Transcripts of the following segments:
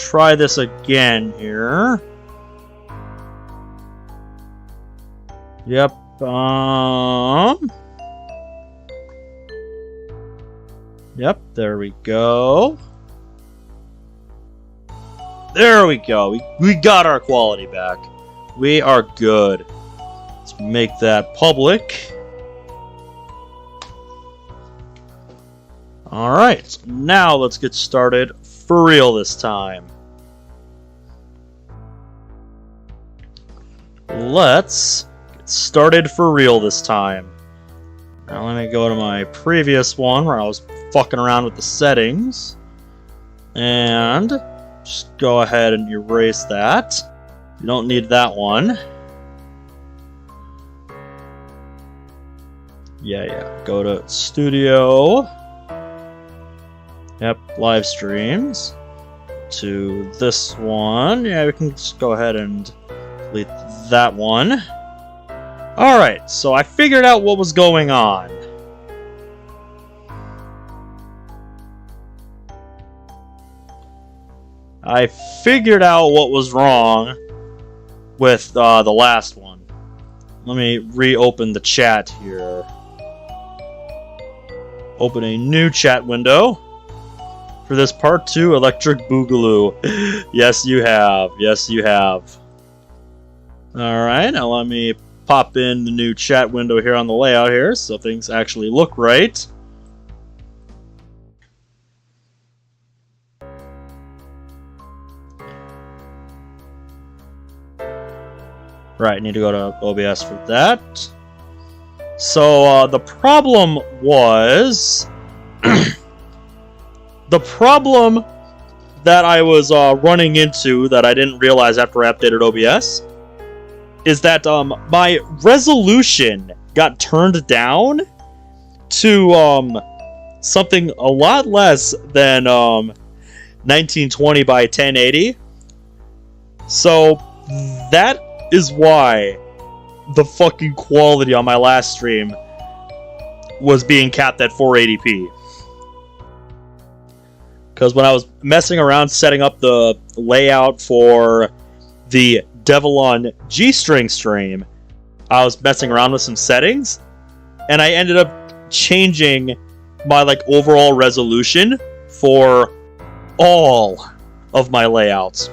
try this again here. Yep. Yep, there we go. There we go. We got our quality back. We are good. Let's make that public. Alright, now let's get started for real this time. Let's get started for real this time. Now let me go to my previous one where I was fucking around with the settings. And just go ahead and erase that. You don't need that one. Yeah. Go to Studio. Yep, live streams. To this one. Yeah, we can just go ahead and delete that one. Alright, so I figured out what was going on. I figured out what was wrong with the last one. Let me reopen the chat here. Open a new chat window. For this part 2, Electric Boogaloo. Yes, you have. Yes, you have. Alright, now let me pop in the new chat window here on the layout here so things actually look right. Right, need to go to OBS for that. So, the problem was... the problem that I was running into that I didn't realize after I updated OBS is that my resolution got turned down to something a lot less than 1920 by 1080. So that is why the fucking quality on my last stream was being capped at 480p. Because when I was messing around setting up the layout for the Devil G-String stream, I was messing around with some settings, and I ended up changing my overall resolution for all of my layouts.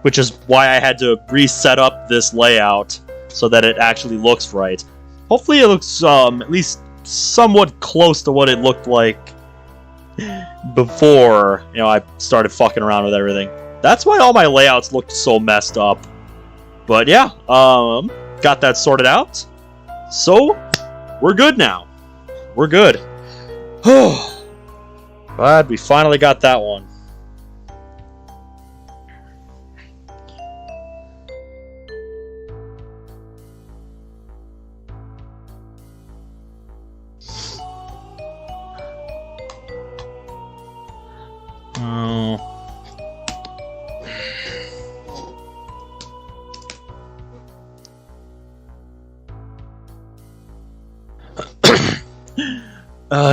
Which is why I had to reset up this layout so that it actually looks right. Hopefully it looks at least somewhat close to what it looked like before, I started fucking around with everything. That's why all my layouts looked so messed up. But yeah, got that sorted out. So, we're good now. We're good. Glad we finally got that one.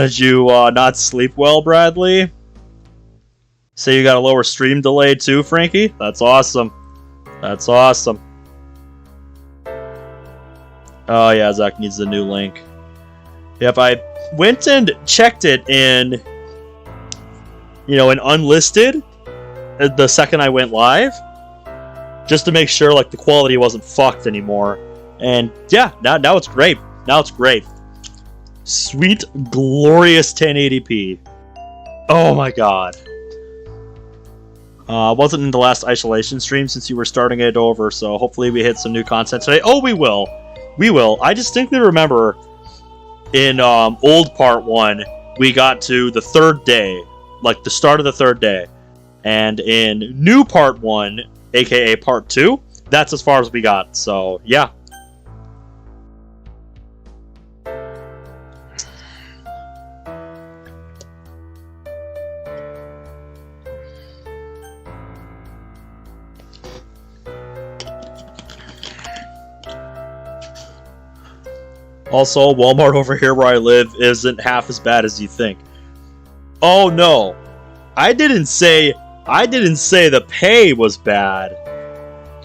Did you not sleep well, Bradley? Say you got a lower stream delay too, Frankie? That's awesome. That's awesome. Oh yeah, Zach needs the new link. Yep, I went and checked it in, in unlisted the second I went live, just to make sure the quality wasn't fucked anymore. And yeah, now it's great. Now it's great. Sweet, glorious 1080p. Oh my god. Wasn't in the last isolation stream since you were starting it over, so hopefully we hit some new content today. Oh, we will. We will. I distinctly remember in old part 1, we got to the 3rd day, the start of the 3rd day. And in new part 1, aka part 2, that's as far as we got. So, yeah. Also, Walmart over here where I live isn't half as bad as you think. Oh no, I didn't say I didn't say the pay was bad.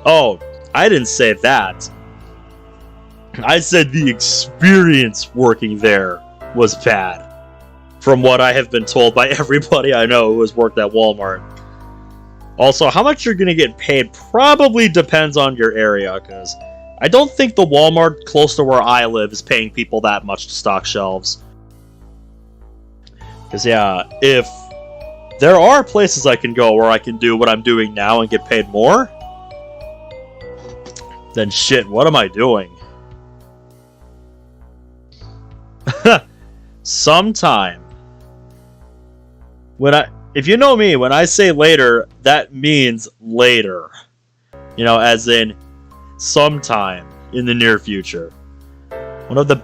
Oh, I didn't say that. I said the experience working there was bad. From what I have been told by everybody I know who has worked at Walmart. Also, how much you're going to get paid probably depends on your area, because I don't think the Walmart close to where I live is paying people that much to stock shelves. Because, yeah, if there are places I can go where I can do what I'm doing now and get paid more, then shit, what am I doing? Sometime. If you know me, when I say later, that means later. You know, as in sometime in the near future. One of the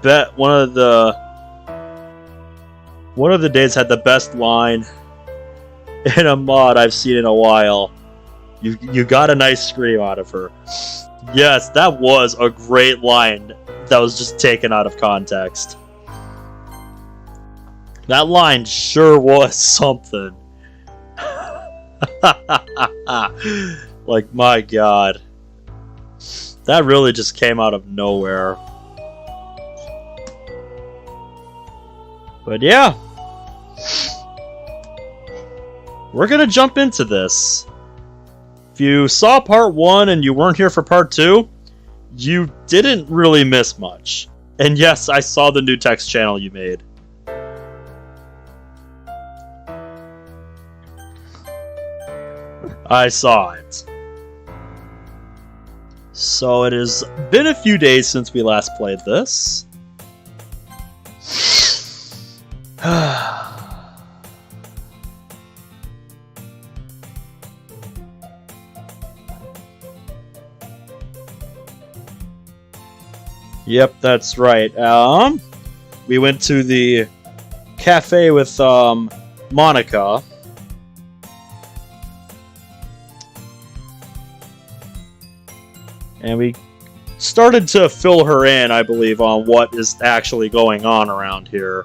days had the best line in a mod I've seen in a while. You got a nice scream out of her. Yes, that was a great line that was just taken out of context. That line sure was something. Like, my god. That really just came out of nowhere. But yeah. We're gonna jump into this. If you saw part 1 and you weren't here for part 2, you didn't really miss much. And yes, I saw the new text channel you made. I saw it. So it has been a few days since we last played this. Yep, that's right. We went to the cafe with Monica. And we started to fill her in, I believe, on what is actually going on around here.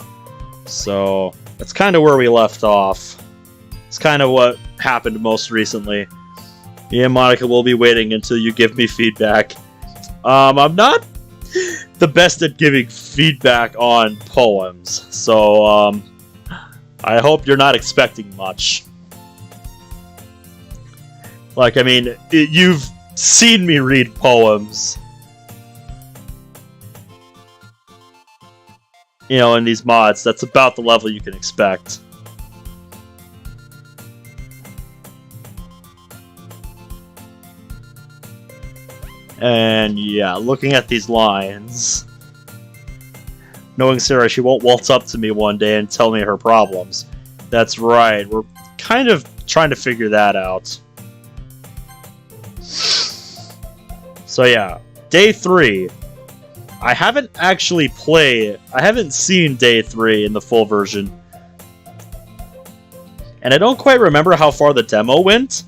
So that's kind of where we left off. It's kind of what happened most recently. Me and Monica will be waiting until you give me feedback. I'm not the best at giving feedback on poems, so I hope you're not expecting much. Like, I mean, you've seen me read poems, you know, in these mods. That's about the level you can expect. And yeah, looking at these lines, knowing Sarah, she won't waltz up to me one day and tell me her problems. That's right, we're kind of trying to figure that out. So yeah, day 3. I haven't actually played, I haven't seen day 3 in the full version. And I don't quite remember how far the demo went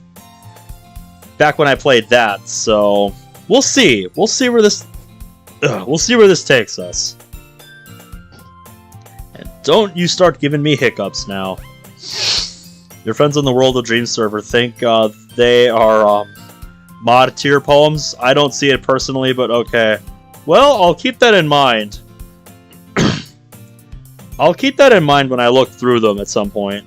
back when I played that, so we'll see. We'll see where this takes us. And don't you start giving me hiccups now. Your friends on the World of Dreams server think they are mod tier poems. I don't see it personally, but okay. Well, I'll keep that in mind. I'll keep that in mind when I look through them at some point.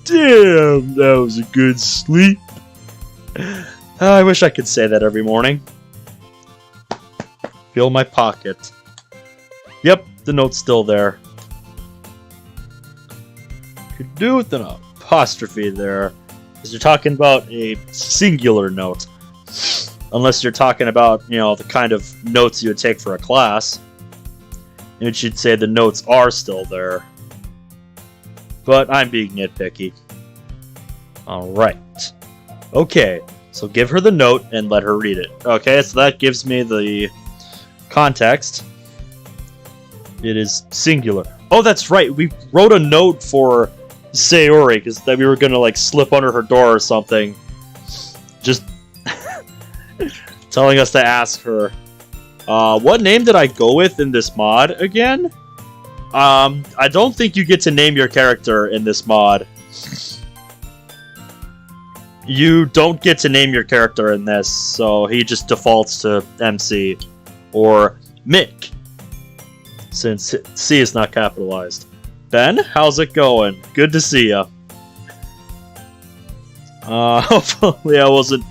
Damn, that was a good sleep. I wish I could say that every morning. Feel my pocket. Yep, the note's still there. Could do with an apostrophe there, because you're talking about a singular note. Unless you're talking about, you know, the kind of notes you would take for a class. It should say the notes are still there. But I'm being nitpicky. Alright. Okay, so give her the note and let her read it. Okay, so that gives me the context. It is singular. Oh, that's right, we wrote a note for Sayori, because that we were gonna, like, slip under her door or something. Just telling us to ask her. What name did I go with in this mod again? I don't think you get to name your character in this mod. You don't get to name your character in this, so he just defaults to MC. Or Mick, since C is not capitalized. Ben, how's it going? Good to see ya. Hopefully I wasn't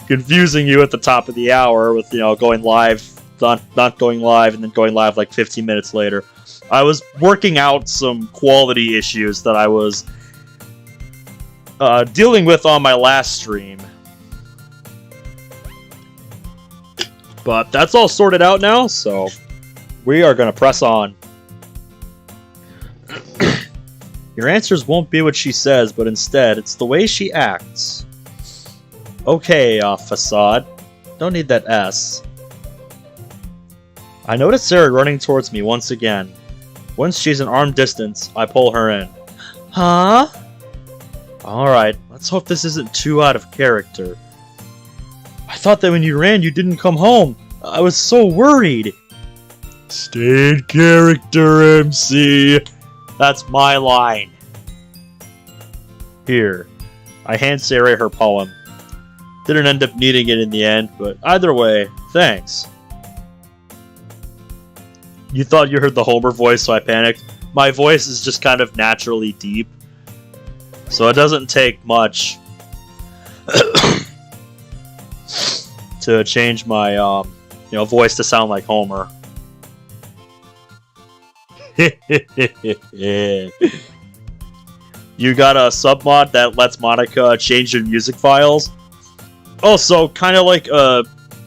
confusing you at the top of the hour with, you know, going live, not going live, and then going live like 15 minutes later. I was working out some quality issues that I was dealing with on my last stream. But that's all sorted out now, so we are going to press on. Your answers won't be what she says, but instead, it's the way she acts. Okay, facade. Don't need that S. I notice Sarah running towards me once again. Once she's an arm distance, I pull her in. Huh? Alright, let's hope this isn't too out of character. I thought that when you ran, you didn't come home. I was so worried. Stay in character, MC. That's my line. Here. I hand Sarah her poem. Didn't end up needing it in the end, but either way, thanks. You thought you heard the Homer voice, so I panicked. My voice is just kind of naturally deep, so it doesn't take much to change my voice to sound like Homer. You got a submod that lets Monica change your music files? Oh, so kind of like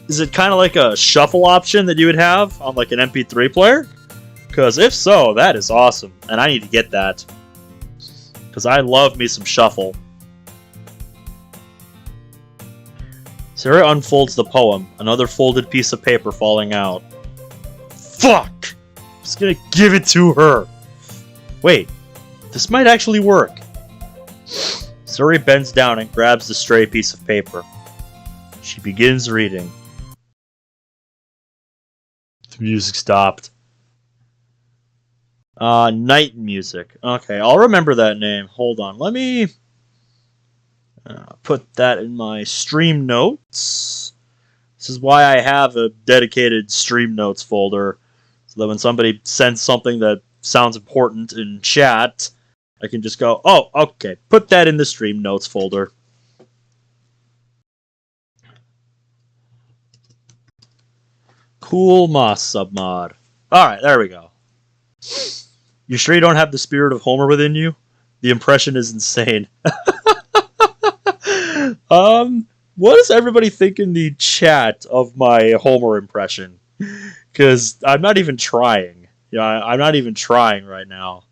is it kind of like a shuffle option that you would have on like an MP3 player? Because if so, that is awesome, and I need to get that. Because I love me some shuffle. Sarah unfolds the poem, another folded piece of paper falling out. Fuck! I'm just gonna give it to her. Wait, this might actually work. Suri bends down and grabs the stray piece of paper. She begins reading. The music stopped. Night music. Okay, I'll remember that name. Hold on, let me put that in my stream notes. This is why I have a dedicated stream notes folder, so that when somebody sends something that sounds important in chat, I can just go, oh, okay, put that in the stream notes folder. Cool Moss submod. Alright, there we go. You sure you don't have the spirit of Homer within you? The impression is insane. What does everybody think in the chat of my Homer impression? Because I'm not even trying. Yeah, I'm not even trying right now.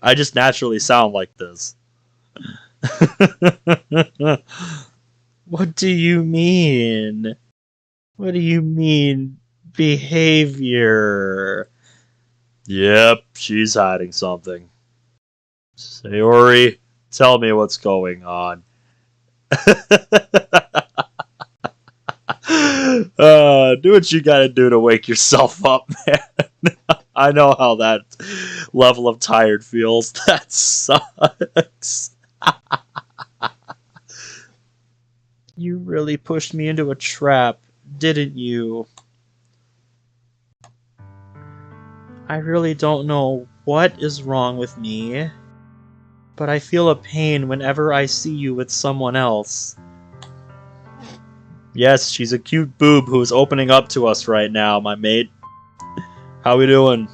I just naturally sound like this. What do you mean? What do you mean, behavior? Yep, she's hiding something. Sayori, tell me what's going on. Do what you gotta do to wake yourself up, man. I know how that level of tired feels. That sucks. You really pushed me into a trap, didn't you? I really don't know what is wrong with me, but I feel a pain whenever I see you with someone else. Yes, she's a cute boob who is opening up to us right now, my mate. How we doing?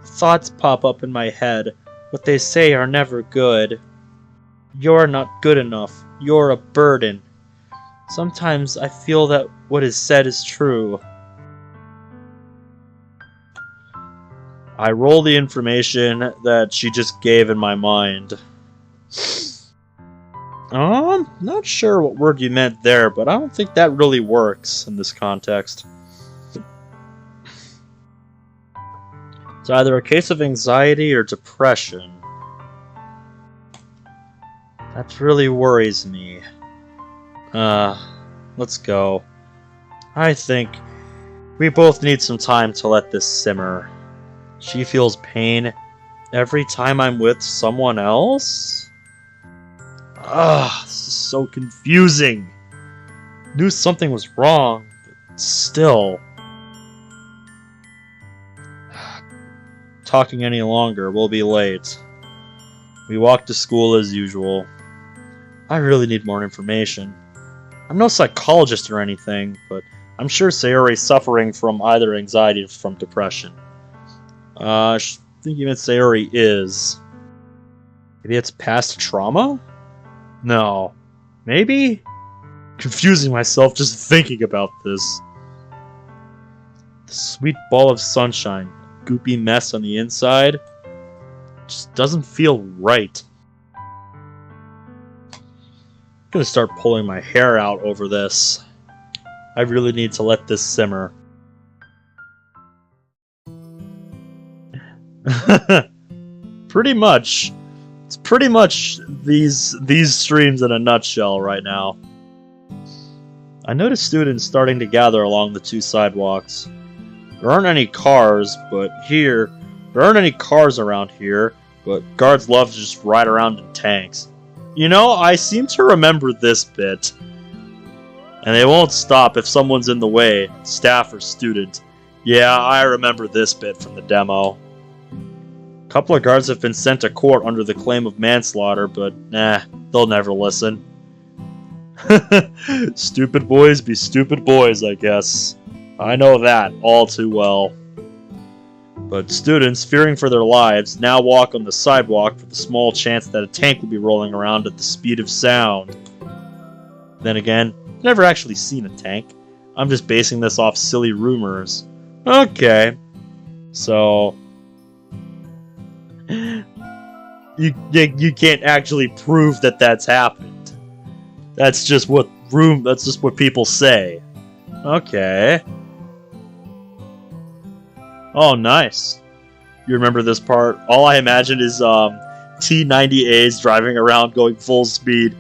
Thoughts pop up in my head. What they say are never good. You're not good enough. You're a burden. Sometimes I feel that what is said is true. I roll the information that she just gave in my mind. Not sure what word you meant there, but I don't think that really works in this context. It's either a case of anxiety or depression. That really worries me. Let's go. I think We both need some time to let this simmer. She feels pain every time I'm with someone else? Ugh, this is so confusing. Knew something was wrong, but still. Talking any longer, we'll be late. We walk to school as usual. I really need more information. I'm no psychologist or anything, but I'm sure Sayori's suffering from either anxiety or from depression. I think even Sayori is. Maybe it's past trauma? No. Maybe? Confusing myself just thinking about this. The sweet ball of sunshine, goopy mess on the inside, just doesn't feel right. I'm gonna start pulling my hair out over this. I really need to let this simmer. Pretty much. It's pretty much these streams in a nutshell right now. I noticed students starting to gather along the two sidewalks. There aren't any cars, but here... There aren't any cars around here, but guards love to just ride around in tanks. You know, I seem to remember this bit. And they won't stop if someone's in the way, staff or student. Yeah, I remember this bit from the demo. A couple of guards have been sent to court under the claim of manslaughter, but nah, they'll never listen. Stupid boys be stupid boys, I guess. I know that all too well. But students, fearing for their lives, now walk on the sidewalk for the small chance that a tank will be rolling around at the speed of sound. Then again, I've never actually seen a tank. I'm just basing this off silly rumors. Okay. So... You can't actually prove that that's happened. That's just what people say. Okay. Oh, nice. You remember this part? All I imagine is T-90As driving around going full speed.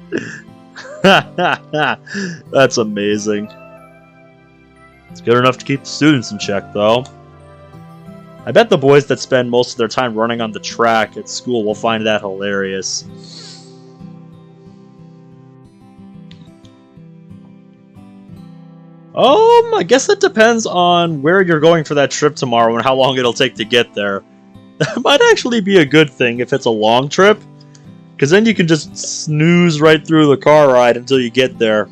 That's amazing. It's good enough to keep the students in check, though. I bet the boys that spend most of their time running on the track at school will find that hilarious. I guess it depends on where you're going for that trip tomorrow and how long it'll take to get there. That might actually be a good thing if it's a long trip, because then you can just snooze right through the car ride until you get there.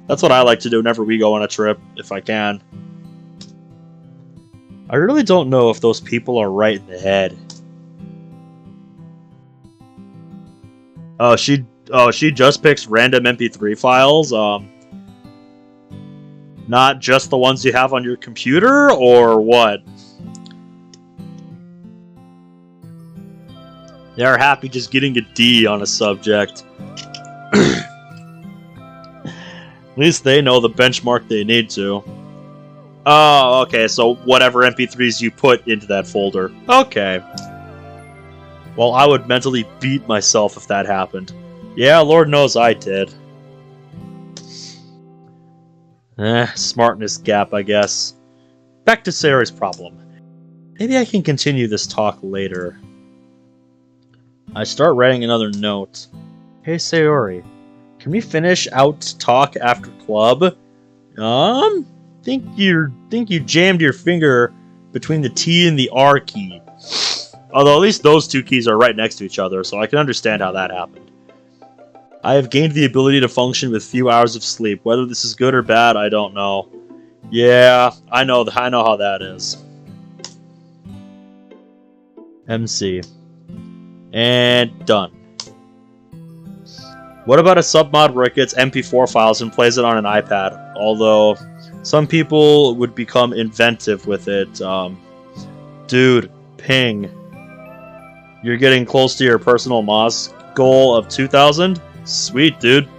That's what I like to do whenever we go on a trip, if I can. I really don't know if those people are right in the head. Oh, she just picks random MP3 files. Not just the ones you have on your computer, or what? They're happy just getting a D on a subject. At least they know the benchmark they need to. Oh, okay, so whatever MP3s you put into that folder. Okay. Well, I would mentally beat myself if that happened. Yeah, Lord knows I did. Smartness gap, I guess. Back to Sayori's problem. Maybe I can continue this talk later. I start writing another note. Hey Sayori, can we finish out talk after club? Think you jammed your finger between the T and the R key. Although at least those two keys are right next to each other, so I can understand how that happened. I have gained the ability to function with few hours of sleep. Whether this is good or bad, I don't know. Yeah, I know how that is. MC. And done. What about a submod where it gets MP4 files and plays it on an iPad? Although, some people would become inventive with it. Dude, ping. You're getting close to your personal MOS goal of 2,000? Sweet, dude.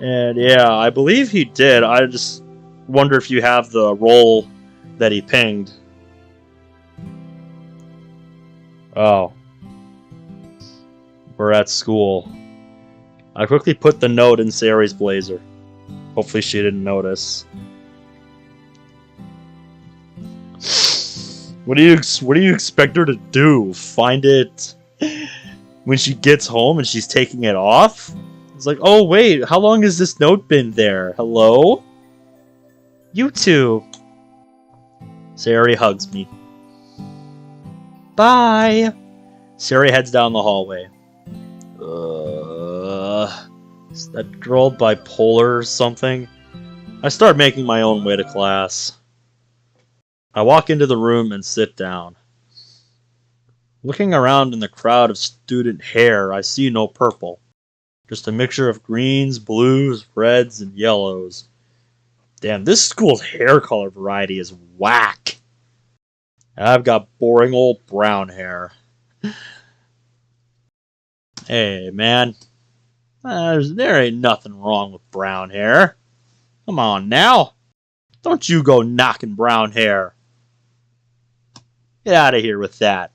And yeah, I believe he did. I just wonder if you have the role that he pinged. Oh. We're at school. I quickly put the note in Sayori's blazer. Hopefully she didn't notice. What do you expect her to do? Find it when she gets home and she's taking it off? It's like, oh wait, how long has this note been there? Hello? You two. Sayori hugs me. Bye. Sayori heads down the hallway. Is that girl bipolar or something? I start making my own way to class. I walk into the room and sit down. Looking around in the crowd of student hair, I see no purple. Just a mixture of greens, blues, reds, and yellows. Damn, this school's hair color variety is whack. I've got boring old brown hair. Hey, man. There ain't nothing wrong with brown hair. Come on now. Don't you go knocking brown hair. Get out of here with that.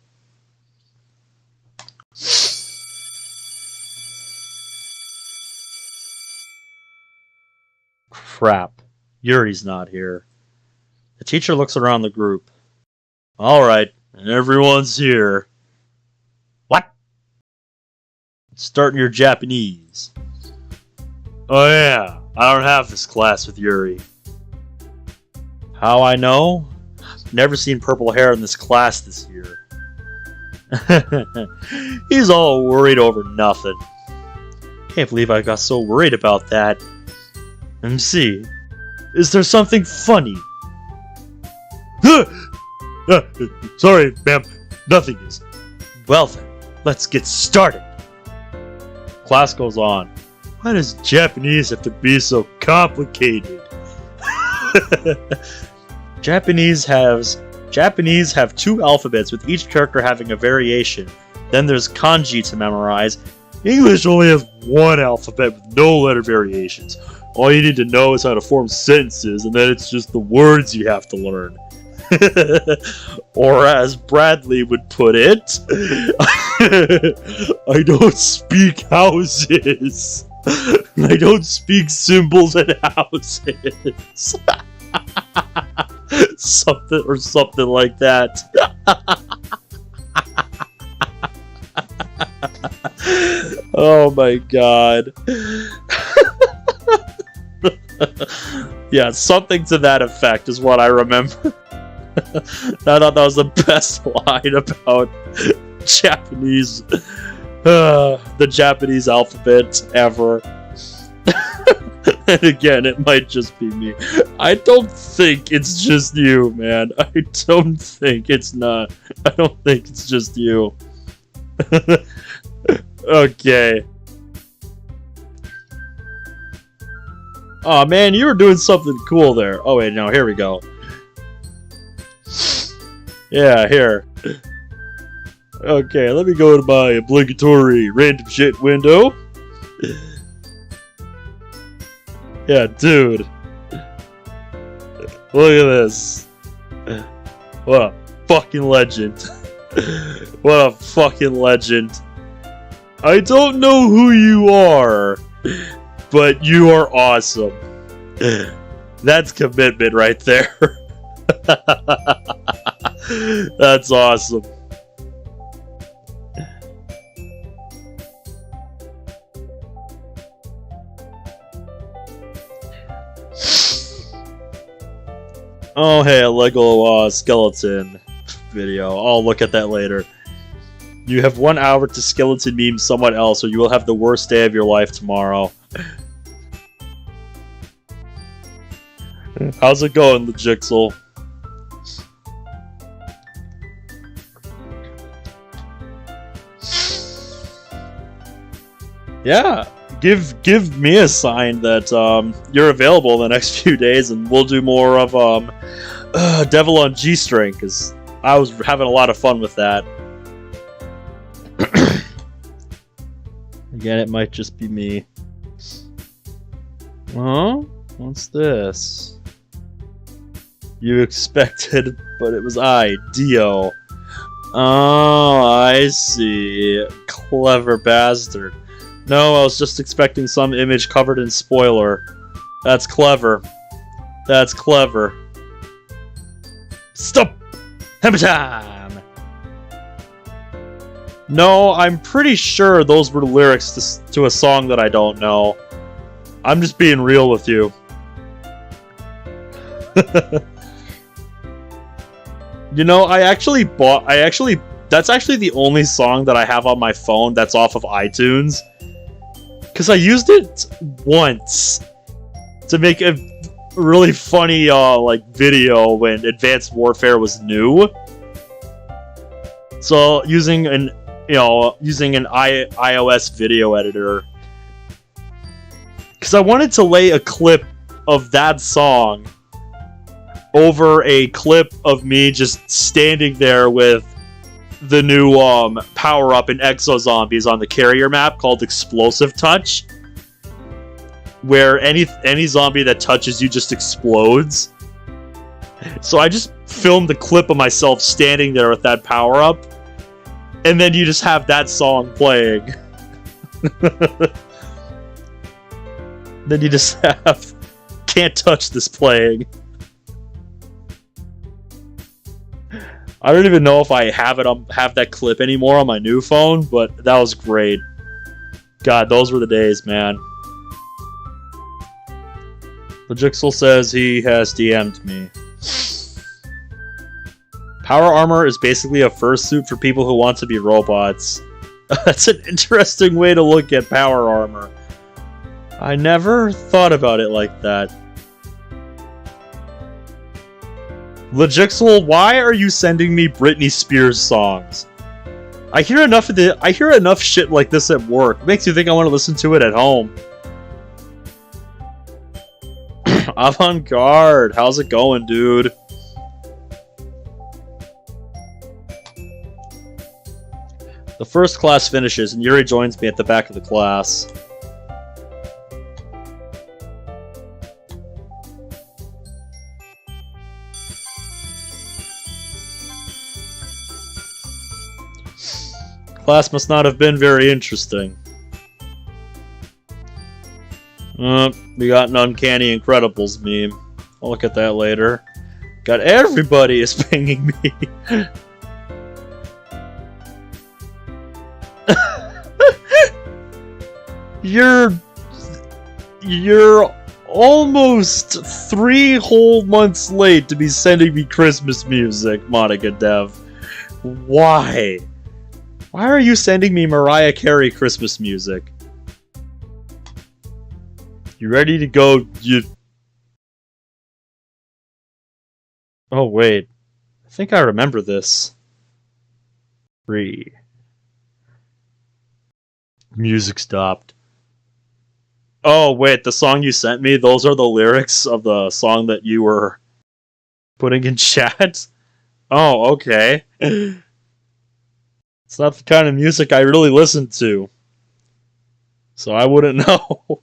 Crap. Yuri's not here. The teacher looks around the group. Alright, and everyone's here. What? Starting your Japanese. Oh yeah, I don't have this class with Yuri. How I know? I've never seen purple hair in this class this year. He's all worried over nothing. Can't believe I got so worried about that. MC, is there something funny? Sorry, ma'am. Nothing is. Well then, let's get started. Class goes on. Why does Japanese have to be so complicated? Japanese have two alphabets with each character having a variation. Then there's kanji to memorize. English only has one alphabet with no letter variations. All you need to know is how to form sentences, and then it's just the words you have to learn. Or as Bradley would put it, I don't speak houses. I don't speak symbols and houses. something like that. Oh my god. Yeah, something to that effect is what I remember. I thought that was the best line about Japanese, the Japanese alphabet ever. And again, it might just be me. I don't think it's just you, man. I don't think it's just you. Okay. Oh man, you were doing something cool there. Oh wait, no, here we go. Yeah, here. Okay, let me go to my obligatory random shit window. Yeah, dude. Look at this. What a fucking legend. What a fucking legend. I don't know who you are, but you are awesome. That's commitment right there. That's awesome. Oh hey, a Lego skeleton video. I'll look at that later. You have 1 hour to skeleton meme someone else, or you will have the worst day of your life tomorrow. How's it going, Legixel? Yeah, give me a sign that you're available the next few days, and we'll do more of Devil on G-String, because I was having a lot of fun with that. Again, it might just be me. Huh? What's this? You expected, but it was I, Dio. Oh, I see. Clever bastard. No, I was just expecting some image covered in spoiler. That's clever. That's clever. Stop! Hammer time! No, I'm pretty sure those were lyrics to a song that I don't know. I'm just being real with you. You know, that's actually the only song that I have on my phone that's off of iTunes. Because I used it once to make a really funny, like, video when Advanced Warfare was new. So, using an iOS video editor. Because I wanted to lay a clip of that song over a clip of me just standing there with the new power-up in Exo Zombies on the carrier map called Explosive Touch, where any zombie that touches you just explodes. So I just filmed a clip of myself standing there with that power-up, and then you just have that song playing. Then you just have Can't Touch This playing. I don't even know if I have that clip anymore on my new phone, but that was great. God, those were the days, man. The Jixel says he has DM'd me. Power armor is basically a fursuit for people who want to be robots. That's an interesting way to look at power armor. I never thought about it like that. Legixel, why are you sending me Britney Spears songs? I hear enough shit like this at work. It makes you think I want to listen to it at home. Avant-Garde, how's it going, dude? The first class finishes, and Yuri joins me at the back of the class. Class must not have been very interesting. We got an Uncanny Incredibles meme. I'll look at that later. God, everybody is pinging me. You're almost 3 whole months late to be sending me Christmas music, Monica Dev. Why? Why are you sending me Mariah Carey Christmas music? You ready to go? Oh, wait. I think I remember this. 3. Music stopped. Oh, wait, the song you sent me, those are the lyrics of the song that you were putting in chat? Oh, okay. It's not the kind of music I really listen to. So I wouldn't know.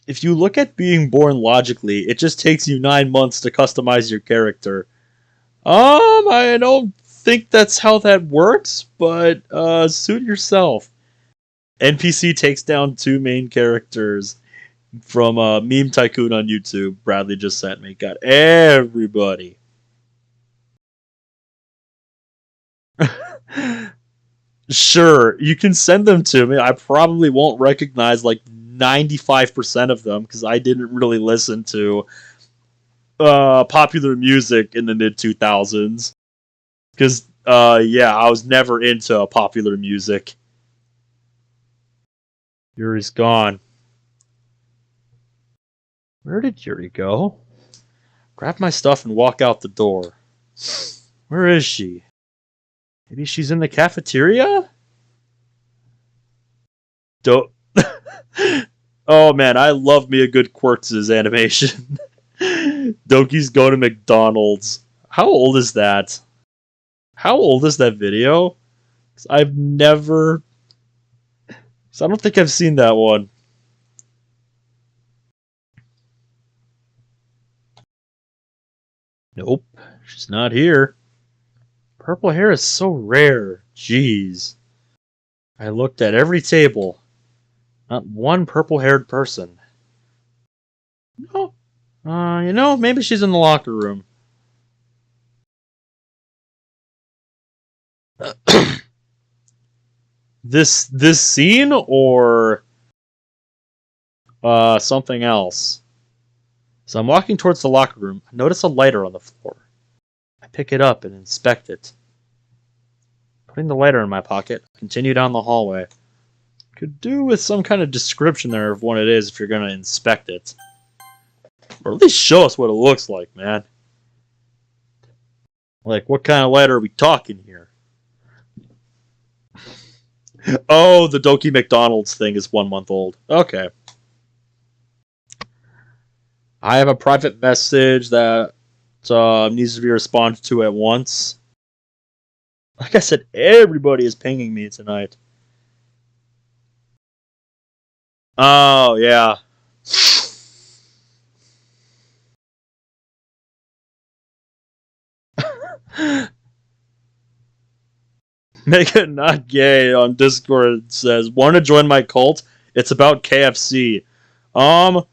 If you look at being born logically, it just takes you 9 months to customize your character. I don't think that's how that works, but suit yourself. NPC takes down 2 main characters from Meme Tycoon on YouTube. Bradley just sent me. Got everybody. Sure, you can send them to me. I probably won't recognize like 95% of them because I didn't really listen to popular music in the mid-2000s. Because, yeah, I was never into popular music. Yuri's gone. Where did Yuri go? Grab my stuff and walk out the door. Where is she? Maybe she's in the cafeteria? Oh man, I love me a good Quirks' animation. Doki's go to McDonald's. How old is that? How old is that video? I've never... I don't think I've seen that one. Nope, she's not here. Purple hair is so rare. Jeez. I looked at every table. Not one purple-haired person. No. Maybe she's in the locker room. This scene or something else? So I'm walking towards the locker room. I notice a lighter on the floor. I pick it up and inspect it. Putting the lighter in my pocket, I continue down the hallway. Could do with some kind of description there of what it is if you're going to inspect it. Or at least show us what it looks like, man. Like, what kind of lighter are we talking here? Oh, the Doki McDonald's thing is 1 month old. Okay. I have a private message that needs to be responded to at once. Like I said, everybody is pinging me tonight. Oh, yeah. Make it not gay on Discord says, want to join my cult? It's about KFC. I'm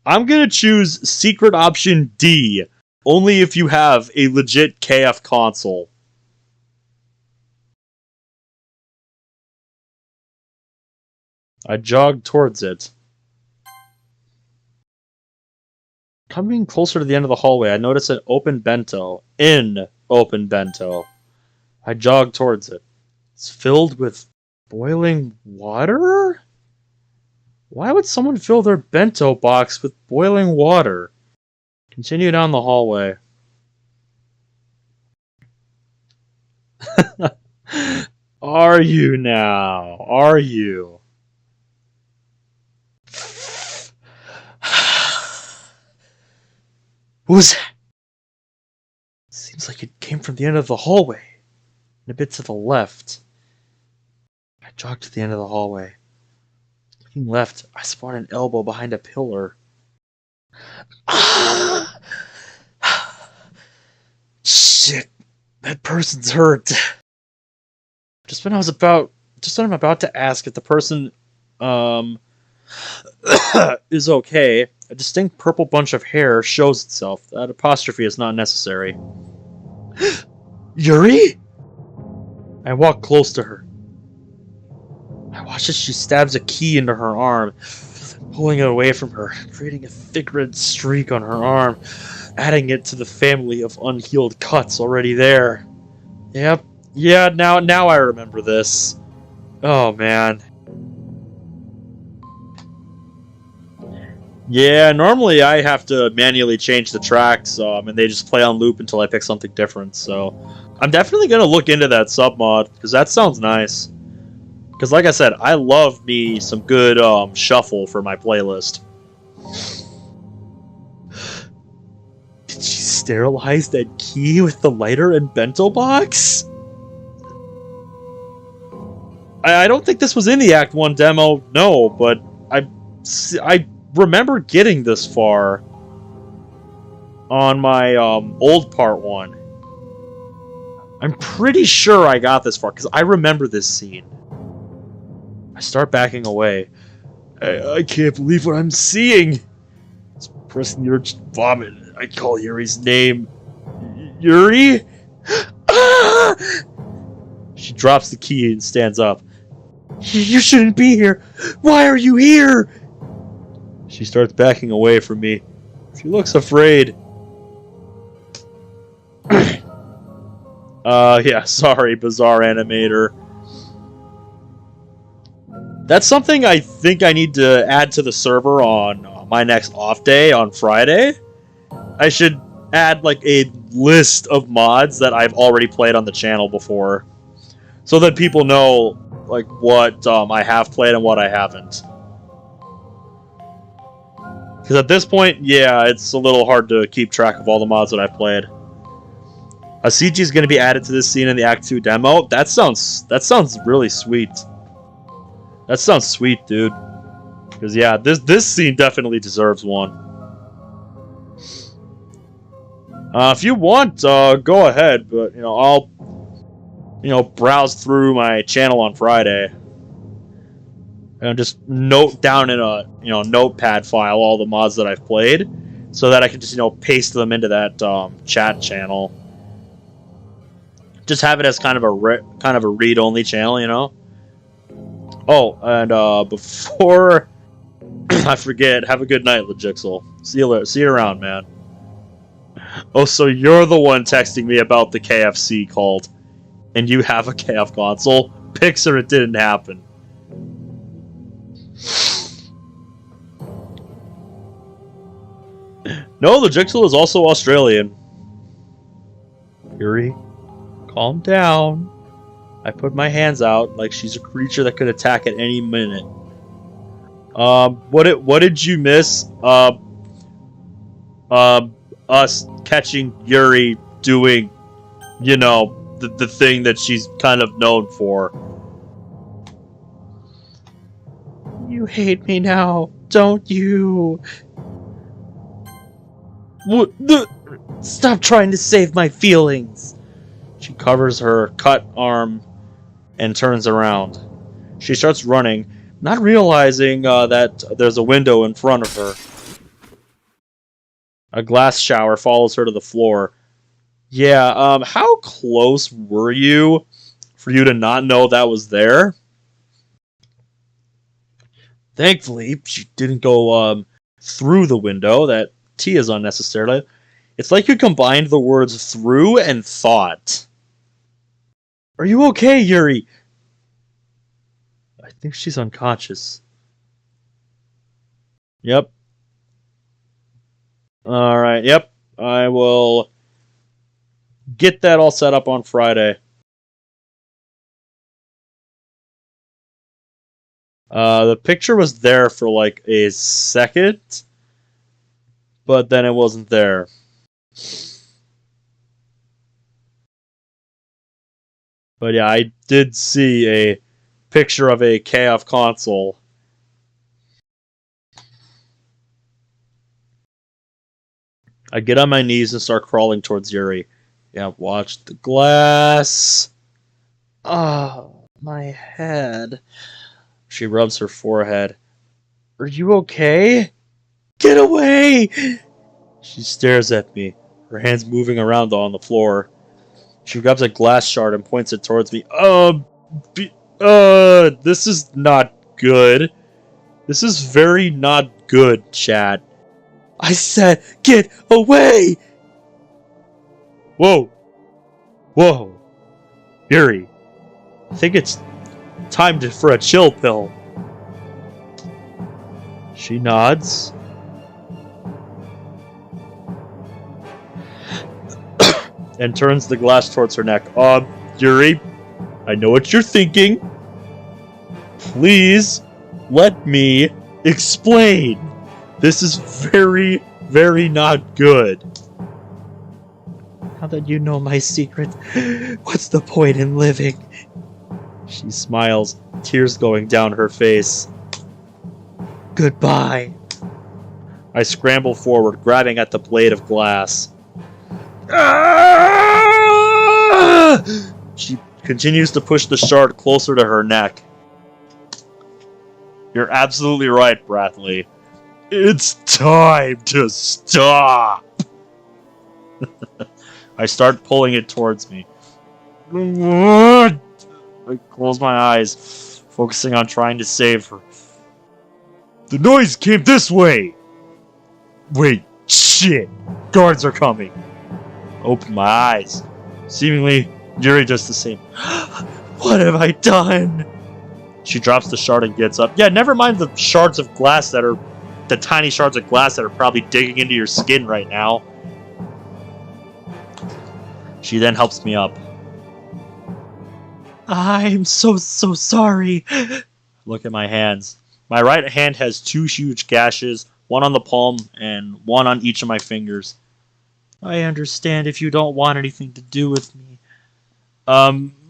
gonna choose secret option D. Only if you have a legit KF console. I jogged towards it. Coming closer to the end of the hallway, I notice an open bento. Open bento. I jog towards it. It's filled with boiling water? Why would someone fill their bento box with boiling water? Continue down the hallway. Are you now? Are you? Who's that? Seems like it came from the end of the hallway. And a bit to the left. I jogged to the end of the hallway. Looking left, I spot an elbow behind a pillar. Shit, that person's hurt. Just when I'm about to ask if the person is okay, a distinct purple bunch of hair shows itself. That apostrophe is not necessary. Yuri? I walk close to her. I watch as she stabs a key into her arm, pulling it away from her, creating a thick red streak on her arm, adding it to the family of unhealed cuts already there. Yep. Yeah, now I remember this. Oh, man. Yeah, normally I have to manually change the tracks, and they just play on loop until I pick something different, so I'm definitely going to look into that submod, because that sounds nice. Because like I said, I love me some good shuffle for my playlist. Did she sterilize that key with the lighter and bento box? I don't think this was in the Act 1 demo, no, but I remember getting this far on my old part 1. I'm pretty sure I got this far, because I remember this scene. I start backing away. I can't believe what I'm seeing. It's pressing the urge to vomit. I call Yuri's name. Yuri? Ah! She drops the key and stands up. You shouldn't be here. Why are you here? She starts backing away from me. She looks afraid. Yeah, sorry, bizarre animator. That's something I think I need to add to the server on my next off day on Friday. I should add like a list of mods that I've already played on the channel before, so that people know like what I have played and what I haven't. Because at this point, yeah, it's a little hard to keep track of all the mods that I've played. A CG is going to be added to this scene in the Act 2 demo. That sounds really sweet. That sounds sweet, dude. Because yeah, this scene definitely deserves one. If you want, go ahead, but I'll browse through my channel on Friday. and just note down in a notepad file all the mods that I've played, so that I can just paste them into that chat channel. Just have it as kind of a read only channel. Oh, and before I forget, have a good night, Legixel. See you around, man. Oh, so you're the one texting me about the KFC cult, and you have a KF console? Pixar, it didn't happen. No, the Jigsaw is also Australian. Yuri, calm down. I put my hands out like she's a creature that could attack at any minute. What did you miss? Us catching Yuri doing, the thing that she's kind of known for. You hate me now, don't you? What the? Stop trying to save my feelings. She covers her cut arm and turns around. She starts running, not realizing that there's a window in front of her. A glass shower follows her to the floor. Yeah, how close were you for you to not know that was there? Thankfully, she didn't go through the window. That T is unnecessary. It's like you combined the words through and thought. Are you okay, Yuri? I think she's unconscious. Yep. Alright, yep. I will get that all set up on Friday. The picture was there for like a second, but then it wasn't there. But yeah, I did see a picture of a KF console. I get on my knees and start crawling towards Yuri. Yeah, watch the glass. Oh, my head. She rubs her forehead. Are you okay? Get away! She stares at me, her hands moving around on the floor. She grabs a glass shard and points it towards me. This is not good. This is very not good, chat. I said, get away! Whoa. Whoa. Yuri, I think it's time for a chill pill. She nods. And turns the glass towards her neck. Yuri, I know what you're thinking. Please, let me explain. This is very, very not good. Now that you know my secret, what's the point in living? She smiles, tears going down her face. Goodbye. I scramble forward, grabbing at the blade of glass. She continues to push the shard closer to her neck. You're absolutely right, Bradley. It's time to stop! I start pulling it towards me. I close my eyes, focusing on trying to save her. The noise came this way! Wait, shit! Guards are coming! Open my eyes. Seemingly, Yuri does the same. What have I done? She drops the shard and gets up. Yeah, never mind the shards of glass that are... the tiny shards of glass that are probably digging into your skin right now. She then helps me up. I'm so sorry. Look at my hands. My right hand has 2 huge gashes, one on the palm and one on each of my fingers. I understand if you don't want anything to do with me.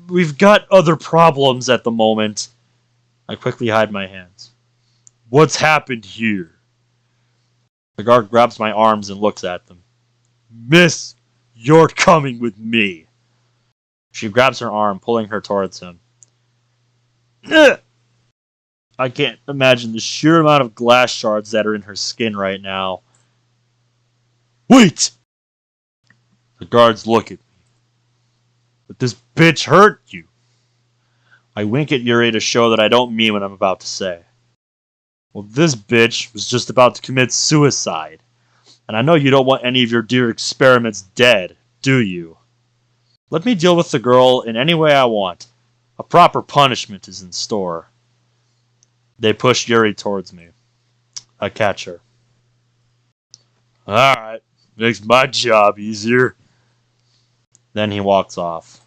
We've got other problems at the moment. I quickly hide my hands. What's happened here? The guard grabs my arms and looks at them. Miss, you're coming with me. She grabs her arm, pulling her towards him. Ugh! I can't imagine the sheer amount of glass shards that are in her skin right now. Wait! The guards look at me. But this bitch hurt you. I wink at Yuri to show that I don't mean what I'm about to say. Well, this bitch was just about to commit suicide. And I know you don't want any of your dear experiments dead, do you? Let me deal with the girl in any way I want. A proper punishment is in store. They push Yuri towards me. I catch her. Alright, makes my job easier. Then he walks off.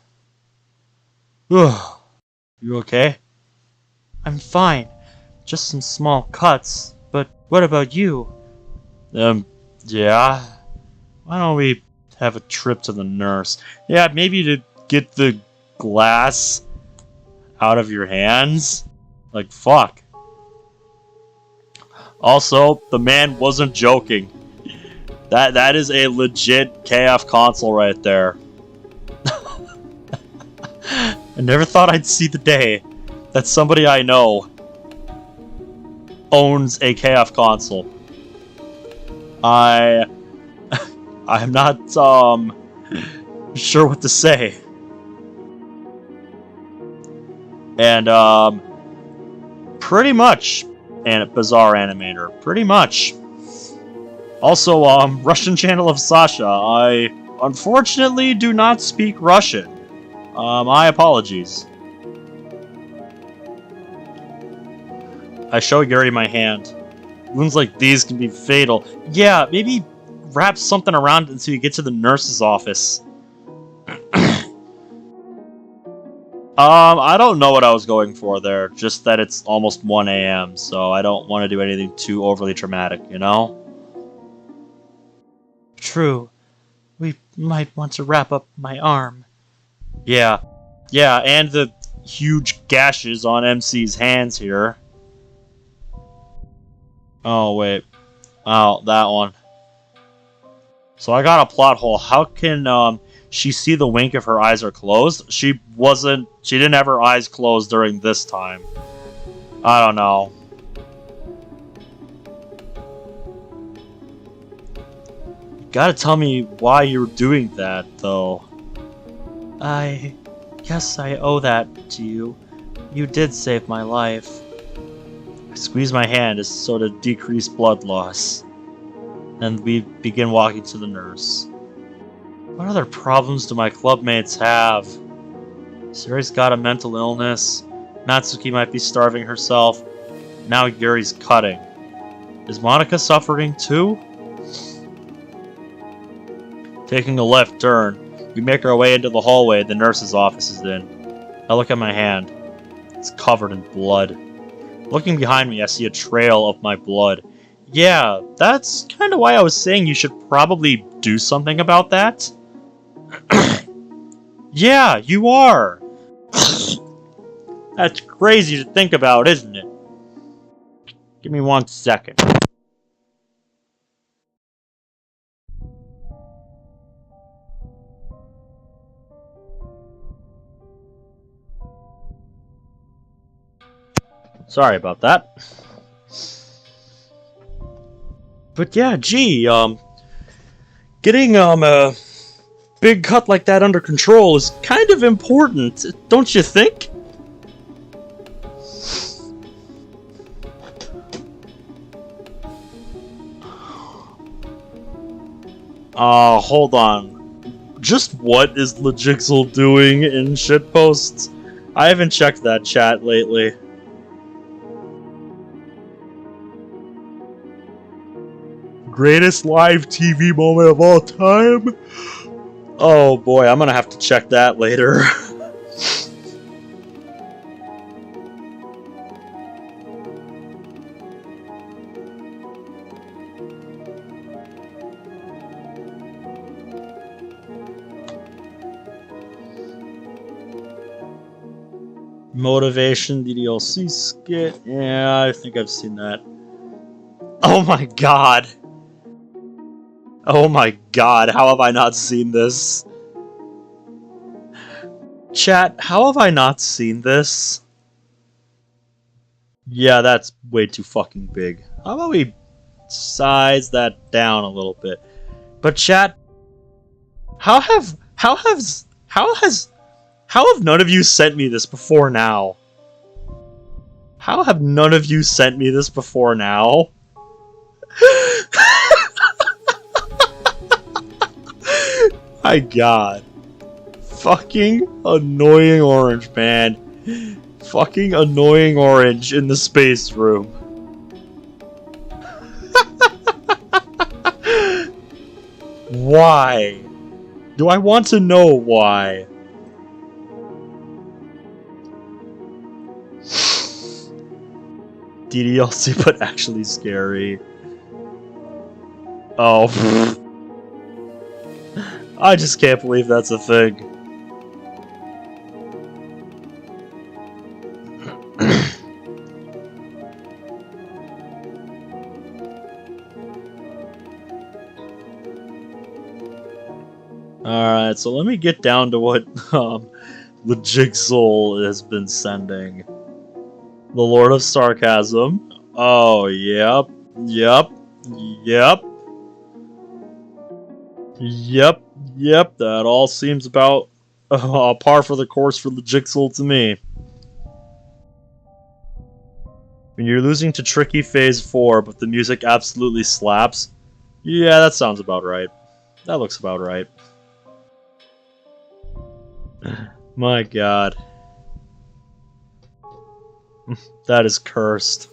You okay? I'm fine. Just some small cuts. But what about you? Yeah. Why don't we have a trip to the nurse? Yeah, maybe to get the glass out of your hands? Like, fuck. Also, the man wasn't joking. That is a legit KF console right there. I never thought I'd see the day that somebody I know owns a KF console. I'm not sure what to say. And pretty much bizarre animator. Pretty much. Also, Russian channel of Sasha. I unfortunately do not speak Russian. My apologies. I show Yuri my hand. Wounds like these can be fatal. Yeah, maybe wrap something around it until you get to the nurse's office. I don't know what I was going for there. Just that it's almost 1 a.m., so I don't want to do anything too overly traumatic, you know? True. We might want to wrap up my arm. Yeah, and the huge gashes on MC's hands here. Oh, wait. Oh, that one. So I got a plot hole. How can, she see the wink if her eyes are closed? She didn't have her eyes closed during this time. I don't know. You gotta tell me why you're doing that, though. I guess I owe that to you. You did save my life. I squeeze my hand as so to decrease blood loss. And we begin walking to the nurse. What other problems do my clubmates have? Sari's got a mental illness. Natsuki might be starving herself. Now Yuri's cutting. Is Monika suffering too? Taking a left turn, we make our way into the hallway the nurse's office is in. I look at my hand. It's covered in blood. Looking behind me, I see a trail of my blood. Yeah, that's kind of why I was saying you should probably do something about that. Yeah, you are. That's crazy to think about, isn't it? Give me 1 second. Sorry about that. But yeah, gee, getting a big cut like that under control is kind of important, don't you think? Hold on. Just what is Legixel doing in shitposts? I haven't checked that chat lately. Greatest live TV moment of all time? Oh boy, I'm gonna have to check that later. Motivation DLC skit. Yeah, I think I've seen that. Oh my god. Oh my god, how have I not seen this? Chat, how have I not seen this? Yeah, that's way too fucking big. How about we size that down a little bit? But chat, how have none of you sent me this before now? How have none of you sent me this before now? My god. Fucking annoying orange, man. Fucking annoying orange in the space room. Why? Do I want to know why? DDLC, but actually scary. Oh. I just can't believe that's a thing. Alright, so let me get down to what the Jigsaw has been sending. The Lord of Sarcasm. Oh, yep. Yep. Yep. Yep. Yep. That all seems about par for the course for the Jigsaw to me. When you're losing to Tricky Phase 4, but the music absolutely slaps. Yeah, that sounds about right. That looks about right. My god. That is cursed.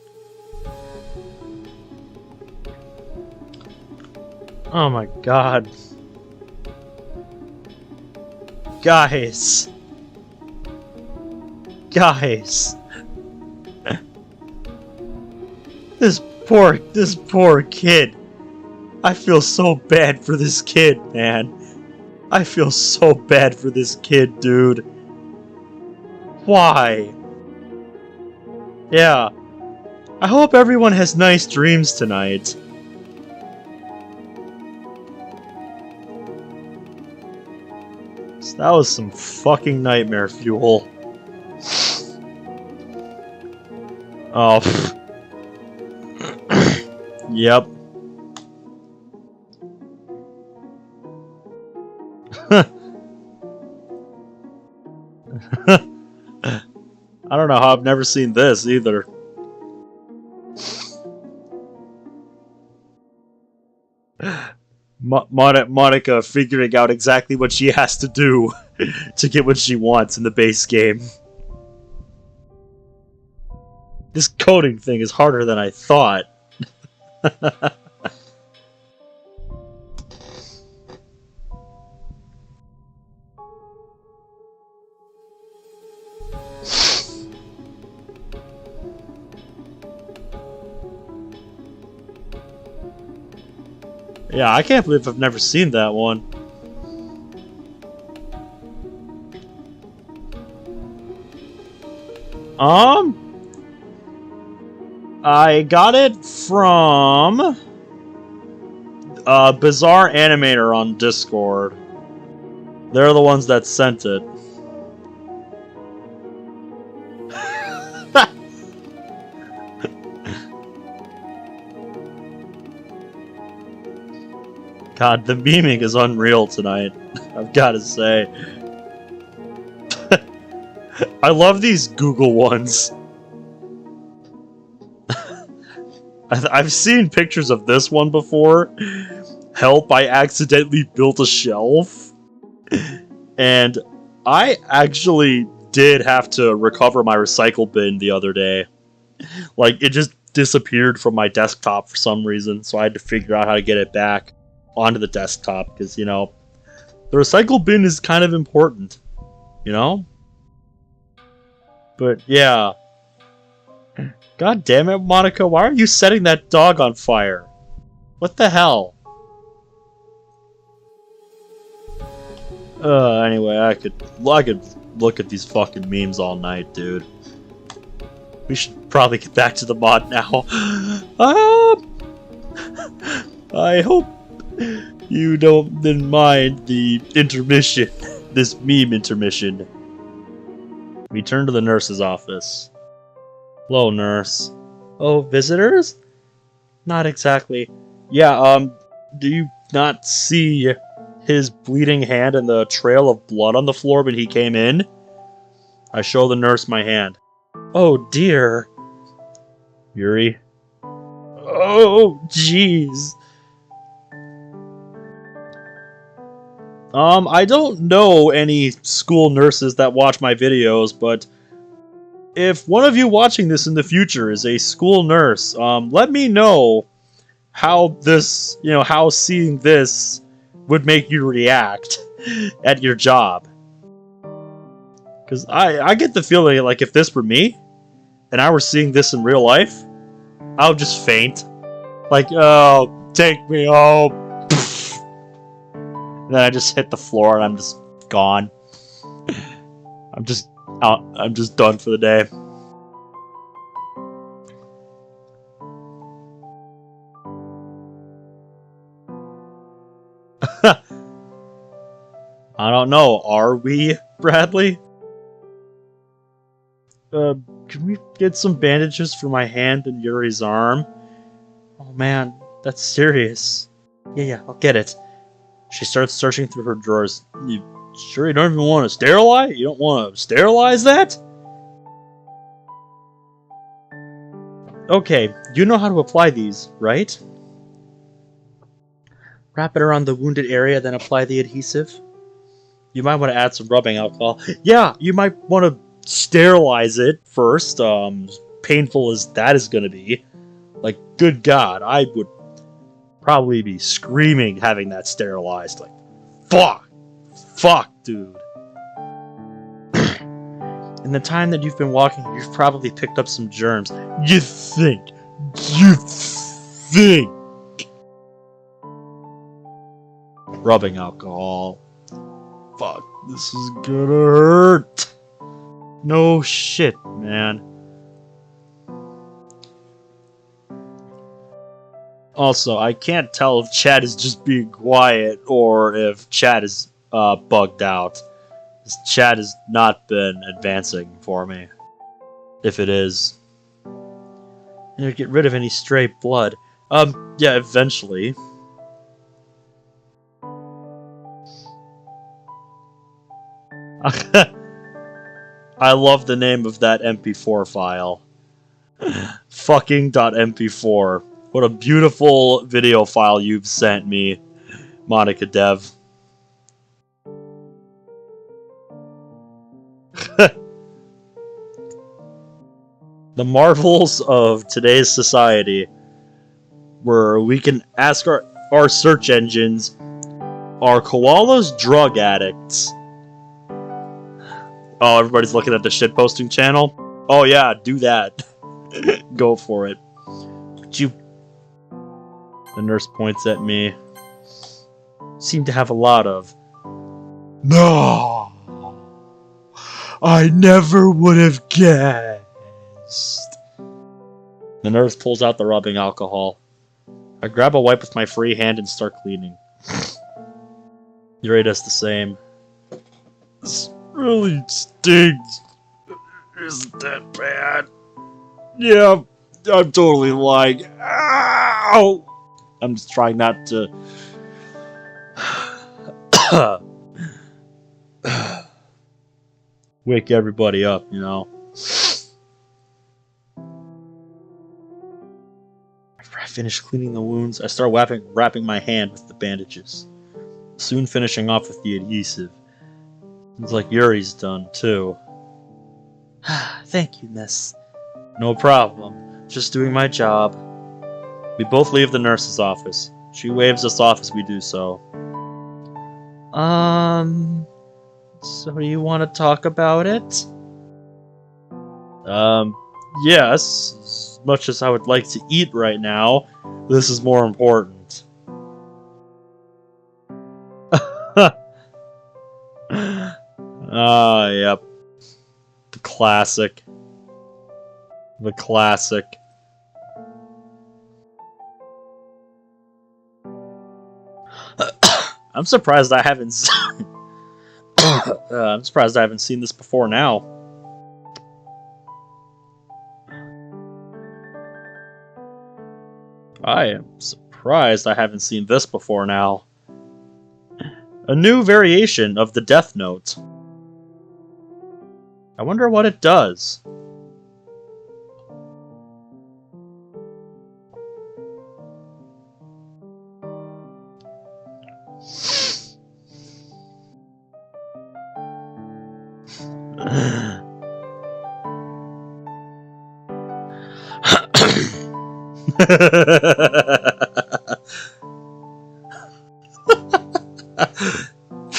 Oh my god. Guys. Guys. This poor kid. I feel so bad for this kid, man. I feel so bad for this kid, dude. Why? Yeah. I hope everyone has nice dreams tonight. That was some fucking nightmare fuel. Oh. Yep. I don't know how I've never seen this either. Monica figuring out exactly what she has to do to get what she wants in the base game. This coding thing is harder than I thought. Yeah, I can't believe I've never seen that one. I got it from Bizarre Animator on Discord. They're the ones that sent it. God, the memeing is unreal tonight. I've got to say. I love these Google ones. I've seen pictures of this one before. Help, I accidentally built a shelf. And I actually did have to recover my recycle bin the other day. Like, it just disappeared from my desktop for some reason, so I had to figure out how to get it back onto the desktop, because, you know, the recycle bin is kind of important, you know? But, yeah. God damn it, Monica, why are you setting that dog on fire? What the hell? Anyway, I could look at these fucking memes all night, dude. We should probably get back to the mod now. I hope you didn't mind the intermission. This meme intermission. We turn to the nurse's office. Hello, nurse. Oh, visitors? Not exactly. Yeah, do you not see his bleeding hand and the trail of blood on the floor when he came in? I show the nurse my hand. Oh, dear. Yuri. Oh, jeez. I don't know any school nurses that watch my videos, but if one of you watching this in the future is a school nurse, let me know how this, how seeing this would make you react at your job. Because I get the feeling like if this were me, and I were seeing this in real life, I would just faint. Like, oh, take me home. And then I just hit the floor and I'm just gone. I'm just out. I'm just done for the day. I don't know. Are we, Bradley? Can we get some bandages for my hand and Yuri's arm? Oh man, that's serious. Yeah, I'll get it. She starts searching through her drawers. You sure you don't even want to sterilize? You don't want to sterilize that? Okay, you know how to apply these, right? Wrap it around the wounded area, then apply the adhesive. You might want to add some rubbing alcohol. Yeah, you might want to sterilize it first. Painful as that is going to be. Like, good God, I would probably be screaming having that sterilized. Like, fuck, dude. In the time that you've been walking, you've probably picked up some germs. You think. Rubbing alcohol. Fuck, this is gonna hurt. No shit, man. Also, I can't tell if chat is just being quiet or if chat is bugged out. This chat has not been advancing for me. If it is. And get rid of any stray blood. Yeah, eventually. I love the name of that MP4 file. Fucking.mp4. What a beautiful video file you've sent me, Monica Dev. The marvels of today's society, where we can ask our search engines, are koalas drug addicts? Oh, everybody's looking at the shitposting channel? Oh yeah, do that. Go for it. But you... The nurse points at me. Seem to have a lot of... No! I never would have guessed. The nurse pulls out the rubbing alcohol. I grab a wipe with my free hand and start cleaning. Yuri does the same. This really stings. Isn't that bad? Yeah, I'm totally lying. Ow! I'm just trying not to... wake everybody up, you know? After I finish cleaning the wounds, I start wrapping my hand with the bandages, soon finishing off with the adhesive. It's like Yuri's done, too. Thank you, miss. No problem. Just doing my job. We both leave the nurse's office. She waves us off as we do so. So you want to talk about it? Yes. As much as I would like to eat right now, this is more important. Yep. The classic. The classic. I'm surprised I haven't I'm surprised I haven't seen this before now. I am surprised I haven't seen this before now. A new variation of the Death Note. I wonder what it does.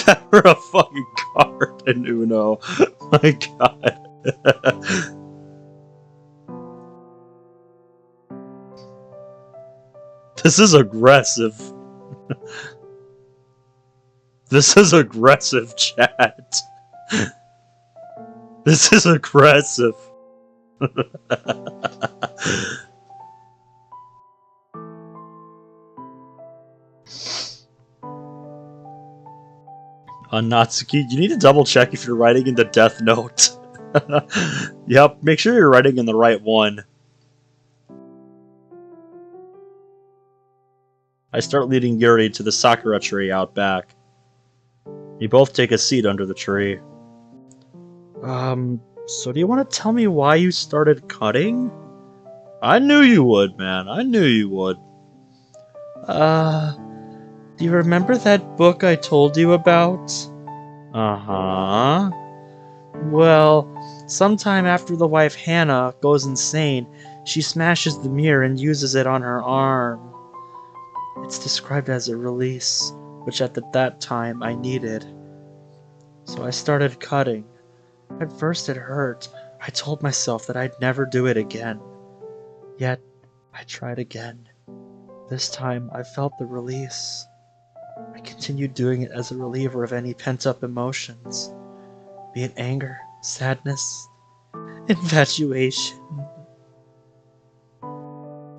That were a fucking card in Uno. My god. This is aggressive. This is aggressive, chat. This is aggressive. Natsuki, you need to double check if you're writing in the Death Note. Yep, make sure you're writing in the right one. I start leading Yuri to the sakura tree out back. You both take a seat under the tree. So do you want to tell me why you started cutting? I knew you would, man. I knew you would. Do you remember that book I told you about? Uh-huh. Well, sometime after the wife Hannah goes insane, she smashes the mirror and uses it on her arm. It's described as a release, which at that time I needed. So I started cutting. At first it hurt. I told myself that I'd never do it again. Yet, I tried again. This time, I felt the release. I continued doing it as a reliever of any pent-up emotions, be it anger, sadness, infatuation.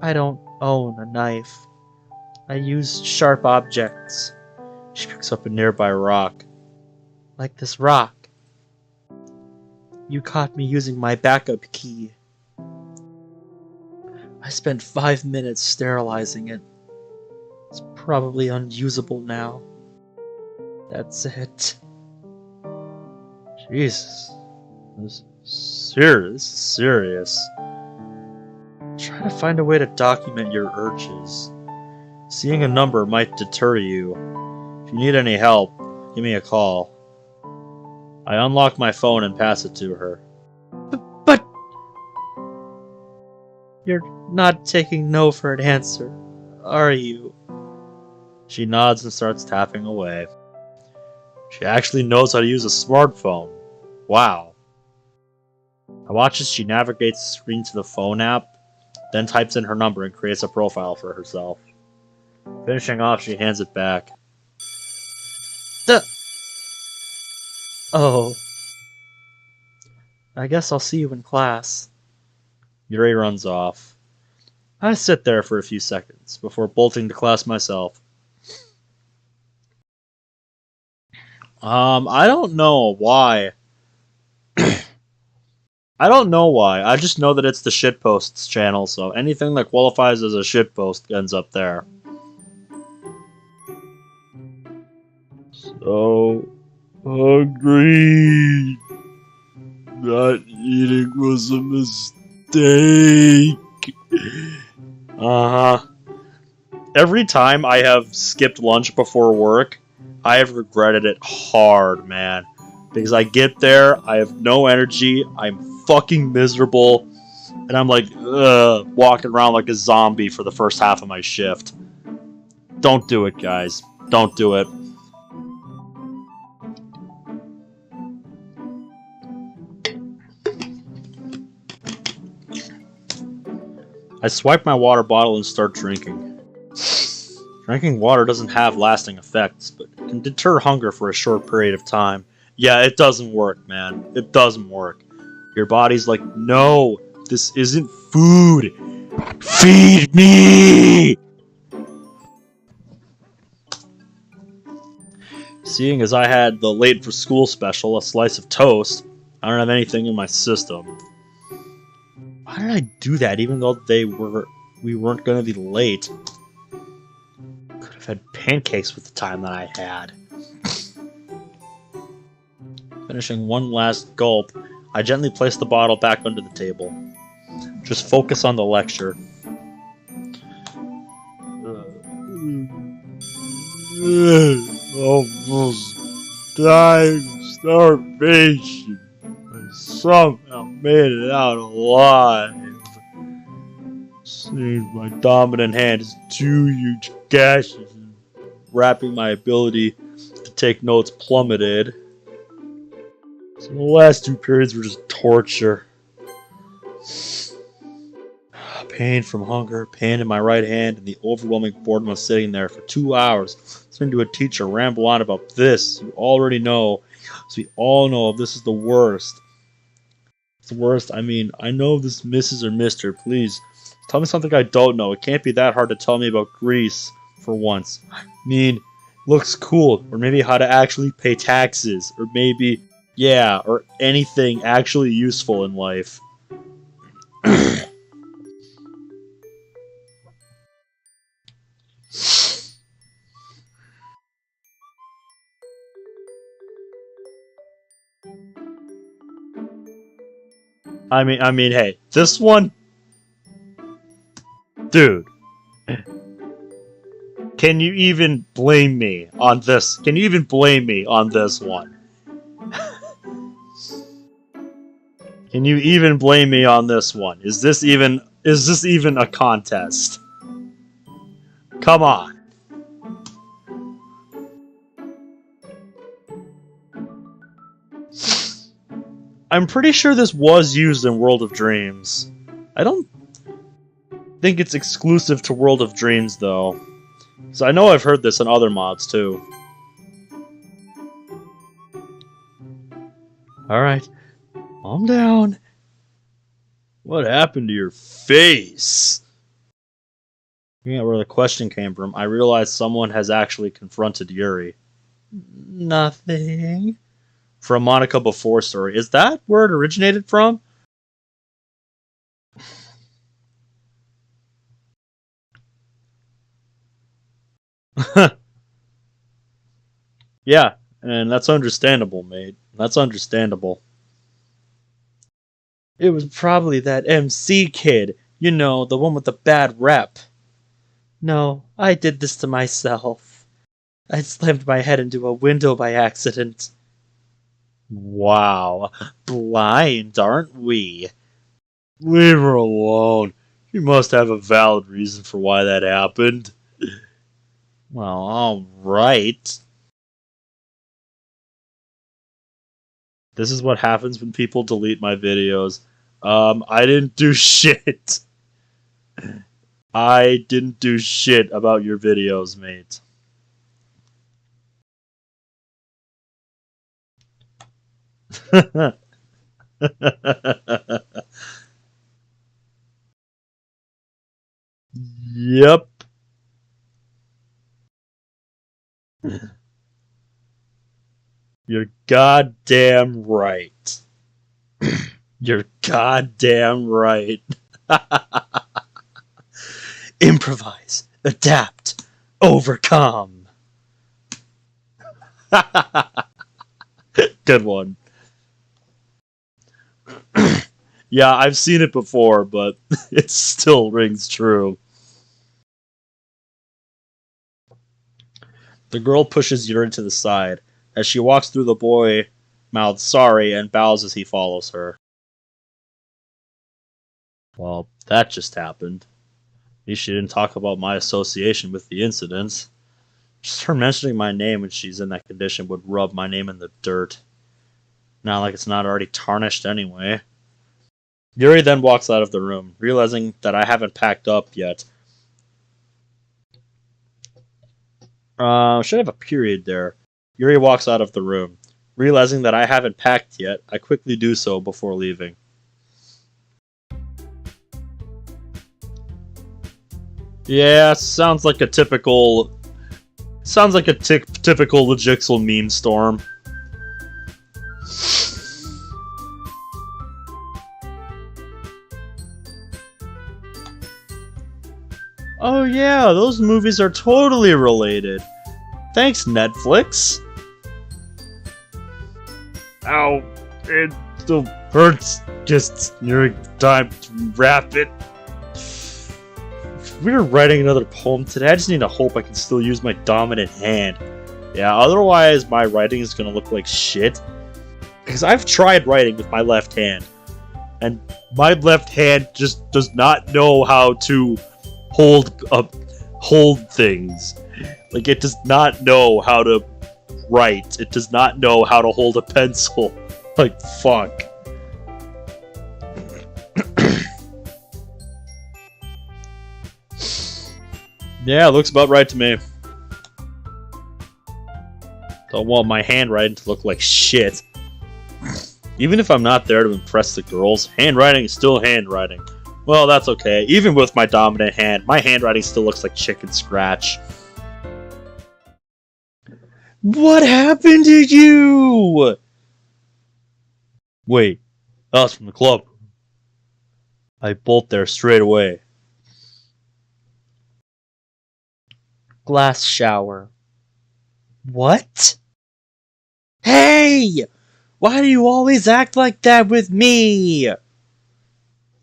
I don't own a knife. I use sharp objects. She picks up a nearby rock. Like this rock. You caught me using my backup key. I spent 5 minutes sterilizing it. It's probably unusable now. That's it. Jesus. This is serious. Try to find a way to document your urges. Seeing a number might deter you. If you need any help, give me a call. I unlock my phone and pass it to her. But you're not taking no for an answer, are you? She nods and starts tapping away. She actually knows how to use a smartphone. Wow. I watch as she navigates the screen to the phone app, then types in her number and creates a profile for herself. Finishing off, she hands it back. Oh. I guess I'll see you in class. Yuri runs off. I sit there for a few seconds before bolting to class myself. I don't know why. I don't know why. I just know that it's the shitposts channel, so anything that qualifies as a shitpost ends up there. So hungry. Not eating was a mistake. Every time I have skipped lunch before work, I have regretted it hard, man. Because I get there, I have no energy, I'm fucking miserable, and I'm like, walking around like a zombie for the first half of my shift. Don't do it, guys. Don't do it. I swipe my water bottle and start drinking. Drinking water doesn't have lasting effects, but it can deter hunger for a short period of time. Yeah, it doesn't work, man. It doesn't work. Your body's like, no, this isn't food. Feed me! Seeing as I had the late for school special, a slice of toast, I don't have anything in my system. Why did I do that even though they were we weren't gonna be late. Could have had pancakes with the time that I had. Finishing one last gulp, I gently placed the bottle back under the table. Just focus on the lecture. Almost dying of starvation. I somehow made it out alive. Seeing my dominant hand is 2 huge gashes, and wrapping my ability to take notes plummeted. So the last 2 periods were just torture. Pain from hunger, pain in my right hand, and the overwhelming boredom of sitting there for 2 hours listening to a teacher ramble on about this. You already know, so we all know this is the worst. It's the worst. I mean, I know this Mrs. or Mr. Please, tell me something I don't know. It can't be that hard to tell me about Greece, for once. I mean, looks cool, or maybe how to actually pay taxes, or maybe, yeah, or anything actually useful in life. I mean, hey, this one, dude. Can you even blame me on this? Can you even blame me on this one? Can you even blame me on this one? Is this even a contest? Come on. I'm pretty sure this was used in World of Dreams. I don't think it's exclusive to World of Dreams, though. So I know I've heard this in other mods, too. Alright. Calm down. What happened to your face? Looking at where the question came from, I realized someone has actually confronted Yuri. Nothing. From Monica Before story. Is that where it originated from? Yeah, and that's understandable, mate. That's understandable. It was probably that MC kid. You know, the one with the bad rep. No, I did this to myself. I slammed my head into a window by accident. Wow. Blind, aren't we? Leave her alone. She must have a valid reason for why that happened. Well, alright. This is what happens when people delete my videos. I didn't do shit. I didn't do shit about your videos, mate. Yep. You're goddamn right. You're goddamn right. Improvise, adapt, overcome. Good one. Yeah, I've seen it before, but it still rings true. The girl pushes Yuri to the side. As she walks through, the boy mouths sorry and bows as he follows her. Well, that just happened. At least she didn't talk about my association with the incident. Just her mentioning my name when she's in that condition would rub my name in the dirt. Not like it's not already tarnished anyway. Yuri then walks out of the room, realizing that I haven't packed up yet. Should have a period there. Yuri walks out of the room. Realizing that I haven't packed yet, I quickly do so before leaving. Yeah, sounds like a typical... Sounds like a typical Logixel meme storm. Oh yeah, those movies are totally related. Thanks, Netflix. Ow, it still hurts. Just nearing time to wrap it. If we were writing another poem today, I just need to hope I can still use my dominant hand. Yeah, otherwise my writing is gonna look like shit. Because I've tried writing with my left hand, and my left hand just does not know how to hold things. Like, it does not know how to write. It does not know how to hold a pencil. Like, fuck. Yeah, looks about right to me. Don't want my handwriting to look like shit. Even if I'm not there to impress the girls, handwriting is still handwriting. Well, that's okay. Even with my dominant hand, my handwriting still looks like chicken scratch. What happened to you? Wait, us from the club. I bolt there straight away. Glass shower. What? Hey! Why do you always act like that with me?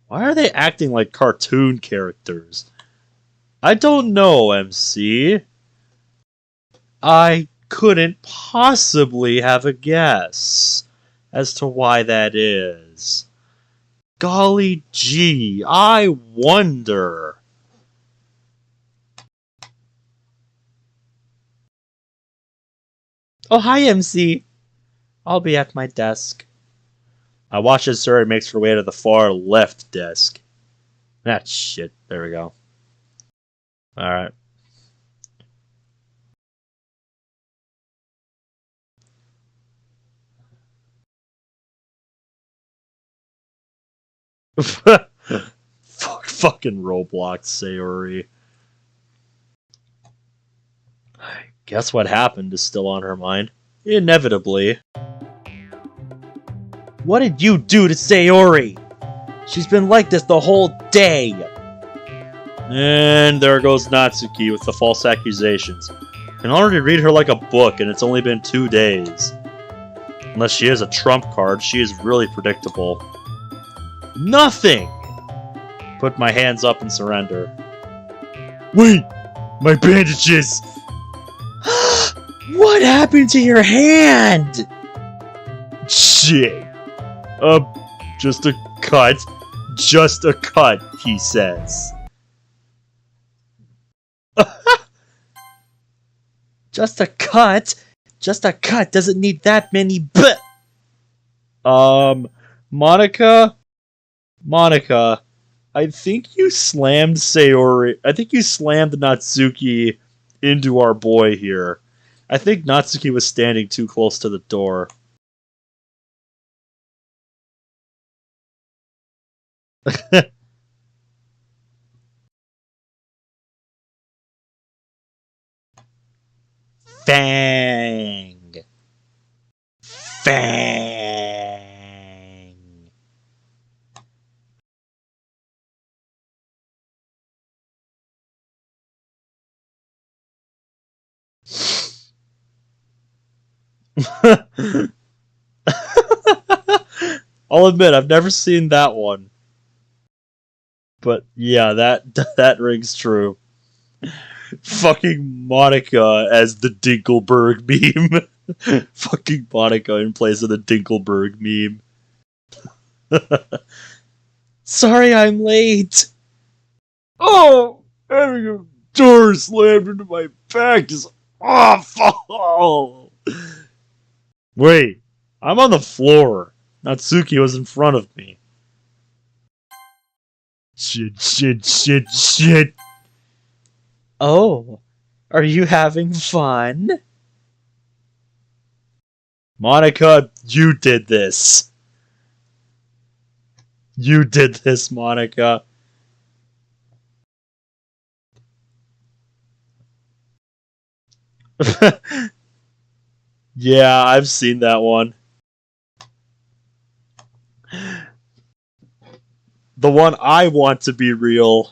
Why are they acting like cartoon characters? I don't know, MC. I couldn't possibly have a guess as to why that is. Golly gee, I wonder. Oh, hi, MC. I'll be at my desk. I watch as Suri makes her way to the far left desk. That shit. There we go. Alright. Fucking Roblox, Sayori. Guess what happened is still on her mind. Inevitably. What did you do to Sayori? She's been like this the whole day. And there goes Natsuki with the false accusations. Can already read her like a book, and it's only been 2 days. Unless she is a trump card, she is really predictable. Nothing! Put my hands up and surrender. Wait! My bandages! What happened to your hand? Shit. Just a cut. Just a cut, he says. Just a cut? Just a cut doesn't need that many Monica, I think you slammed Sayori. I think you slammed Natsuki into our boy here. I think Natsuki was standing too close to the door. Fang. Fang. I'll admit, I've never seen that one. But yeah, that rings true. Fucking Monica as the Dinkelberg meme. Fucking Monica in place of the Dinkelberg meme. Sorry I'm late. Oh, having a door slammed into my back is awful. Wait, I'm on the floor. Natsuki was in front of me. Shit. Oh, are you having fun? Monica, you did this. You did this, Monica. Yeah, I've seen that one. The one I want to be real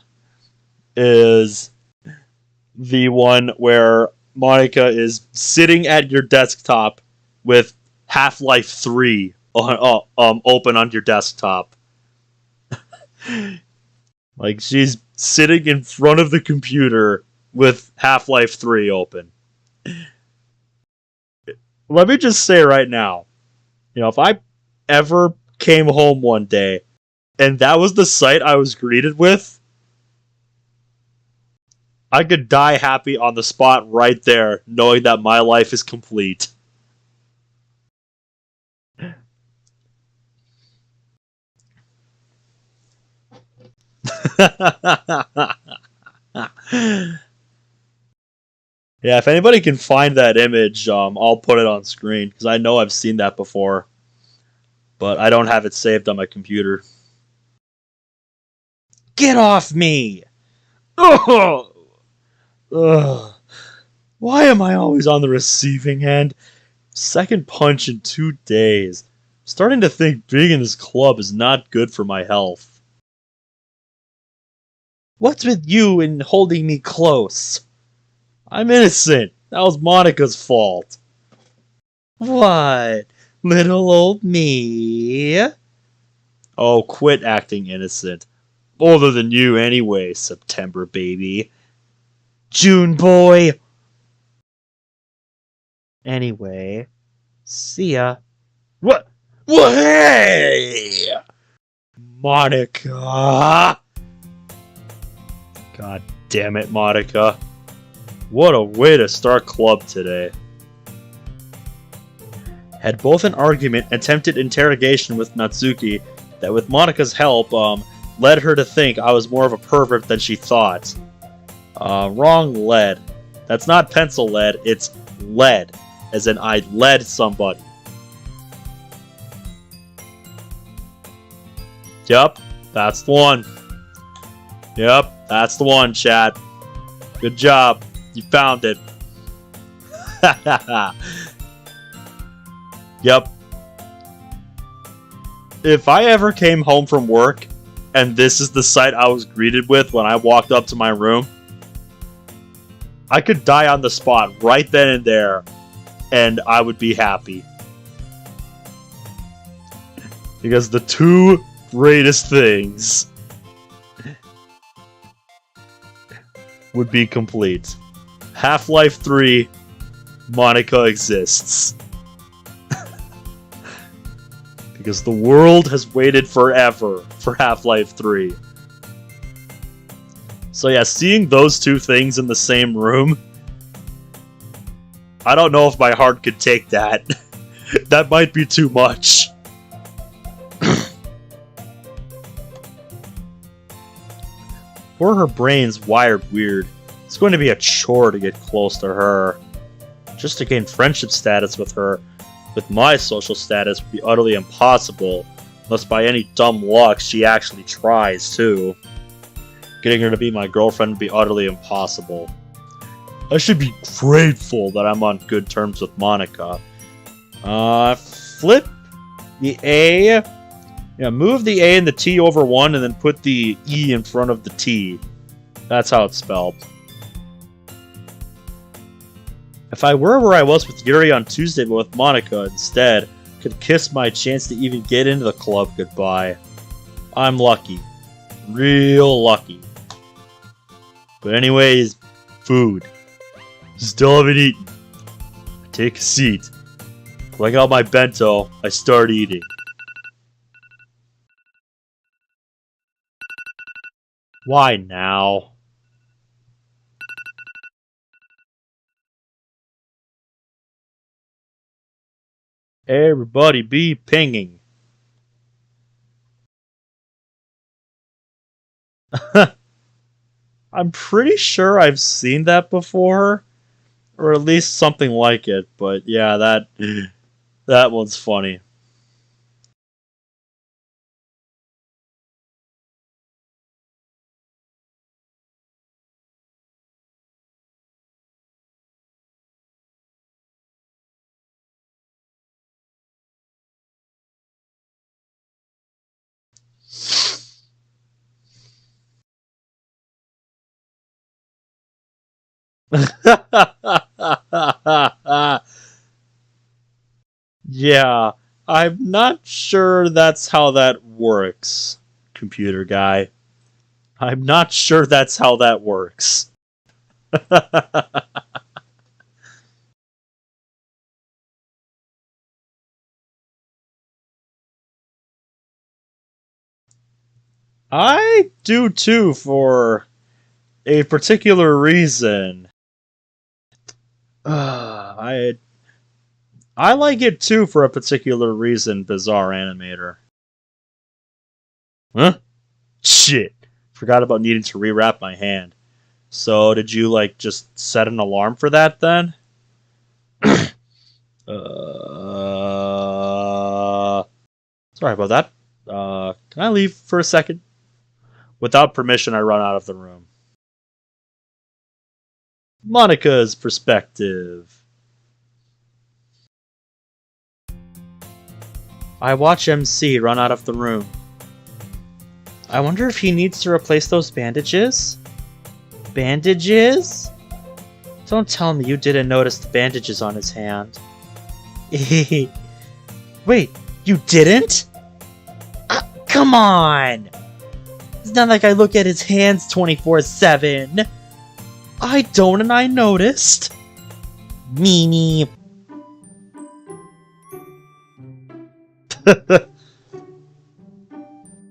is The one where Monica is sitting at your desktop with Half-Life 3 open on your desktop. Like she's sitting in front of the computer with Half-Life 3 open. Let me just say right now, if I ever came home one day and that was the sight I was greeted with, I could die happy on the spot right there, knowing that my life is complete. Yeah, if anybody can find that image, I'll put it on screen because I know I've seen that before, but I don't have it saved on my computer. Get off me! Ugh! Ugh. Why am I always on the receiving end? Second punch in 2 days. I'm starting to think being in this club is not good for my health. What's with you and holding me close? I'm innocent. That was Monica's fault. What? Little old me? Oh, quit acting innocent. Older than you anyway, September baby. June boy! Anyway, see ya. What? What? Hey! Monica! God damn it, Monica. What a way to start club today. Had both an argument and attempted interrogation with Natsuki that with Monica's help, led her to think I was more of a pervert than she thought. Wrong lead. That's not pencil lead, it's lead. As in I led somebody. Yep, that's the one. Yep, that's the one, chat. Good job. You found it. Yep. If I ever came home from work and this is the sight I was greeted with when I walked up to my room, I could die on the spot right then and there, and I would be happy. Because the two greatest things would be complete. Half-Life 3, Monica exists. Because the world has waited forever for Half-Life 3. So yeah, seeing those two things in the same room, I don't know if my heart could take that. That might be too much. Or her brain's wired weird. It's going to be a chore to get close to her. Just to gain friendship status with her, with my social status, would be utterly impossible, unless by any dumb luck she actually tries too. Getting her to be my girlfriend would be utterly impossible. I should be grateful that I'm on good terms with Monica. Flip the A. Yeah, move the A and the T over one and then put the E in front of the T. That's how it's spelled. If I were where I was with Yuri on Tuesday but with Monica instead, could kiss my chance to even get into the club goodbye. I'm lucky. Real lucky. But anyways, food. Still haven't eaten. I take a seat. Pull out my bento, I start eating. Why now? Everybody be pinging. I'm pretty sure I've seen that before. Or at least something like it, but yeah, that one's funny. Yeah, I'm not sure that's how that works, computer guy. I'm not sure that's how that works. I do too, for a particular reason. I like it too for a particular reason, Bizarre Animator. Huh? Shit. Forgot about needing to rewrap my hand. So did you like just set an alarm for that then? Sorry about that. Can I leave for a second? Without permission, I run out of the room. Monica's perspective. I watch MC run out of the room. I wonder if he needs to replace those bandages? Bandages? Don't tell me you didn't notice the bandages on his hand. Wait, you didn't? Come on! It's not like I look at his hands 24/7. I don't, and I noticed. Meanie. That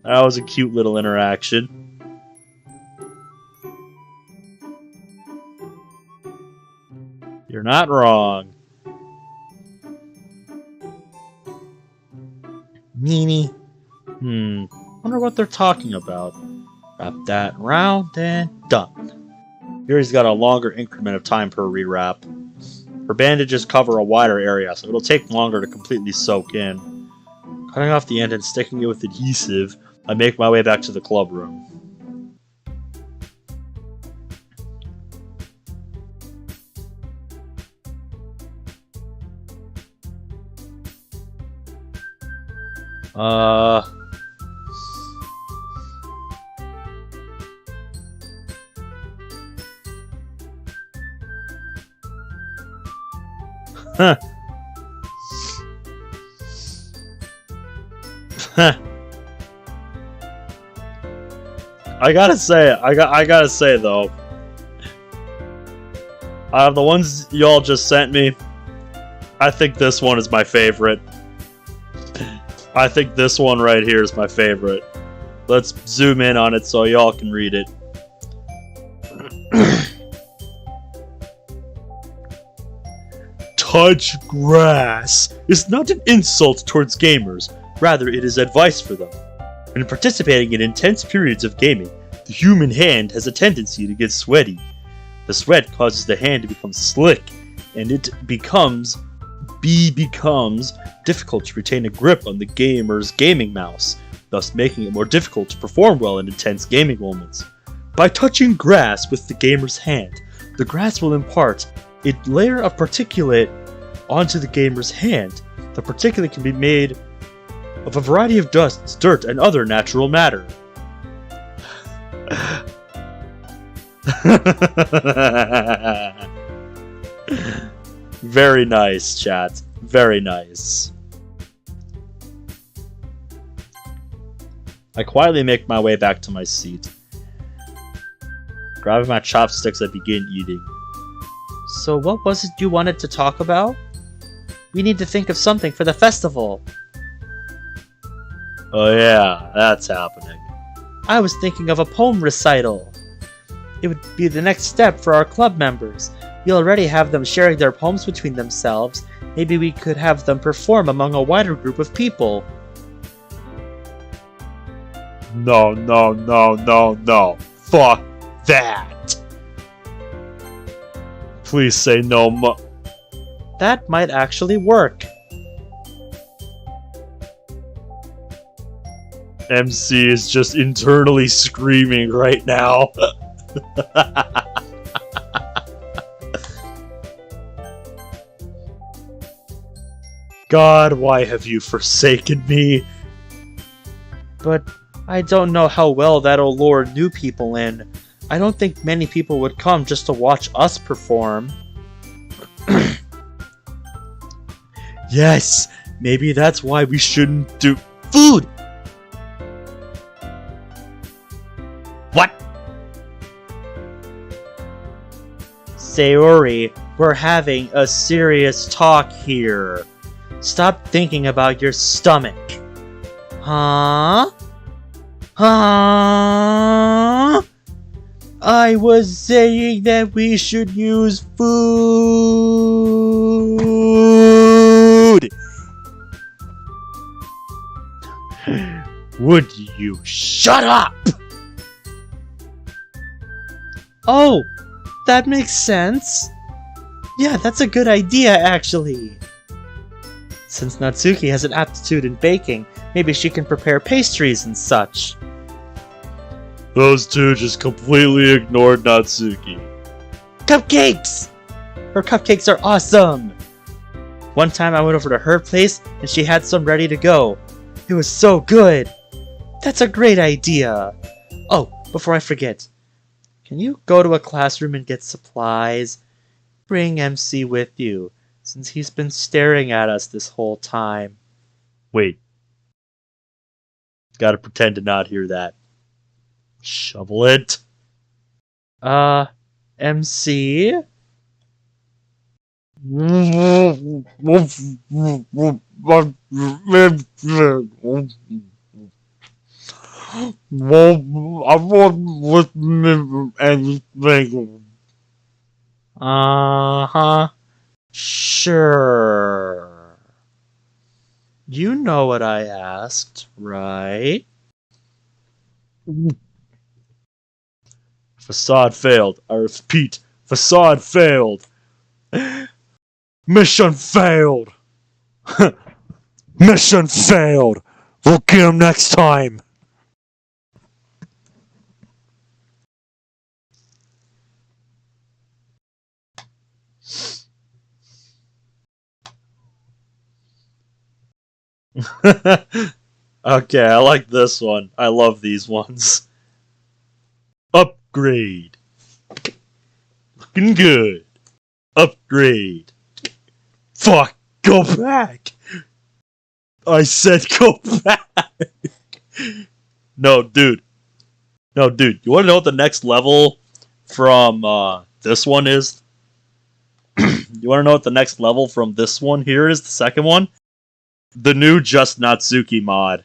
was a cute little interaction. You're not wrong. Meanie. Wonder what they're talking about. Wrap that round and done. Here he's got a longer increment of time per rewrap. Her bandages cover a wider area, so it'll take longer to completely soak in. Cutting off the end and sticking it with adhesive, I make my way back to the club room. Huh. I gotta say though, out of the ones y'all just sent me, I think this one is my favorite. I think this one right here is my favorite. Let's zoom in on it so y'all can read it. Touch grass is not an insult towards gamers, rather it is advice for them. When participating in intense periods of gaming, the human hand has a tendency to get sweaty. The sweat causes the hand to become slick, and it becomes difficult to retain a grip on the gamer's gaming mouse, thus making it more difficult to perform well in intense gaming moments. By touching grass with the gamer's hand, the grass will impart a layer of particulate onto the gamer's hand. The particulate can be made of a variety of dust, dirt, and other natural matter. Very nice, chat. Very nice. I quietly make my way back to my seat. Grabbing my chopsticks, I begin eating. So what was it you wanted to talk about? We need to think of something for the festival. Oh yeah, that's happening. I was thinking of a poem recital. It would be the next step for our club members. We already have them sharing their poems between themselves. Maybe we could have them perform among a wider group of people. No. Fuck that. Please say no mo- That might actually work. MC is just internally screaming right now. God, why have you forsaken me? But I don't know how well that'll lure new people in. I don't think many people would come just to watch us perform. Yes, maybe that's why we shouldn't do food. What? Sayori, we're having a serious talk here. Stop thinking about your stomach. Huh? Huh? I was saying that we should use food. Would you shut up? Oh, that makes sense. Yeah, that's a good idea, actually. Since Natsuki has an aptitude in baking, maybe she can prepare pastries and such. Those two just completely ignored Natsuki. Cupcakes! Her cupcakes are awesome! One time I went over to her place and she had some ready to go. It was so good! That's a great idea! Oh, before I forget, can you go to a classroom and get supplies? Bring MC with you, since he's been staring at us this whole time. Wait. Gotta pretend to not hear that. Shovel it. MC? Uh-huh. Sure. You know what I asked, right? Facade failed. I repeat, facade failed. Mission failed. Mission failed. We'll get him next time. Okay, I like this one. I love these ones. Upgrade. Looking good. Upgrade. Fuck, go back. I said go back. No, dude. No, dude. You want to know what the next level from this one is? You want to know what the next level from this one here is? The second one? The new Just Natsuki mod.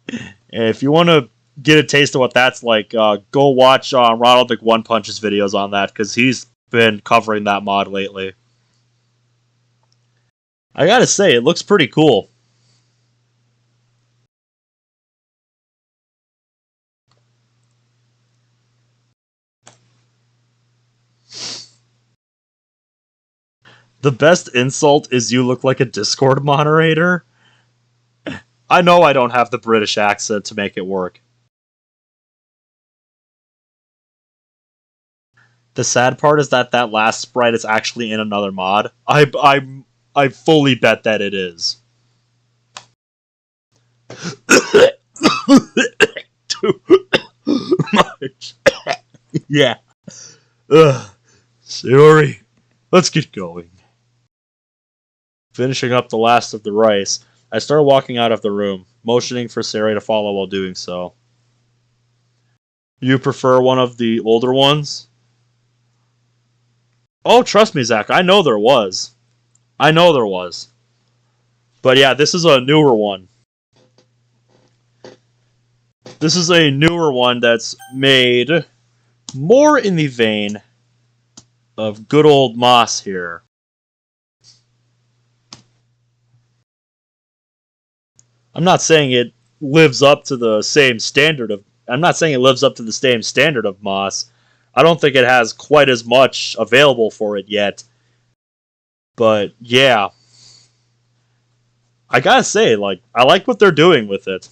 And if you want to get a taste of what that's like, go watch Ronald McOnepunch's videos on that, because he's been covering that mod lately. I gotta say, it looks pretty cool. The best insult is you look like a Discord moderator. I know I don't have the British accent to make it work. The sad part is that that last sprite is actually in another mod. I fully bet that it is. Too much. Yeah. Sayori, let's get going. Finishing up the last of the rice, I start walking out of the room, motioning for Sayori to follow while doing so. You prefer one of the older ones? Oh, trust me, Zach, I know there was. I know there was. But yeah, this is a newer one. This is a newer one that's made more in the vein of good old Moss here. I'm not saying it lives up to the same standard of... I'm not saying it lives up to the same standard of Moss. I don't think it has quite as much available for it yet. But, yeah. I gotta say, like, I like what they're doing with it.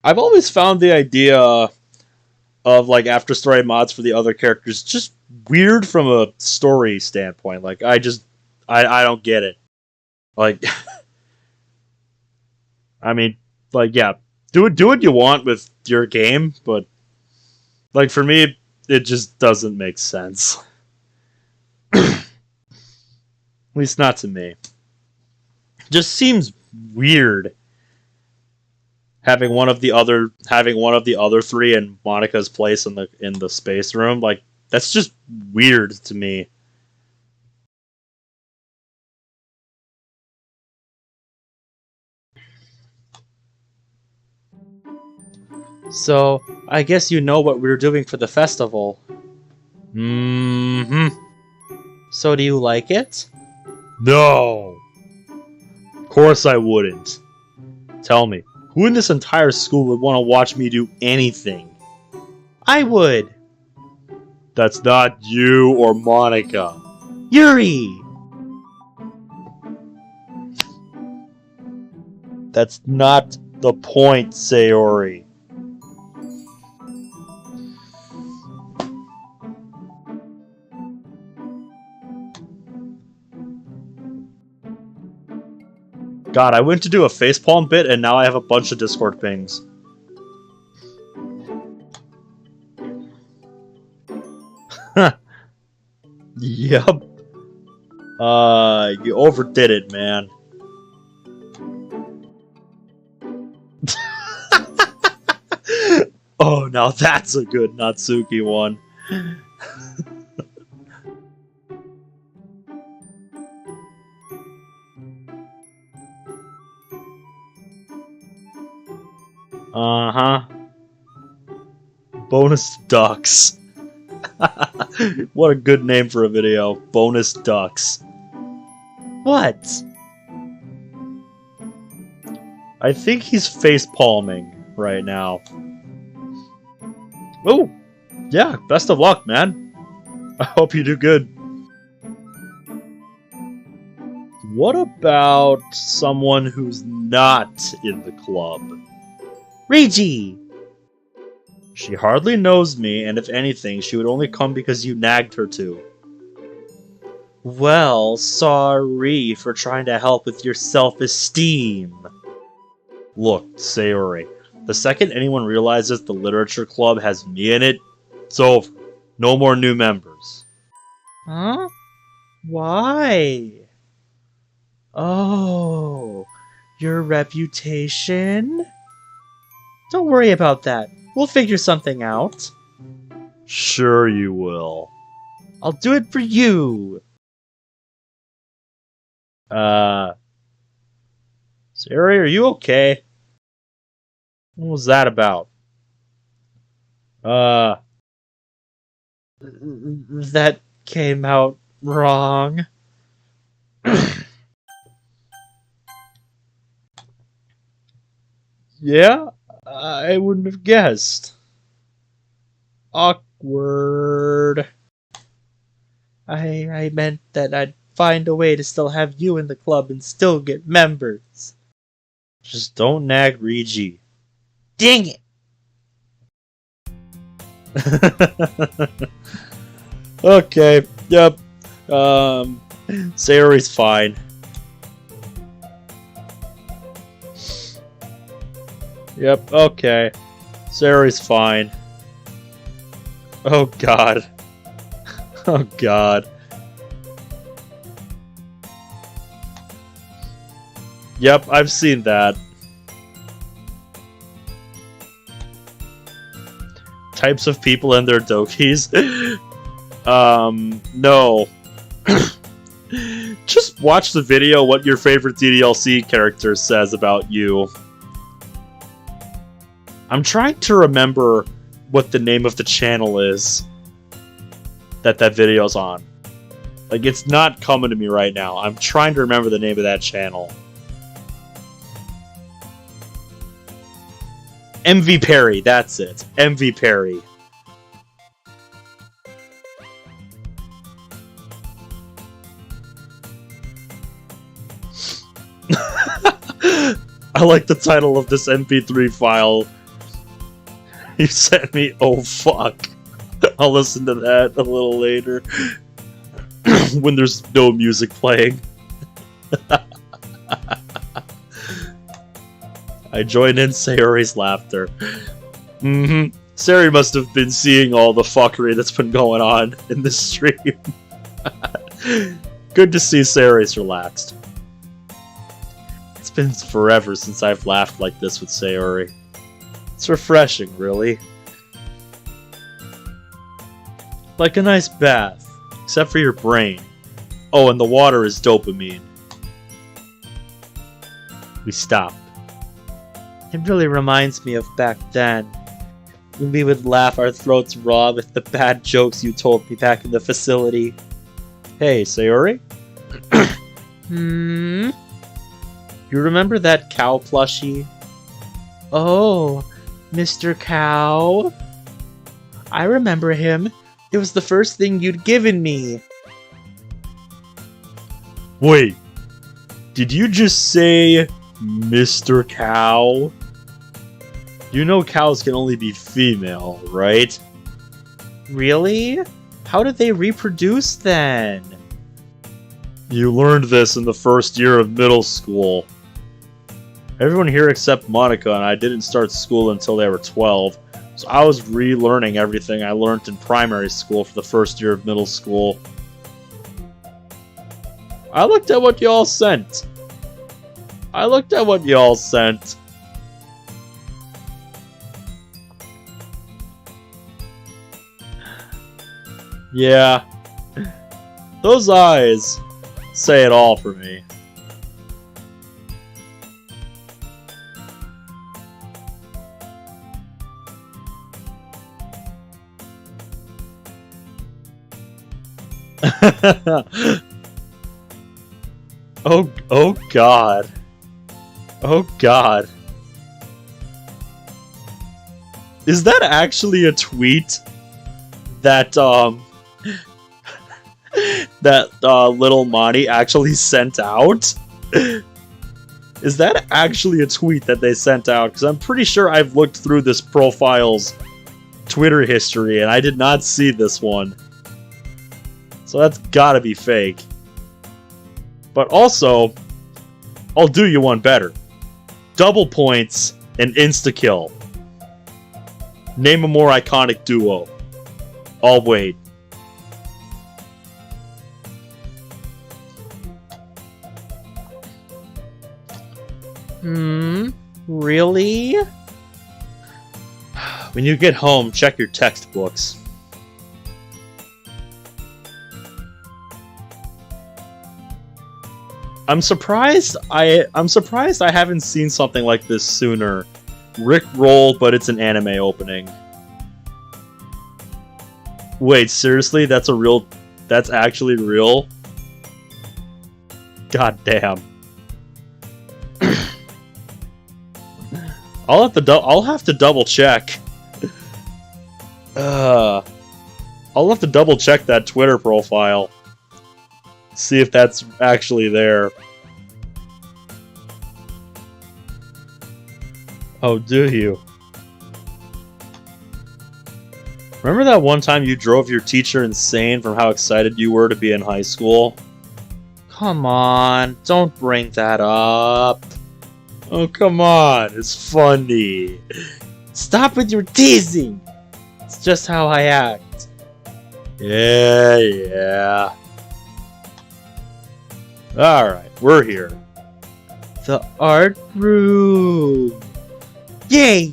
I've always found the idea of, like, after story mods for the other characters just weird from a story standpoint. Like, I don't get it. Like, I mean, like, yeah, do what you want with your game, but like for me, it just doesn't make sense. At least not to me. Just seems weird having one of the other three in Monica's place in the space room. Like that's just weird to me. So, I guess you know what we're doing for the festival. Hmm. So, do you like it? No. Of course I wouldn't. Tell me, who in this entire school would want to watch me do anything? I would! That's not you or Monica. Yuri! That's not the point, Sayori. God, I went to do a facepalm bit and now I have a bunch of Discord pings. Yep. You overdid it, man. Oh, now that's a good Natsuki one. Uh-huh. Bonus ducks. What a good name for a video. Bonus ducks. What? I think he's face palming right now. Oh, yeah, best of luck, man. I hope you do good. What about someone who's not in the club? Reiji! She hardly knows me, and if anything, she would only come because you nagged her to. Well, sorry for trying to help with your self-esteem. Look, Sayori, the second anyone realizes the literature club has me in it, it's over. No more new members. Huh? Why? Oh, your reputation? Don't worry about that. We'll figure something out. Sure you will. I'll do it for you. Sayori, are you okay? What was that about? That came out wrong. Yeah? I wouldn't have guessed. Awkward. I meant that I'd find a way to still have you in the club and still get members. Just don't nag Reiji. Dang it! Okay, yep. Sayori's fine. Yep, okay. Sayori's fine. Oh god. Oh god. Yep, I've seen that. Types of people and their dokis. No. Just watch the video what your favorite DDLC character says about you. I'm trying to remember what the name of the channel is that video's on. Like, it's not coming to me right now. I'm trying to remember the name of that channel. MV Perry, that's it. MV Perry. I like the title of this MP3 file. You sent me, oh fuck. I'll listen to that a little later. When there's no music playing. I joined in Sayori's laughter. Sayori must have been seeing all the fuckery that's been going on in this stream. Good to see Sayori's relaxed. It's been forever since I've laughed like this with Sayori. It's refreshing, really. Like a nice bath, except for your brain. Oh, and the water is dopamine. We stopped. It really reminds me of back then, when we would laugh our throats raw with the bad jokes you told me back in the facility. Hey, Sayori? You remember that cow plushie? Oh, Mr. Cow? I remember him. It was the first thing you'd given me. Wait, did you just say Mr. Cow? You know cows can only be female, right? Really? How did they reproduce then? You learned this in the first year of middle school. Everyone here except Monica and I didn't start school until they were 12, so I was relearning everything I learned in primary school for the first year of middle school. I looked at what y'all sent. Yeah. Those eyes say it all for me. Oh God. Oh God. Is that actually a tweet that little Monty actually sent out? Is that actually a tweet that they sent out? Because I'm pretty sure I've looked through this profile's Twitter history and I did not see this one. So that's gotta be fake. But also, I'll do you one better. Double points and insta-kill. Name a more iconic duo. I'll wait. Really? When you get home, check your textbooks. I'm surprised I haven't seen something like this sooner. Rick roll, but it's an anime opening. Wait, seriously? That's actually real? God damn. I'll have to double check. I'll have to double check that Twitter profile. See if that's actually there. Oh, do you? Remember that one time you drove your teacher insane from how excited you were to be in high school? Come on, don't bring that up. Oh, come on, it's funny. Stop with your teasing. It's just how I act. Yeah. Alright, we're here. The art room. Yay!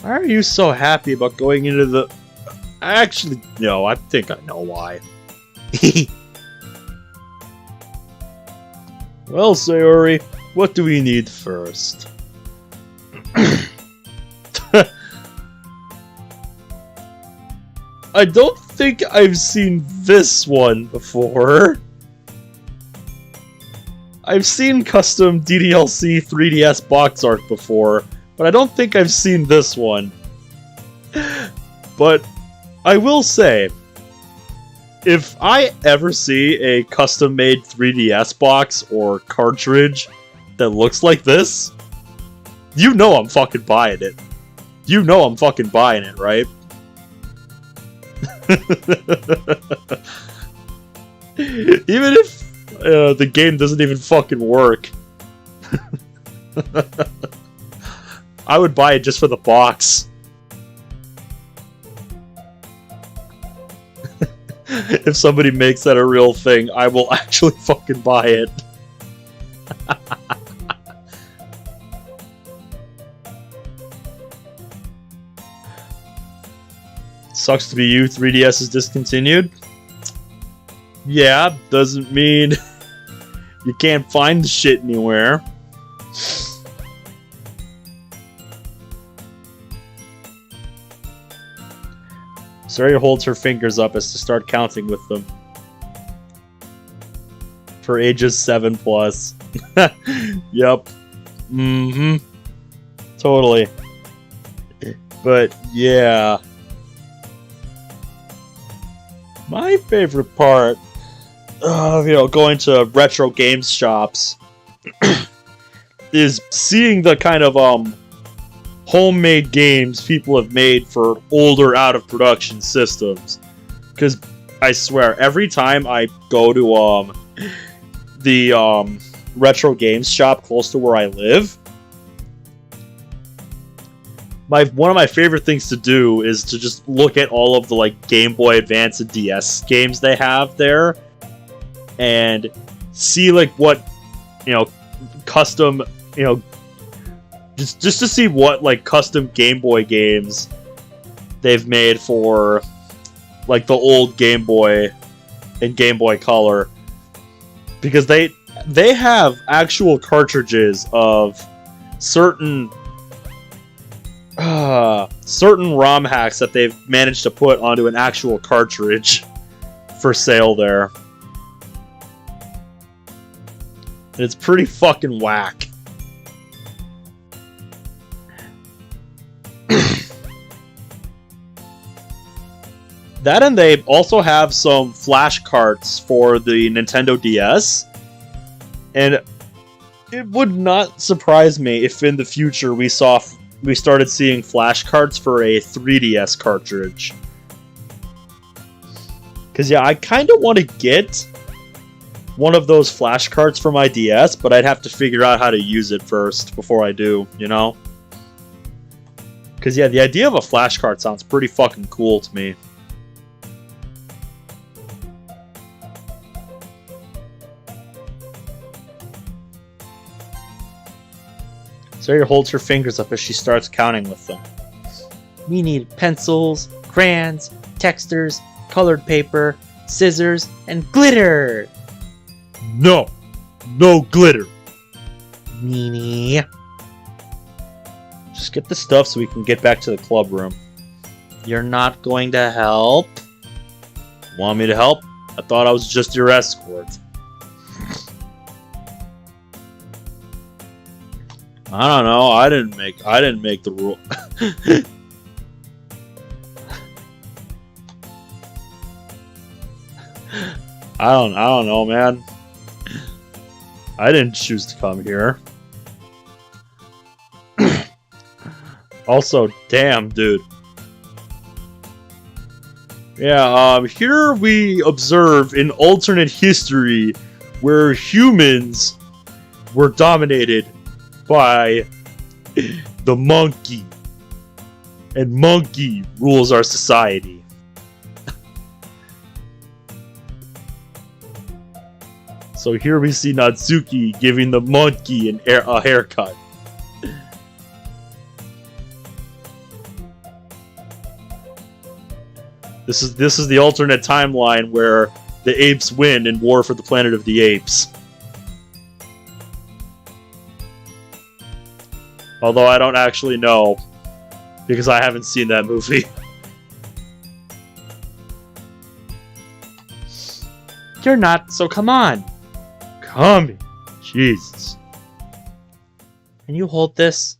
Why are you so happy about going into the... Actually, no, I think I know why. Well, Sayori, what do we need first? I don't think I've seen this one before. I've seen custom DDLC 3DS box art before, but I don't think I've seen this one. But I will say, if I ever see a custom-made 3DS box or cartridge that looks like this, you know I'm fucking buying it. You know I'm fucking buying it, right? Even if The game doesn't even fucking work. I would buy it just for the box. If somebody makes that a real thing, I will actually fucking buy it. Sucks to be you, 3DS is discontinued. Yeah, doesn't mean you can't find the shit anywhere. Saria holds her fingers up as to start counting with them. For ages 7+. Yep. Mm-hmm. Totally. But, yeah. My favorite part of, going to retro games shops is seeing the kind of, homemade games people have made for older out-of-production systems. Because, I swear, every time I go to, the, retro games shop close to where I live, one of my favorite things to do is to just look at all of the like Game Boy Advance and DS games they have there, and see like what custom just to see what like custom Game Boy games they've made for like the old Game Boy and Game Boy Color, because they have actual cartridges of certain ROM hacks that they've managed to put onto an actual cartridge for sale there. And it's pretty fucking whack. That, and they also have some flash carts for the Nintendo DS. And it would not surprise me if in the future we started seeing flash carts for a 3DS cartridge. Because, yeah, I kind of want to get one of those flash carts for my DS, but I'd have to figure out how to use it first before I do, Because, yeah, the idea of a flash cart sounds pretty fucking cool to me. Saria holds her fingers up as she starts counting with them. We need pencils, crayons, textures, colored paper, scissors, and glitter! No! No glitter! Meanie. Just get the stuff so we can get back to the club room. You're not going to help? Want me to help? I thought I was just your escort. I don't know. I didn't make the rule. I don't know, man. I didn't choose to come here. Also, damn, dude. Yeah, here we observe an alternate history where humans were dominated by the monkey, and monkey rules our society. So here we see Natsuki giving the monkey a haircut. This is the alternate timeline where the apes win in War for the Planet of the Apes. Although I don't actually know, because I haven't seen that movie. You're not, so come on. Come, Jesus. Can you hold this?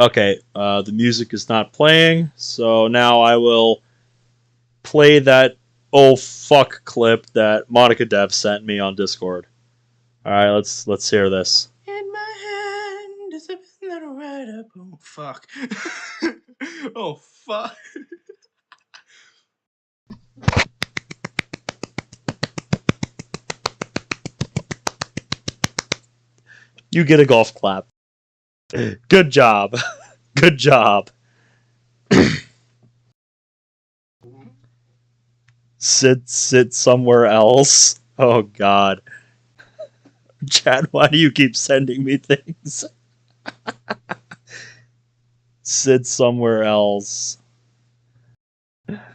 Okay, the music is not playing, so now I will play that oh fuck clip that Monica Dev sent me on Discord. Alright, let's hear this. In my hand is a little right up. Oh fuck. Oh fuck. You get a golf clap. Good job. Good job. Sit somewhere else. Oh god. Chad, why do you keep sending me things? Sit somewhere else.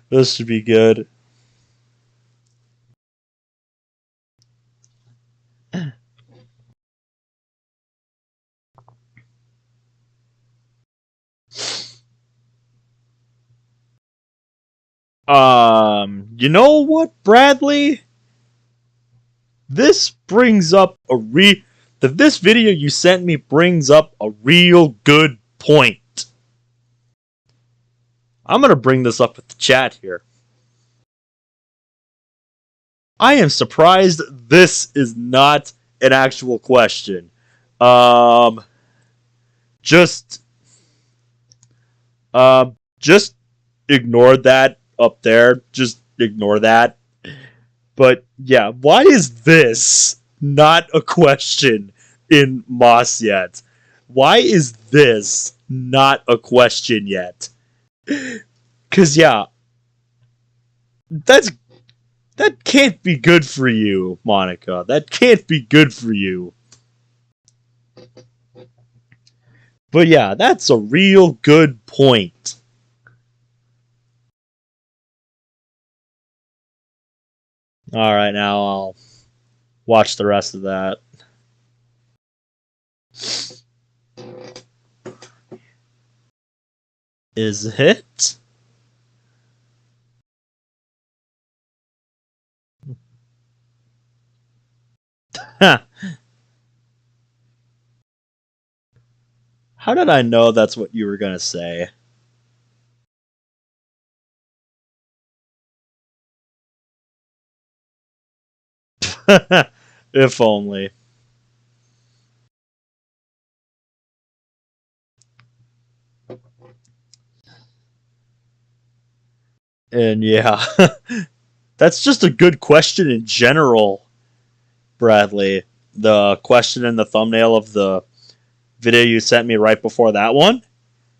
This should be good. You know what, Bradley? This brings up this video you sent me brings up a real good point. I'm gonna bring this up with the chat here. I am surprised this is not an actual question. Just ignore that up there. Just ignore that. But yeah, why is this not a question in Moss yet? Why is this not a question yet? Cause yeah, that can't be good for you, Monica. That can't be good for you. But yeah, that's a real good point. Alright, now I'll watch the rest of that. Is it? How did I know that's what you were gonna say? If only. And yeah, that's just a good question in general, Bradley. The question in the thumbnail of the video you sent me right before that one.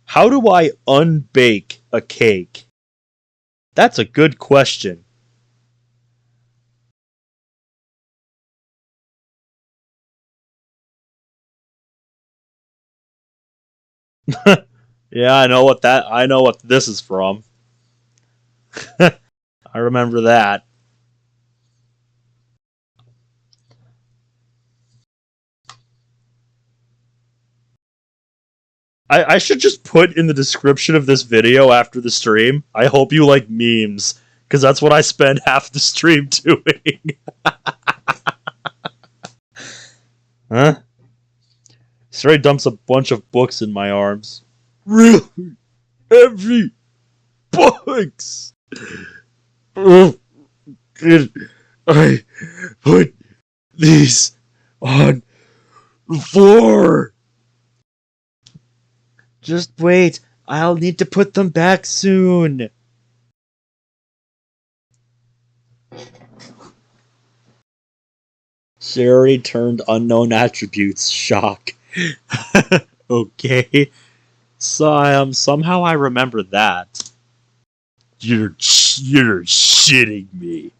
How do I unbake a cake? That's a good question. Yeah, I know what this is from. I remember that. I should just put in the description of this video after the stream, I hope you like memes, because that's what I spend half the stream doing. Huh? Straight dumps a bunch of books in my arms. Really heavy books! Oh, did I put these on the floor? Just wait. I'll need to put them back soon. Sherry turned unknown attributes. Shock. Okay. So somehow I remember that. You're shitting me.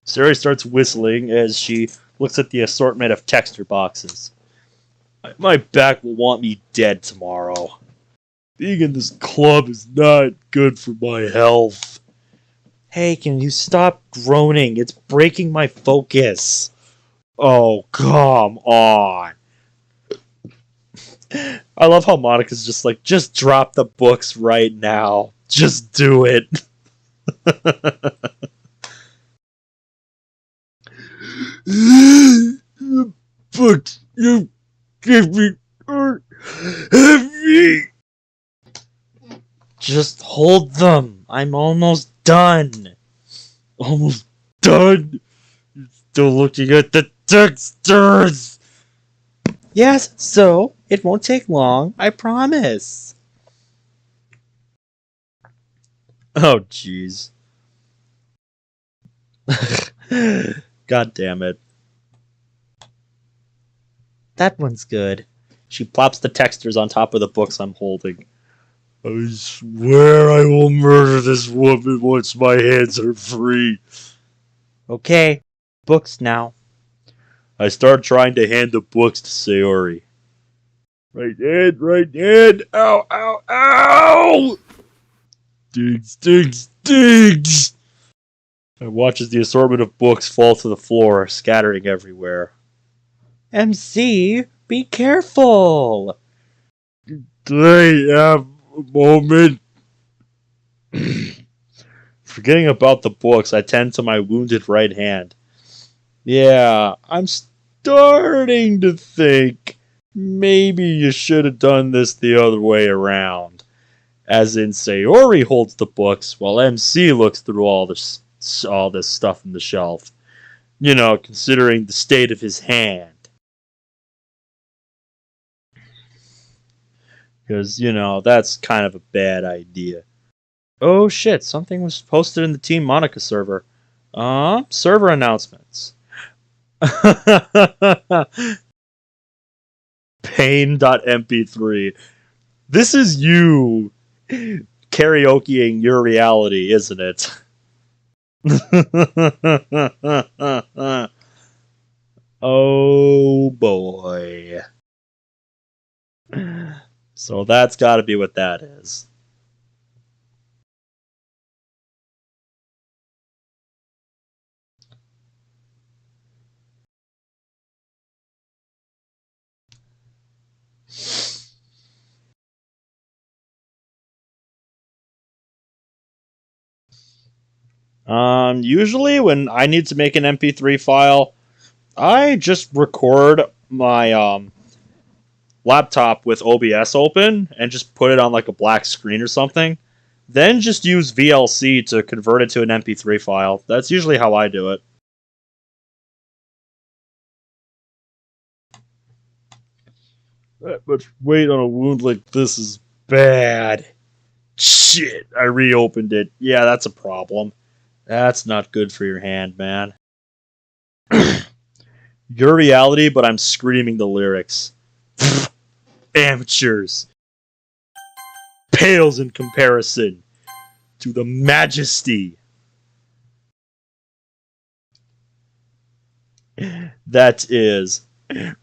Sari starts whistling as she looks at the assortment of texture boxes. My back will want me dead tomorrow. Being in this club is not good for my health. Hey, can you stop groaning? It's breaking my focus. Oh, come on. I love how Monica's just like, just drop the books right now. Just do it. The books you give me are heavy. Just hold them. I'm almost done. Almost done. You're still looking at the textures. Yes, so it won't take long. I promise. Oh, jeez. God damn it. That one's good. She plops the texters on top of the books I'm holding. I swear I will murder this woman once my hands are free. Okay, books now. I start trying to hand the books to Sayori. Right hand, ow, ow, ow! Digs, digs, digs! I watch as the assortment of books fall to the floor, scattering everywhere. MC, be careful! Do I have a moment? Forgetting about the books, I tend to my wounded right hand. Yeah, I'm starting to think maybe you should have done this the other way around. As in, Sayori holds the books while MC looks through all this stuff in the shelf. You know, considering the state of his hand. Because, you know, that's kind of a bad idea. Oh shit, something was posted in the Team Monica server. Server announcements. Pain.mp3. This is you karaokeing your reality, isn't it? Oh boy. So that's gotta be what that is. Usually when I need to make an MP3 file, I just record my laptop with OBS open and just put it on like a black screen or something. Then just use VLC to convert it to an MP3 file. That's usually how I do it. That much weight on a wound like this is bad. Shit, I reopened it. Yeah, that's a problem. That's not good for your hand, man. Your reality, but I'm screaming the lyrics. Amateurs. Pales in comparison to the majesty that is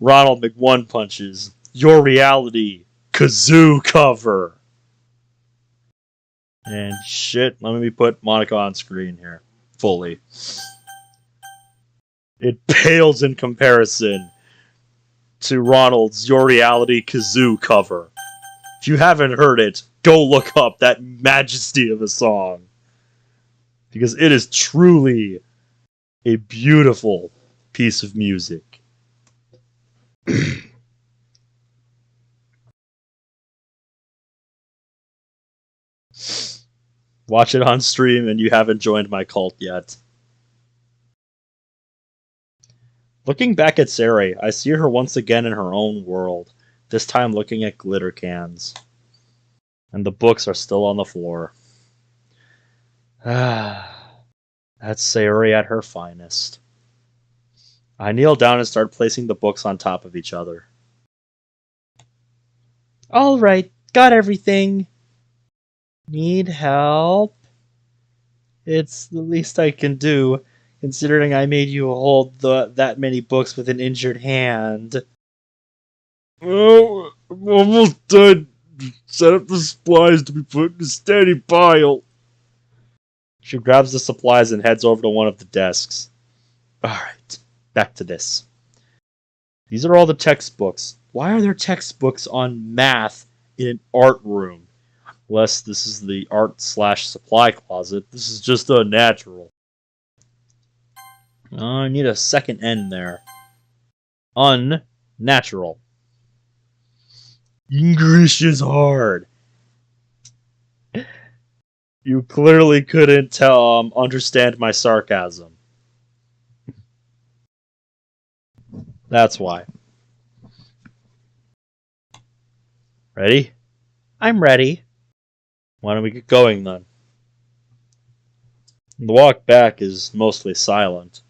Ronald McOne Punch's Your Reality Kazoo cover. And shit, let me put Monica on screen here. Fully. It pales in comparison to Ronald's Your Reality Kazoo cover. If you haven't heard it, go look up that majesty of a song. Because it is truly a beautiful piece of music. Watch it on stream and you haven't joined my cult yet. Looking back at Sari, I see her once again in her own world, this time looking at glitter cans. And the books are still on the floor. That's Sayori at her finest. I kneel down and start placing the books on top of each other. Alright, got everything. Need help? It's the least I can do, considering I made you hold that many books with an injured hand. Oh, I'm almost done. Set up the supplies to be put in a steady pile. She grabs the supplies and heads over to one of the desks. Alright, back to this. These are all the textbooks. Why are there textbooks on math in an art room? Unless this is the art/supply closet. This is just unnatural. Oh, I need a second N there. Unnatural. English is hard. You clearly couldn't understand my sarcasm. That's why. Ready? I'm ready. Why don't we get going then? The walk back is mostly silent.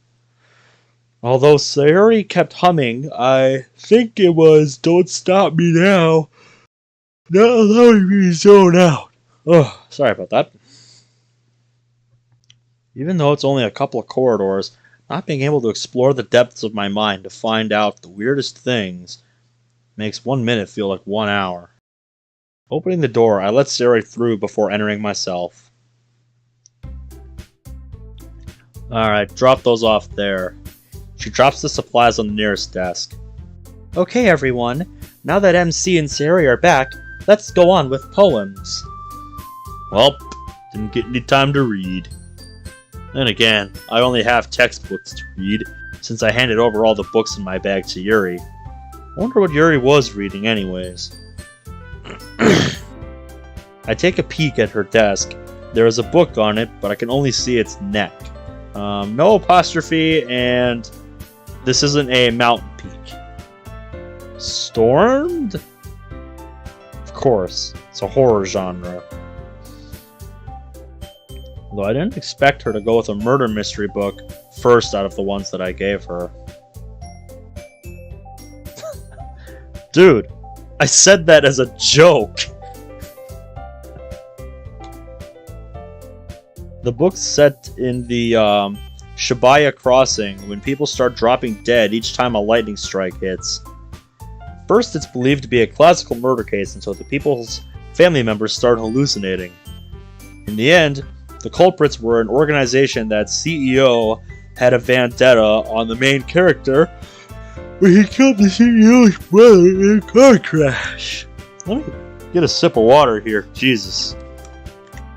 Although Sayuri kept humming, I think it was Don't Stop Me Now, not allowing me to zone out. Oh, sorry about that. Even though it's only a couple of corridors, not being able to explore the depths of my mind to find out the weirdest things makes 1 minute feel like 1 hour. Opening the door, I let Sayuri through before entering myself. Alright, drop those off there. She drops the supplies on the nearest desk. Okay, everyone. Now that MC and Sayuri are back, let's go on with poems. Well, didn't get any time to read. Then again, I only have textbooks to read, since I handed over all the books in my bag to Yuri. I wonder what Yuri was reading anyways. I take a peek at her desk. There is a book on it, but I can only see its neck. No apostrophe, and this isn't a mountain peak. Stormed? Of course, it's a horror genre. Though I didn't expect her to go with a murder mystery book first out of the ones that I gave her. Dude, I said that as a joke. The book's set in the Shibuya Crossing when people start dropping dead each time a lightning strike hits. First, it's believed to be a classical murder case until the people's family members start hallucinating. In the end, the culprits were an organization that CEO had a vendetta on the main character when he killed the CEO's brother in a car crash. Let me get a sip of water here. Jesus.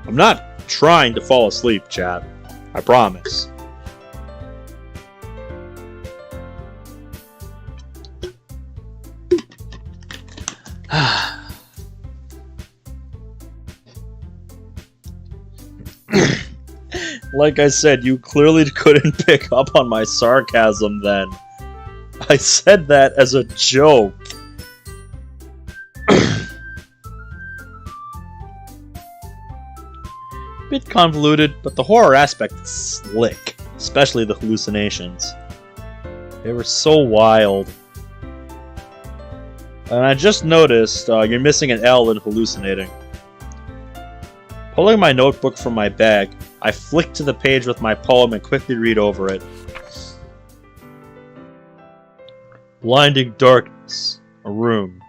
I'm not trying to fall asleep, chat. I promise. Like I said, you clearly couldn't pick up on my sarcasm then. I said that as a joke. Bit convoluted, but the horror aspect is slick, especially the hallucinations. They were so wild. And I just noticed you're missing an L in hallucinating. Pulling my notebook from my bag, I flick to the page with my poem and quickly read over it. Blinding darkness. A room.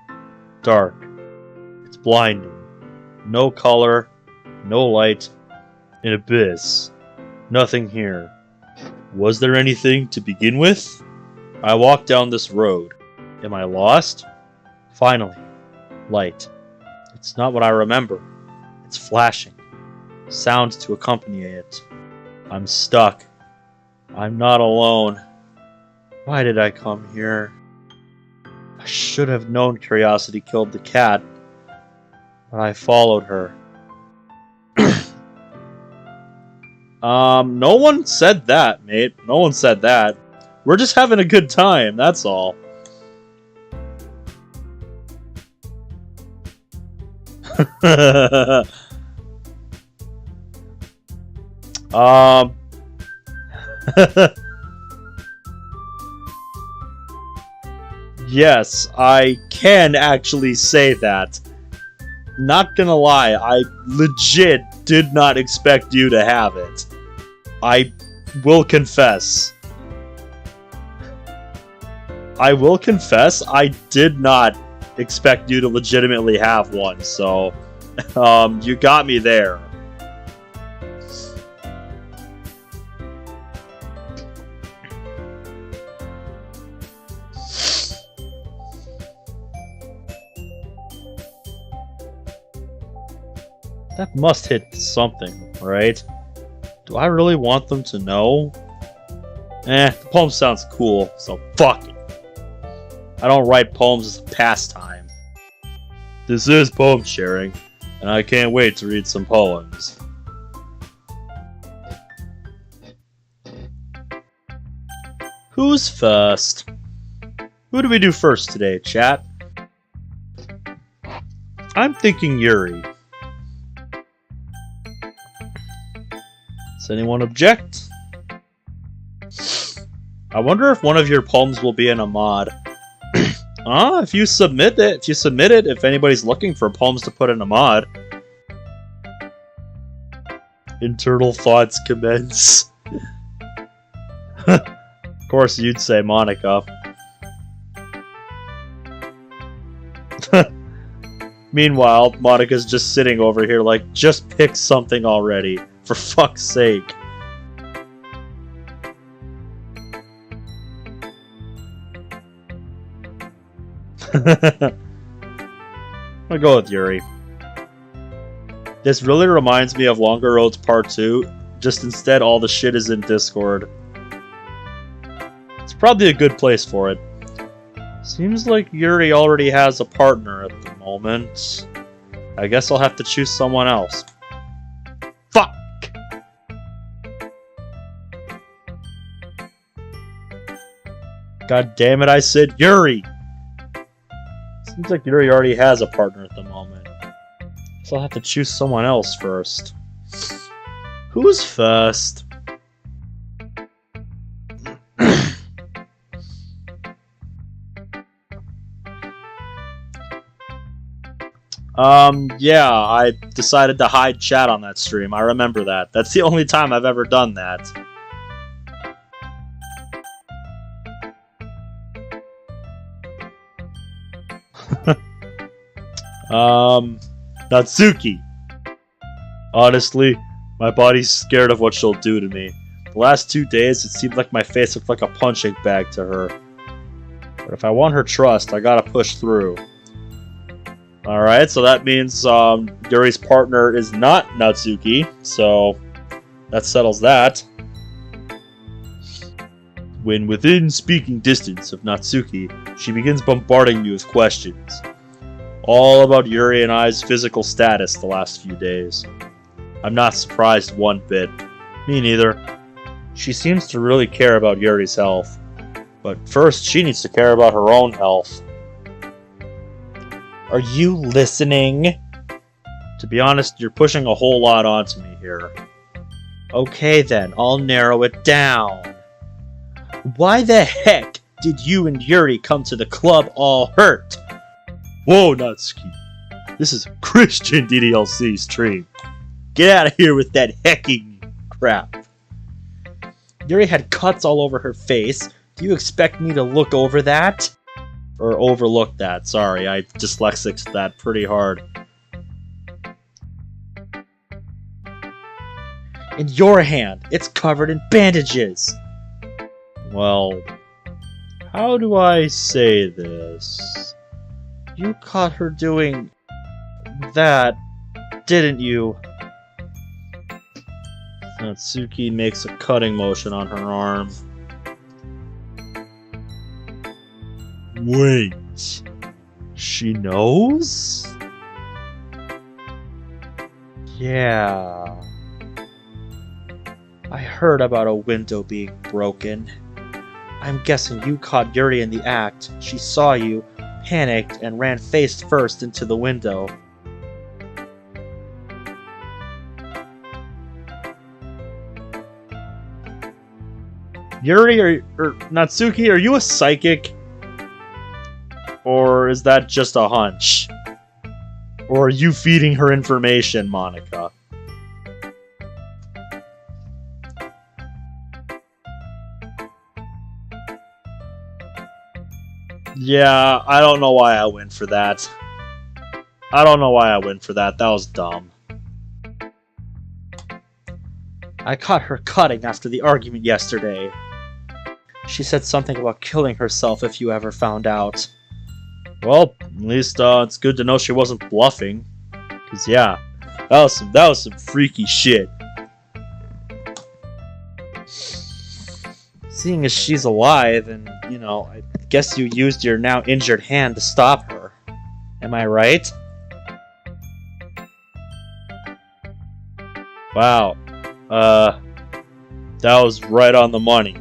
Dark. It's blinding. No color. No light. An abyss. Nothing here. Was there anything to begin with? I walk down this road. Am I lost? Finally. Light. It's not what I remember. It's flashing. Sounds to accompany it. I'm stuck. I'm not alone. Why did I come here? I should have known curiosity killed the cat, but I followed her. No one said that, mate. No one said that. We're just having a good time, that's all. Yes, I can actually say that. Not gonna lie, I legit did not expect you to have it. I will confess. I did not expect you to legitimately have one, so you got me there. That must hit something, right? Do I really want them to know? The poem sounds cool, so fuck it. I don't write poems as a pastime. This is poem sharing, and I can't wait to read some poems. Who's first? Who do we do first today, chat? I'm thinking Yuri. Does anyone object? I wonder if one of your poems will be in a mod. If you submit it, if anybody's looking for poems to put in a mod. Internal thoughts commence. Of course you'd say Monica. Meanwhile, Monica's just sitting over here like, just pick something already, for fuck's sake. I'm gonna go with Yuri. This really reminds me of Longer Roads Part 2, just instead all the shit is in Discord. It's probably a good place for it. Seems like Yuri already has a partner at the moment. I guess I'll have to choose someone else. Fuck! God damn it, I said Yuri! Seems like Yuri already has a partner at the moment. So I'll have to choose someone else first. Who's first? Yeah, I decided to hide chat on that stream. I remember that. That's the only time I've ever done that. Natsuki. Honestly, my body's scared of what she'll do to me. The last 2 days, it seemed like my face looked like a punching bag to her. But if I want her trust, I gotta push through. Alright, so that means Yuri's partner is not Natsuki, so that settles that. When within speaking distance of Natsuki, she begins bombarding me with questions. All about Yuri and I's physical status the last few days. I'm not surprised one bit. Me neither. She seems to really care about Yuri's health. But first, she needs to care about her own health. Are you listening? To be honest, you're pushing a whole lot onto me here. Okay then, I'll narrow it down. Why the heck did you and Yuri come to the club all hurt? Whoa, Natsuki. This is a Christian DDLC stream. Get out of here with that hecking crap. Yuri had cuts all over her face. Do you expect me to look over that? Or overlook that, sorry, I dyslexics that pretty hard. In your hand, it's covered in bandages! Well, how do I say this? You caught her doing that, didn't you? Natsuki makes a cutting motion on her arm. Wait, she knows? Yeah. I heard about a window being broken. I'm guessing you caught Yuri in the act. She saw you, panicked, and ran face first into the window. Yuri or Natsuki, are you a psychic? Or is that just a hunch? Or are you feeding her information, Monica? Yeah, I don't know why I went for that. That was dumb. I caught her cutting after the argument yesterday. She said something about killing herself if you ever found out. Well, at least it's good to know she wasn't bluffing. Cause yeah, that was some freaky shit. Seeing as she's alive, and you know, I guess you used your now injured hand to stop her. Am I right? Wow. That was right on the money.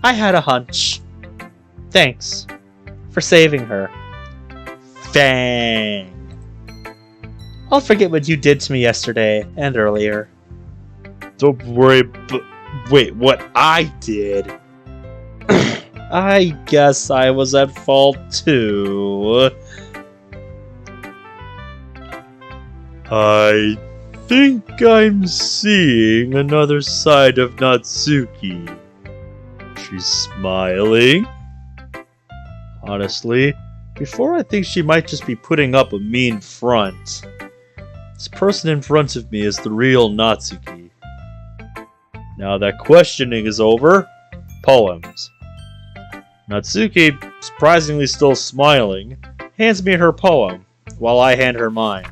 I had a hunch. Thanks for saving her. Fang. I'll forget what you did to me yesterday and earlier. Don't worry, but wait, what I did? I guess I was at fault too. I think I'm seeing another side of Natsuki. She's smiling. Honestly, before I think she might just be putting up a mean front. This person in front of me is the real Natsuki. Now that questioning is over, poems. Natsuki, surprisingly still smiling, hands me her poem, while I hand her mine.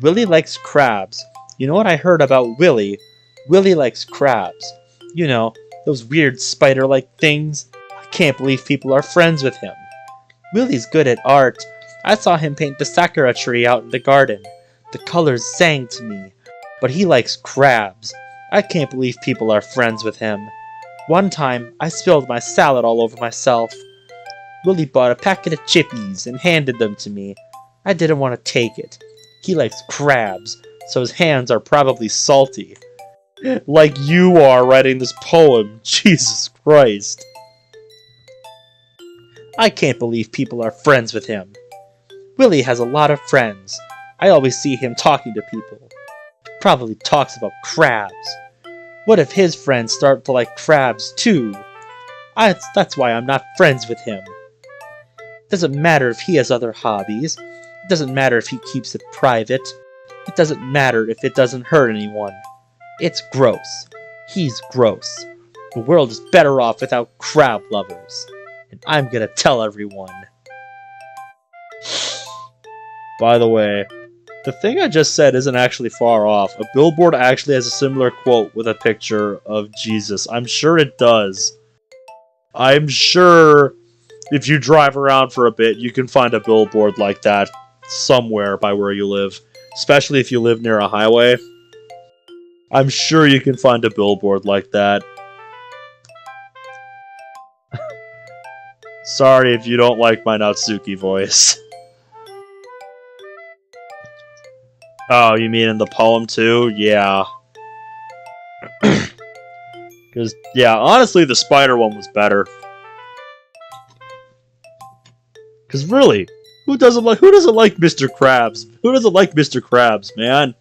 Willie likes crabs. You know what I heard about Willie? Willie likes crabs. You know, those weird spider-like things. I can't believe people are friends with him. Willie's good at art. I saw him paint the sakura tree out in the garden. The colors sang to me. But he likes crabs. I can't believe people are friends with him. One time, I spilled my salad all over myself. Willie bought a packet of chippies and handed them to me. I didn't want to take it. He likes crabs, so his hands are probably salty. Like you are writing this poem, Jesus Christ. I can't believe people are friends with him. Willie has a lot of friends. I always see him talking to people. Probably talks about crabs. What if his friends start to like crabs too? That's why I'm not friends with him. Doesn't matter if he has other hobbies. It doesn't matter if he keeps it private. It doesn't matter if it doesn't hurt anyone. It's gross. He's gross. The world is better off without crab lovers. And I'm gonna tell everyone. By the way, the thing I just said isn't actually far off. A billboard actually has a similar quote with a picture of Jesus. I'm sure it does. I'm sure if you drive around for a bit, you can find a billboard like that somewhere by where you live. Especially if you live near a highway. I'm sure you can find a billboard like that. Sorry if you don't like my Natsuki voice. Oh, you mean in the poem too? Yeah. Because, yeah, honestly, the spider one was better. Because really, who doesn't like Mr. Krabs? Who doesn't like Mr. Krabs, man?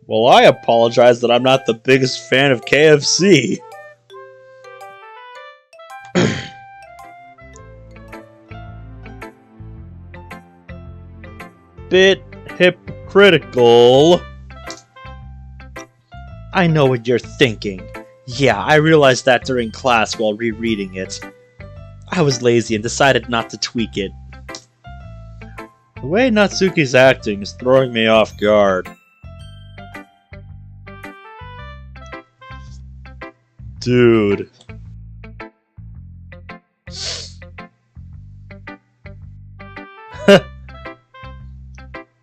Well, I apologize that I'm not the biggest fan of KFC. Bit hypocritical. I know what you're thinking. Yeah, I realized that during class while rereading it. I was lazy and decided not to tweak it. The way Natsuki's acting is throwing me off guard. Dude.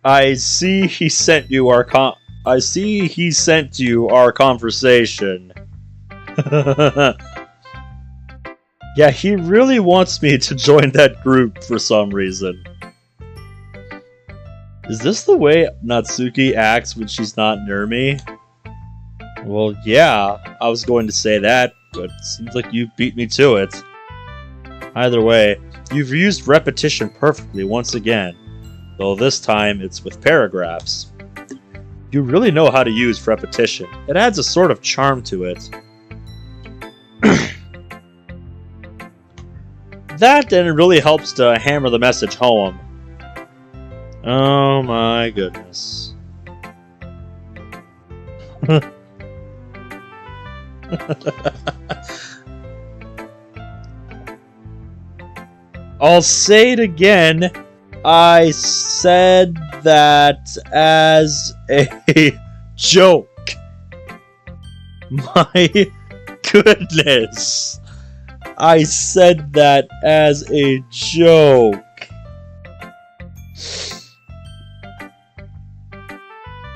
I see he sent you our conversation. Yeah, he really wants me to join that group for some reason. Is this the way Natsuki acts when she's not near me? Well, yeah, I was going to say that, but it seems like you beat me to it. Either way, you've used repetition perfectly once again, though this time it's with paragraphs. You really know how to use repetition. It adds a sort of charm to it. That, and it really helps to hammer the message home. Oh my goodness. I'll say it again. I said that as a joke. My goodness. I said that as a joke.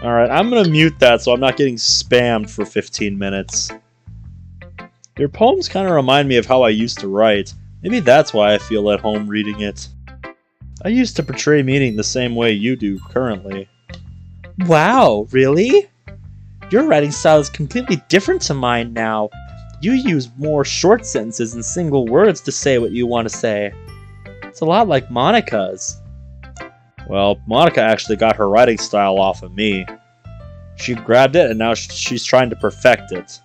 Alright, I'm gonna mute that so I'm not getting spammed for 15 minutes. Your poems kind of remind me of how I used to write. Maybe that's why I feel at home reading it. I used to portray meaning the same way you do currently. Wow, really? Your writing style is completely different to mine now. You use more short sentences and single words to say what you want to say. It's a lot like Monica's. Well, Monica actually got her writing style off of me. She grabbed it and now she's trying to perfect it.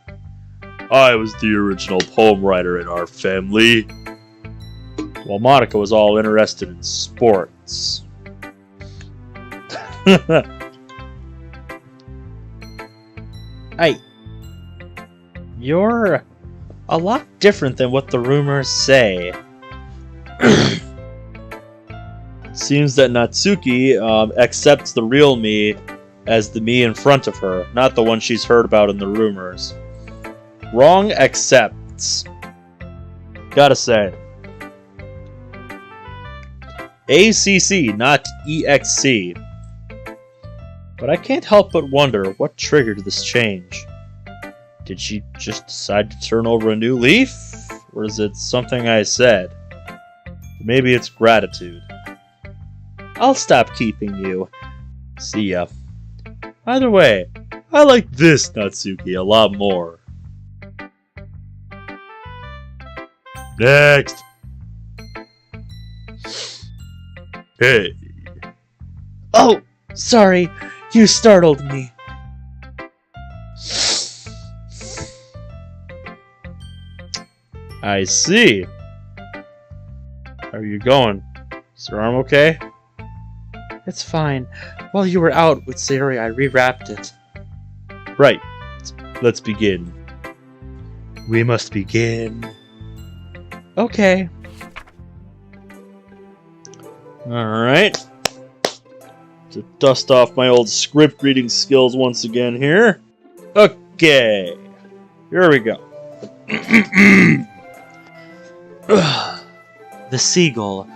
I was the original poem writer in our family. While Monica was all interested in sports. You're a lot different than what the rumors say. Seems that Natsuki accepts the real me as the me in front of her, not the one she's heard about in the rumors. Wrong accepts. Gotta say. ACC, not EXC. But I can't help but wonder what triggered this change. Did she just decide to turn over a new leaf? Or is it something I said? Maybe it's gratitude. I'll stop keeping you. See ya. Either way, I like this Natsuki a lot more. Next! Hey. Oh, sorry. You startled me. I see. How are you going? Is your arm okay? It's fine. While you were out with Sayori, I rewrapped it. Right. Let's begin. We must begin. Okay. Alright. To dust off my old script reading skills once again here. Okay. Here we go. The Seagull.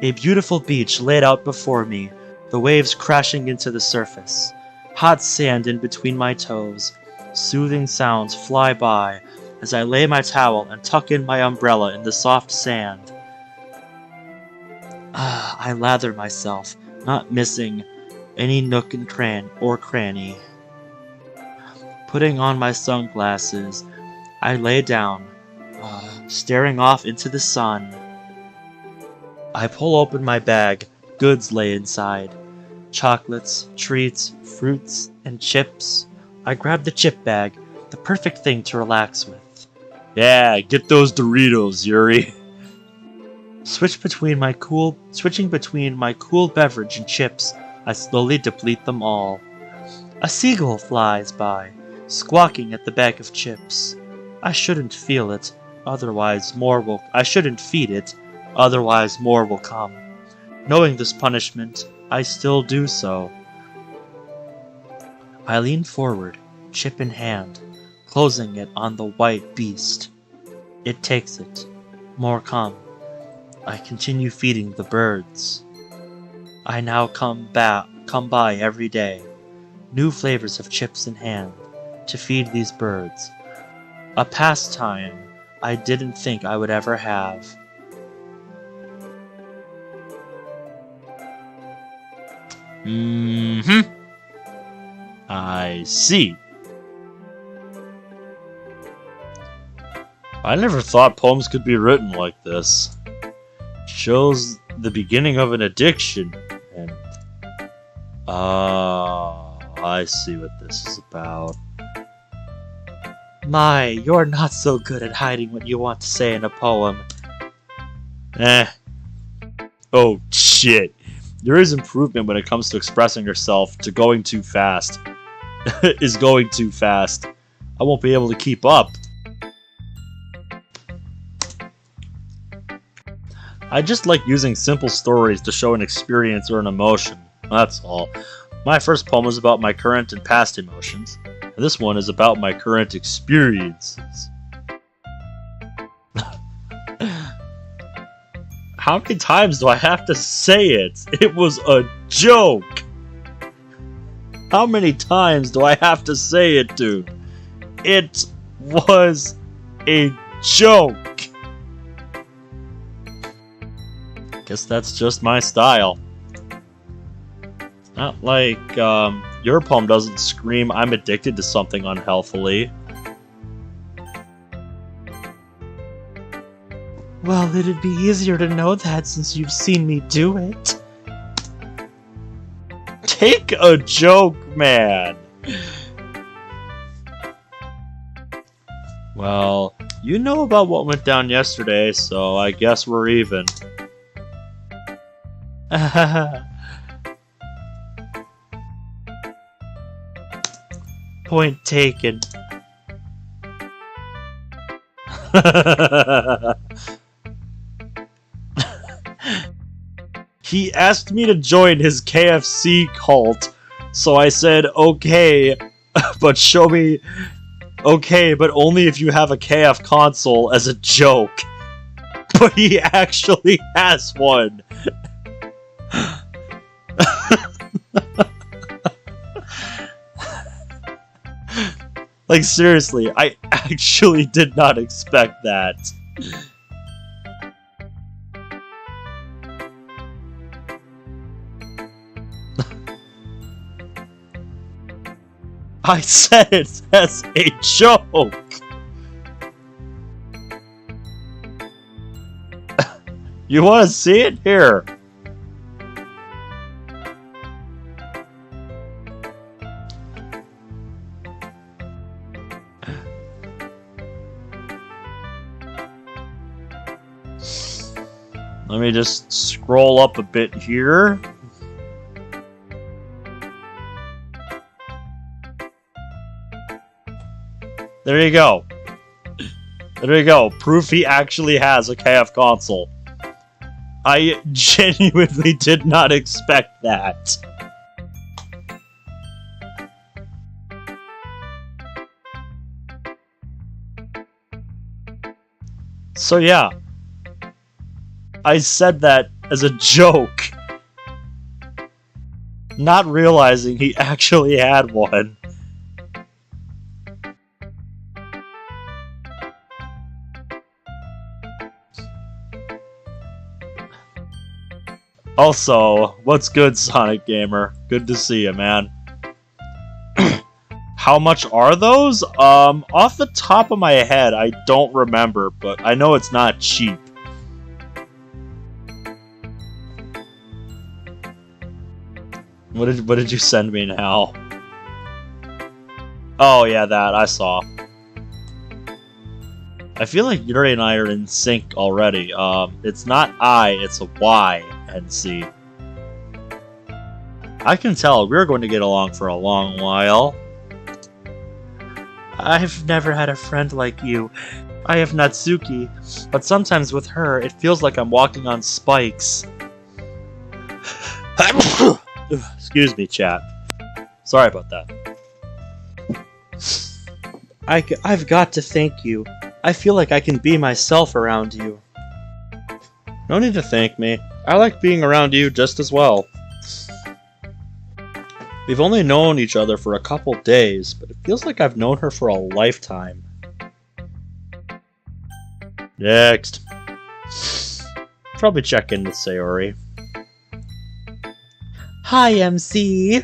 A beautiful beach laid out before me, the waves crashing into the surface. Hot sand in between my toes. Soothing sounds fly by as I lay my towel and tuck in my umbrella in the soft sand. I lather myself, not missing any nook and cranny. Putting on my sunglasses, I lay down, staring off into the sun. I pull open my bag. Goods lay inside. Chocolates, treats, fruits, and chips. I grab the chip bag, the perfect thing to relax with. Yeah, get those Doritos, Yuri. Switching between my cool beverage and chips, I slowly deplete them all. A seagull flies by, squawking at the bag of chips. I shouldn't feel it, otherwise more will. I shouldn't feed it, otherwise more will come. Knowing this punishment, I still do so. I lean forward, chip in hand, closing it on the white beast. It takes it. More come. I continue feeding the birds. I now come by every day, new flavors of chips in hand, to feed these birds. A pastime I didn't think I would ever have. I see. I never thought poems could be written like this. Shows the beginning of an addiction, and I see what this is about. My, you're not so good at hiding what you want to say in a poem. Oh shit. There is improvement when it comes to expressing yourself. To going too fast is going too fast. I won't be able to keep up. I just like using simple stories to show an experience or an emotion. That's all. My first poem is about my current and past emotions, and this one is about my current experiences. How many times do I have to say it? It was a joke! How many times do I have to say it, dude? It was a joke. Guess that's just my style. It's not like your poem doesn't scream I'm addicted to something unhealthily. Well, it'd be easier to know that since you've seen me do it. Take a joke, man. Well, you know about what went down yesterday, so I guess we're even. Point taken. He asked me to join his KFC cult, so I said, okay, but show me... Okay, but only if you have a KF console as a joke. But he actually has one. Like, seriously, I actually did not expect that. I said it as a joke! You want to see it? Here. Let me just scroll up a bit here. There you go. There you go. Proof he actually has a KF console. I genuinely did not expect that. So yeah. I said that as a joke. Not realizing he actually had one. Also, what's good, Sonic Gamer? Good to see you, man. How much are those? Off the top of my head, I don't remember, but I know it's not cheap. What did you send me now? Oh yeah, that I saw. I feel like Yuri and I are in sync already. It's not I, it's a Y and C. I can tell we're going to get along for a long while. I've never had a friend like you. I have Natsuki, but sometimes with her, it feels like I'm walking on spikes. Excuse me, chat. Sorry about that. I've got to thank you. I feel like I can be myself around you. No need to thank me. I like being around you just as well. We've only known each other for a couple days, but it feels like I've known her for a lifetime. Next. Probably check in with Sayori. Hi, MC.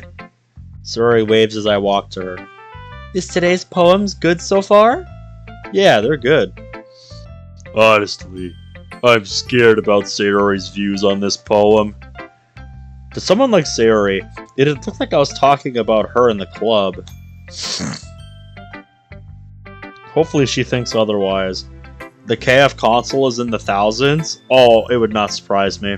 Sayori waves as I walk to her. Is today's poems good so far? Yeah, they're good. Honestly, I'm scared about Sayori's views on this poem. To someone like Sayori, it had looked like I was talking about her in the club. Hopefully she thinks otherwise. The KF console is in the thousands? Oh, it would not surprise me.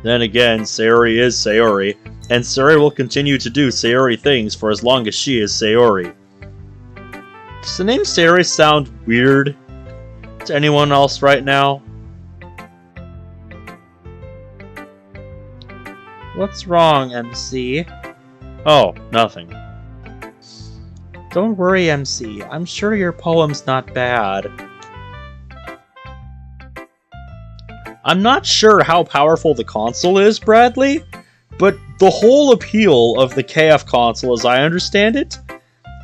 Then again, Sayori is Sayori, and Sayori will continue to do Sayori things for as long as she is Sayori. Does the name Sayori sound weird to anyone else right now? What's wrong, MC? Oh, nothing. Don't worry, MC. I'm sure your poem's not bad. I'm not sure how powerful the console is, Bradley, but the whole appeal of the KF console, as I understand it,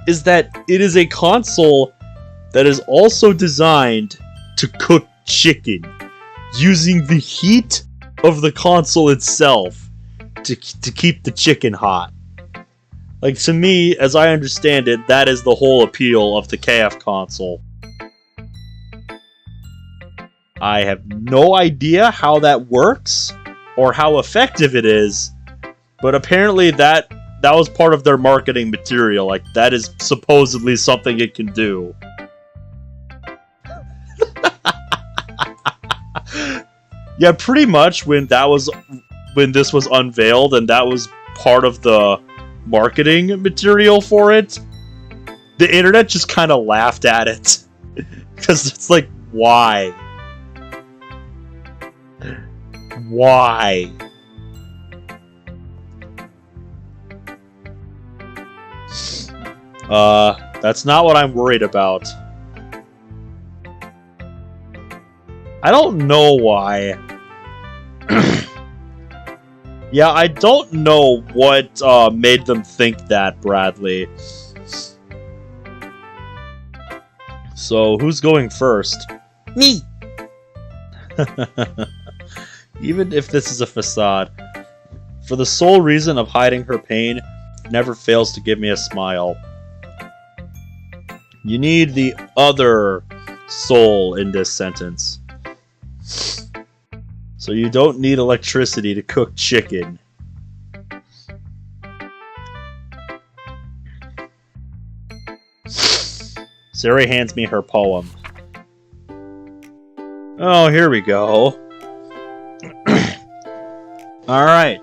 is that it is a console that is also designed to cook chicken, using the heat of the console itself to keep the chicken hot. Like, to me, as I understand it, that is the whole appeal of the KF console. I have no idea how that works, or how effective it is, but apparently that was part of their marketing material. Like, that is supposedly something it can do. Yeah, pretty much when this was unveiled and that was part of the marketing material for it, the internet just kind of laughed at it. Because it's like, why? Why? That's not what I'm worried about. I don't know why. Yeah, I don't know what made them think that, Bradley. So, who's going first? Me! Even if this is a facade, for the sole reason of hiding her pain, never fails to give me a smile. You need the other soul in this sentence. So you don't need electricity to cook chicken. Sari hands me her poem. Oh, here we go. Alright.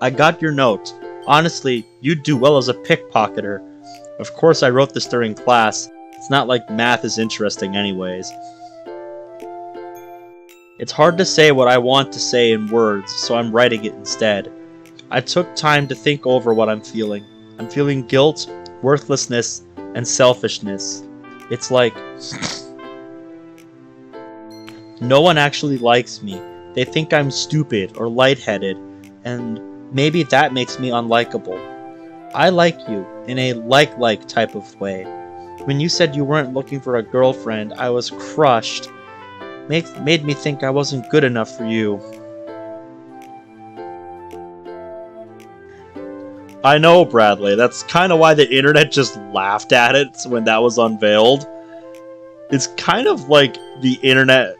I got your note. Honestly, you'd do well as a pickpocketer. Of course I wrote this during class. It's not like math is interesting anyways. It's hard to say what I want to say in words, so I'm writing it instead. I took time to think over what I'm feeling. I'm feeling guilt, worthlessness, and selfishness. It's like no one actually likes me. They think I'm stupid or lightheaded, and maybe that makes me unlikable. I like you in a like type of way. When you said you weren't looking for a girlfriend, I was crushed. Made me think I wasn't good enough for you. I know, Bradley. That's kind of why the internet just laughed at it when that was unveiled. It's kind of like the internet...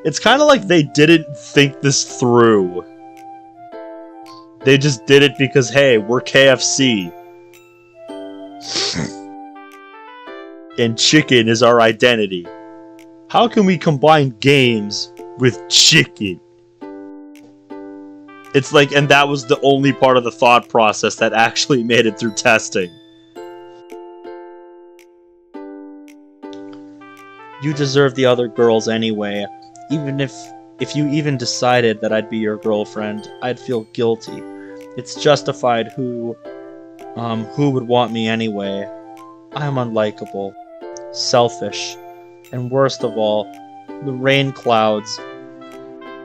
It's kind of like they didn't think this through. They just did it because, hey, we're KFC. And chicken is our identity. How can we combine games with chicken? It's like, and that was the only part of the thought process that actually made it through testing. You deserve the other girls anyway. Even if you even decided that I'd be your girlfriend, I'd feel guilty. It's justified who would want me anyway. I'm unlikable, selfish, and worst of all, the rain clouds,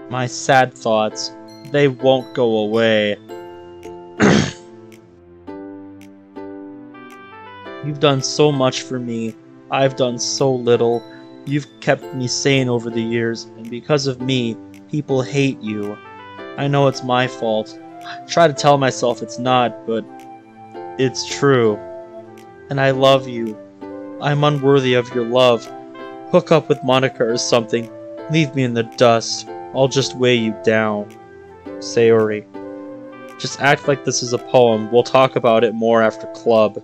my sad thoughts, they won't go away. You've done so much for me. I've done so little. You've kept me sane over the years, and because of me, people hate you. I know it's my fault. I try to tell myself it's not, but it's true. And I love you. I'm unworthy of your love. Hook up with Monica or something. Leave me in the dust. I'll just weigh you down. Sayori. Just act like this is a poem. We'll talk about it more after club.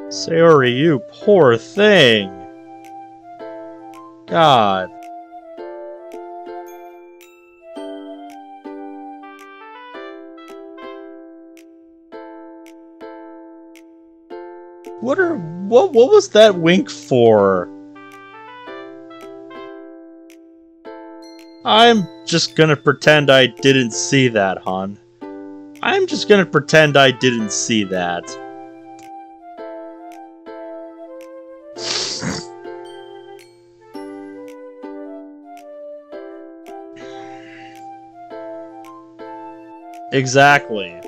Sayori, you poor thing. God. What was that wink for? I'm just gonna pretend I didn't see that, hon. I'm just gonna pretend I didn't see that. Exactly.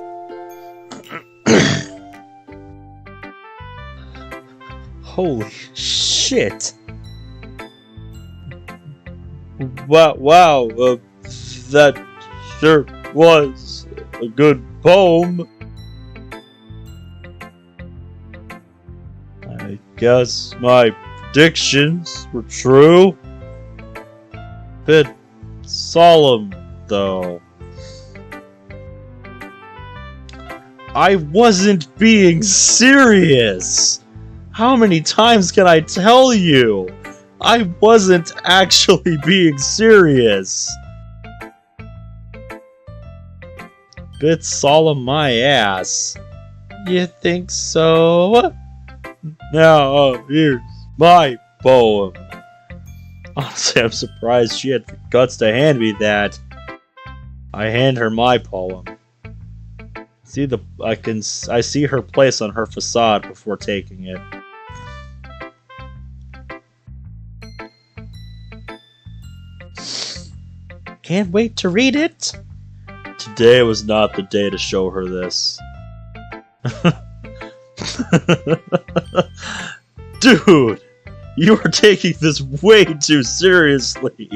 Holy shit. Wow, that sure was a good poem. I guess my predictions were true. Bit solemn, though. I wasn't being serious! How many times can I tell you? I wasn't actually being serious. Bit solemn my ass. You think so? Now, here's my poem. Honestly, I'm surprised she had the guts to hand me that. I hand her my poem. I see her place on her facade before taking it. Can't wait to read it. Today was not the day to show her this. Dude, you are taking this way too seriously.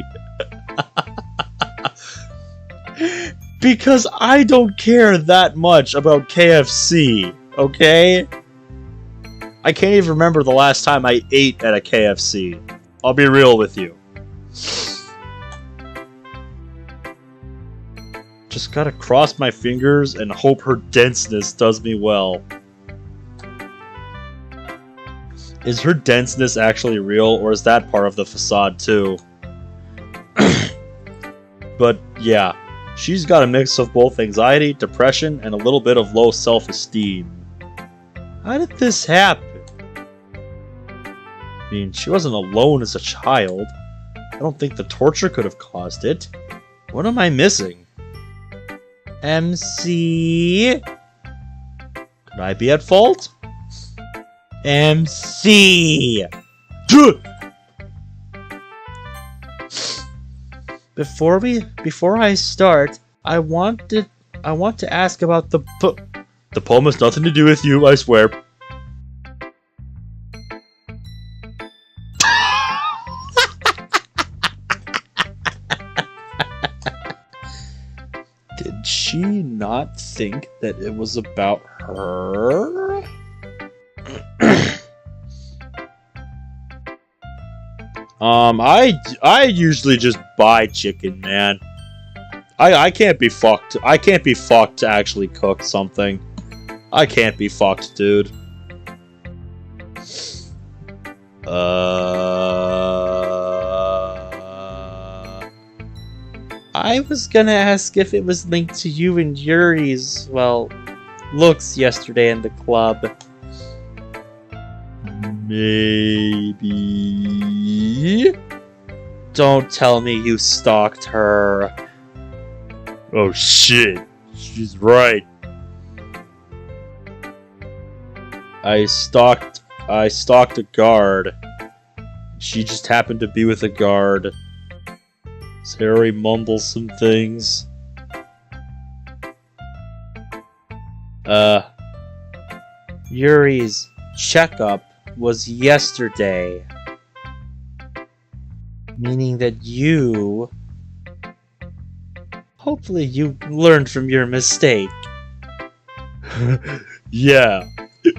Because I don't care that much about KFC, okay? I can't even remember the last time I ate at a KFC. I'll be real with you. Just gotta cross my fingers and hope her denseness does me well. Is her denseness actually real, or is that part of the facade too? But yeah, she's got a mix of both anxiety, depression, and a little bit of low self-esteem. How did this happen? I mean, she wasn't alone as a child. I don't think the torture could have caused it. What am I missing? MC? Could I be at fault? MC! Before I start, I want to ask about the poem has nothing to do with you, I swear. Did she not think that it was about her? I usually just buy chicken, man. I can't be fucked. I can't be fucked to actually cook something. I can't be fucked, dude. I was gonna ask if it was linked to you and Yuri's, well, looks yesterday in the club. Maybe. Don't tell me you stalked her. Oh shit, she's right. I stalked a guard. She just happened to be with a guard. Harry mumbles some things. Yuri's checkup was yesterday. Meaning that you... Hopefully you learned from your mistake. Yeah.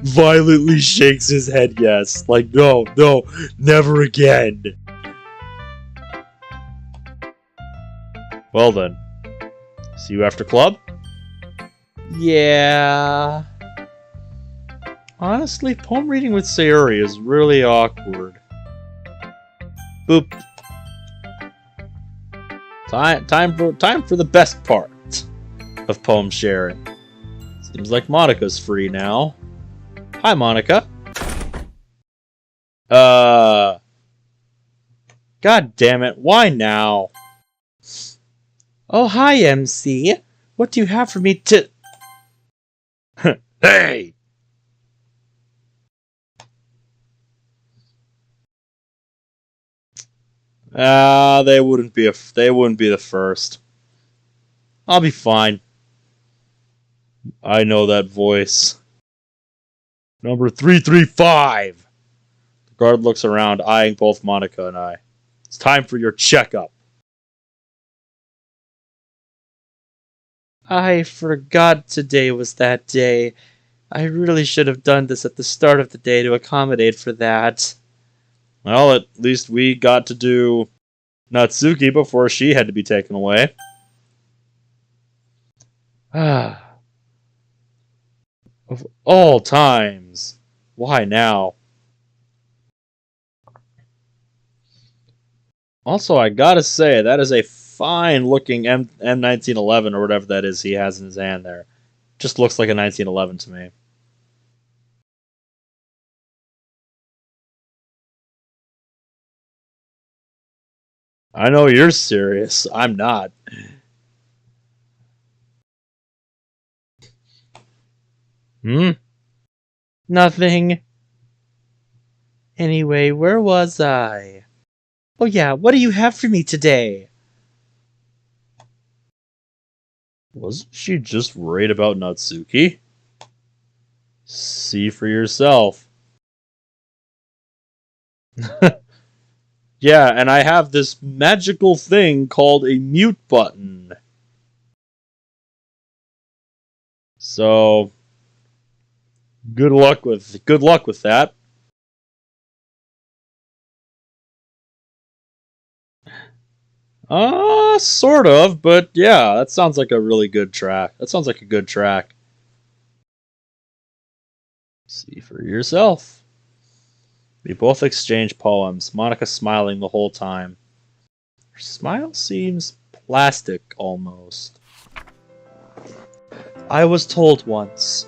Violently shakes his head yes. Like, no, never again. Well then. See you after club? Yeah. Honestly, poem reading with Sayuri is really awkward. Boop. Time for the best part of poem sharing. Seems like Monica's free now. Hi, Monica. God damn it, why now? Oh, hi, MC. What do you have for me to... Hey! They wouldn't be the first. I'll be fine. I know that voice. Number 335. Guard looks around, eyeing both Monica and I. It's time for your checkup. I forgot today was that day. I really should have done this at the start of the day to accommodate for that. Well, at least we got to do Natsuki before she had to be taken away. Ah. Of all times. Why now? Also, I gotta say, that is a fine-looking M1911 or whatever that is he has in his hand there. Just looks like a 1911 to me. I know you're serious. I'm not. Nothing. Anyway, where was I? Oh yeah, what do you have for me today? Wasn't she just worried about Natsuki? See for yourself. Yeah, and I have this magical thing called a mute button. So good luck with that. Sort of, but yeah, that sounds like a really good track. That sounds like a good track. See for yourself. We both exchange poems, Monica smiling the whole time. Her smile seems plastic almost. I was told once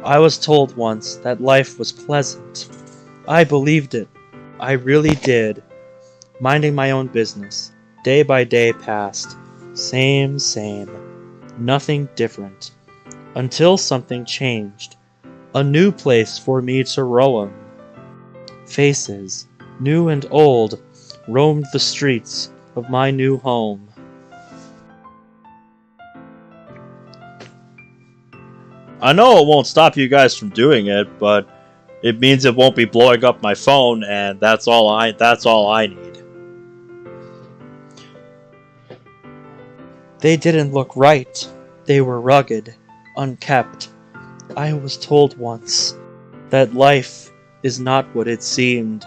that life was pleasant. I believed it. I really did. Minding my own business. Day by day passed. Same. Nothing different. Until something changed. A new place for me to roam. Faces, new and old, roamed the streets of my new home. I know it won't stop you guys from doing it, but it means it won't be blowing up my phone, and that's all I need. They didn't look right. They were rugged, unkept. I was told once that life is not what it seemed.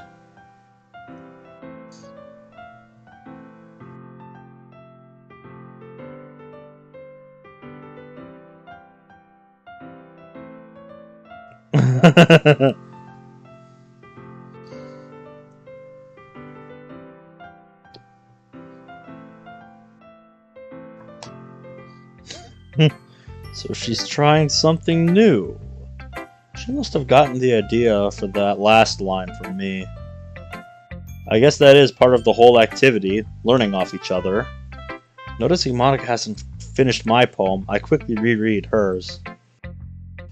So she's trying something new. She must have gotten the idea for that last line from me. I guess that is part of the whole activity, learning off each other. Noticing Monica hasn't finished my poem, I quickly reread hers.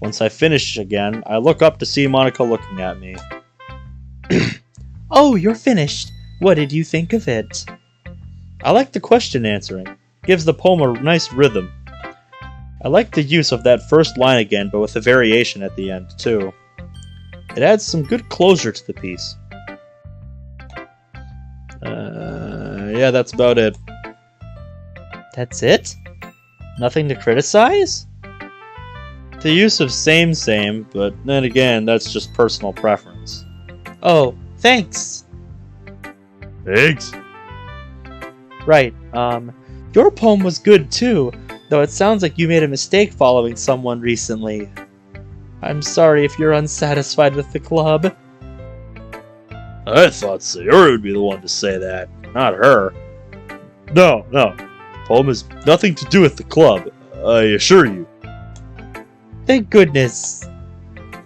Once I finish again, I look up to see Monica looking at me. Oh, you're finished. What did you think of it? I like the question answering. Gives the poem a nice rhythm. I like the use of that first line again, but with a variation at the end, too. It adds some good closure to the piece. Yeah, that's about it. That's it? Nothing to criticize? The use of same, but then again, that's just personal preference. Oh, thanks. Thanks? Right, your poem was good too, though it sounds like you made a mistake following someone recently. I'm sorry if you're unsatisfied with the club. I thought Sayori would be the one to say that, not her. No. The poem has nothing to do with the club, I assure you. Thank goodness.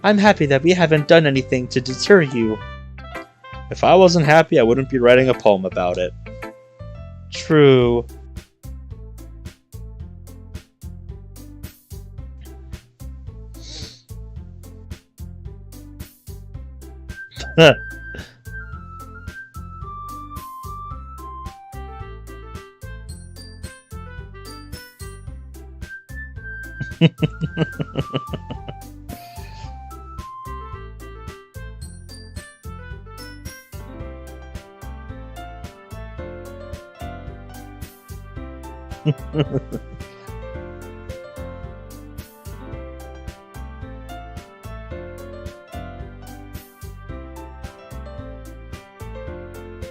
I'm happy that we haven't done anything to deter you. If I wasn't happy, I wouldn't be writing a poem about it. True.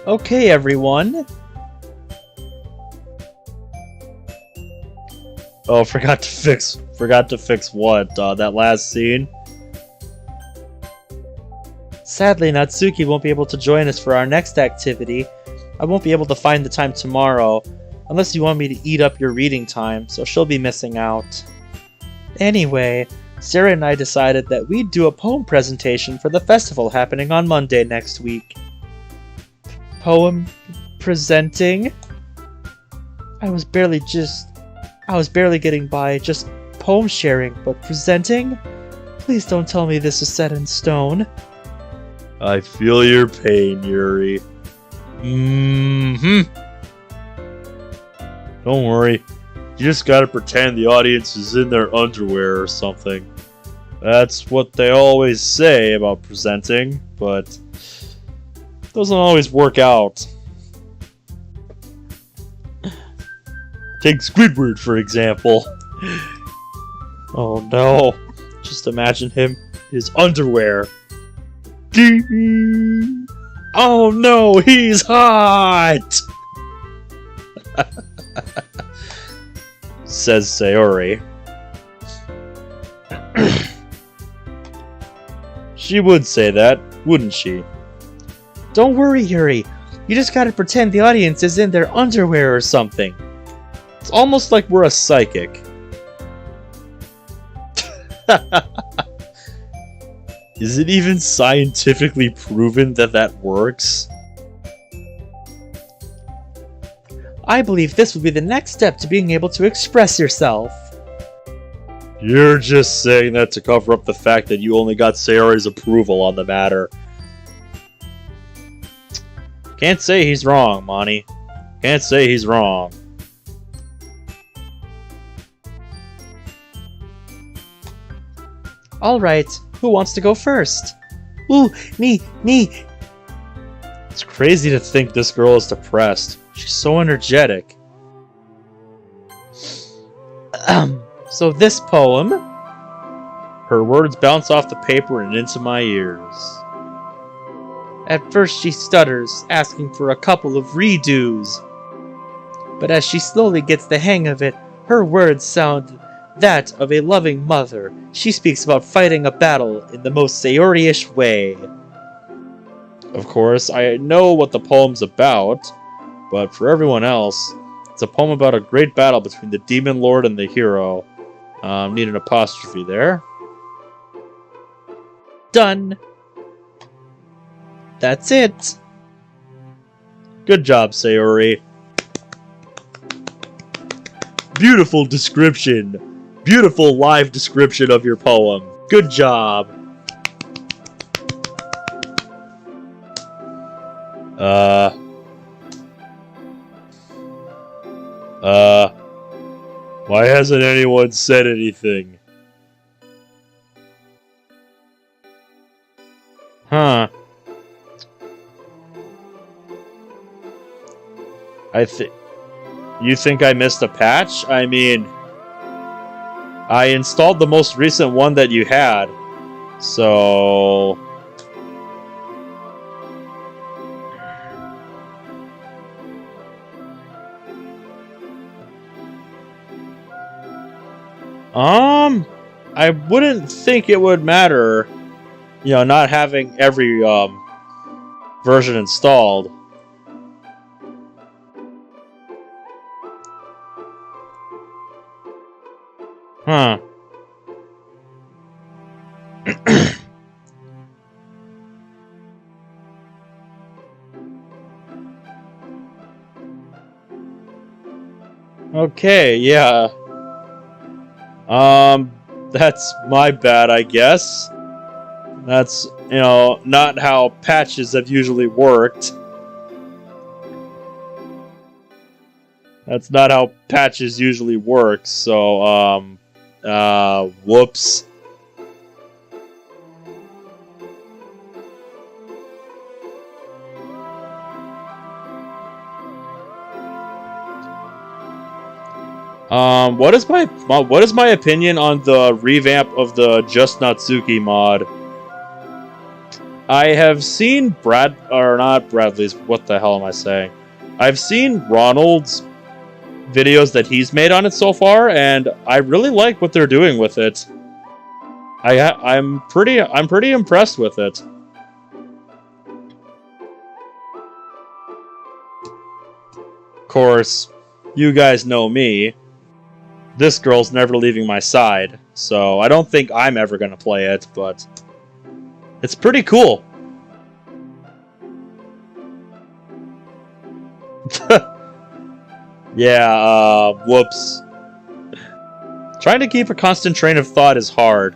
Okay, everyone. Oh, forgot to fix what? That last scene? Sadly, Natsuki won't be able to join us for our next activity. I won't be able to find the time tomorrow, unless you want me to eat up your reading time, so she'll be missing out. Anyway, Sarah and I decided that we'd do a poem presentation for the festival happening on Monday next week. Poem presenting? I was barely getting by just poem sharing, but presenting? Please don't tell me this is set in stone. I feel your pain, Yuri. Don't worry. You just gotta pretend the audience is in their underwear or something. That's what they always say about presenting, but it doesn't always work out. Take Squidward, for example. Oh no. Just imagine him, his underwear. Oh no, he's hot! Says Sayori. She would say that, wouldn't she? Don't worry, Yuri. You just gotta pretend the audience is in their underwear or something. It's almost like we're a psychic. Is it even scientifically proven that that works? I believe this will be the next step to being able to express yourself. You're just saying that to cover up the fact that you only got Sayori's approval on the matter. Can't say he's wrong, Monty. Can't say he's wrong. Alright, who wants to go first? Ooh, me! It's crazy to think this girl is depressed. She's so energetic. So this poem... Her words bounce off the paper and into my ears. At first she stutters, asking for a couple of redos. But as she slowly gets the hang of it, her words sound that of a loving mother. She speaks about fighting a battle in the most Sayori-ish way. Of course, I know what the poem's about, but for everyone else, it's a poem about a great battle between the demon lord and the hero. Need an apostrophe there. Done. That's it. Good job, Sayori. Beautiful description. Beautiful live description of your poem. Good job. Why hasn't anyone said anything? Huh. You think I missed a patch? I mean, I installed the most recent one that you had, so... I wouldn't think it would matter, you know, not having every, version installed. Huh. Okay, yeah. That's my bad, I guess. That's, you know, not how patches have usually worked. That's not how patches usually work, so, whoops. What is my opinion on the revamp of the Just Natsuki mod? I have seen not Bradley's. What the hell am I saying? I've seen Ronald's videos that he's made on it so far, and I really like what they're doing with it. I'm pretty impressed with it. Of course, you guys know me. This girl's never leaving my side, so I don't think I'm ever gonna play it, but it's pretty cool. Yeah, whoops. Trying to keep a constant train of thought is hard.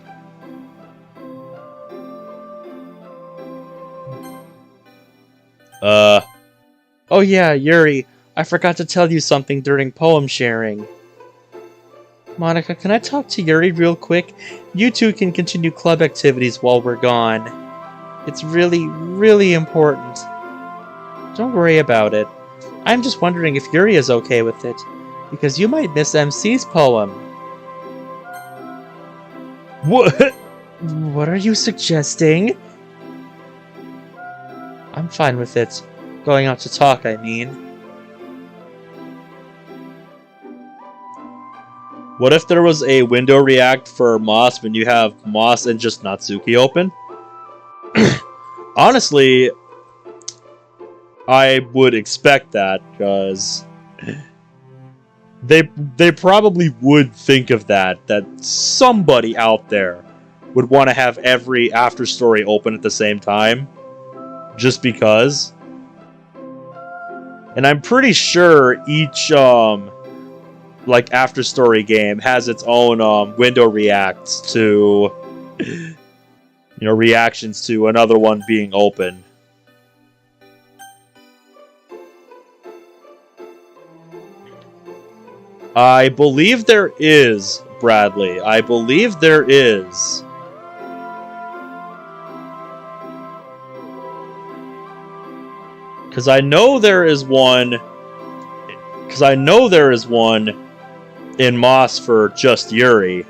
Oh yeah, Yuri, I forgot to tell you something during poem sharing. Monica, can I talk to Yuri real quick? You two can continue club activities while we're gone. It's really, really important. Don't worry about it. I'm just wondering if Yuri is okay with it, because you might miss MC's poem. What? What are you suggesting? I'm fine with it. Going out to talk, I mean. What if there was a window react for Moss when you have Moss and just Natsuki open? Honestly, I would expect that, because they probably would think of that somebody out there would want to have every after story open at the same time, just because. And I'm pretty sure each like after story game has its own window reacts to reactions to another one being open. I believe there is, Bradley. I believe there is. Because I know there is one. Because I know there is one in Moss for just Yuri.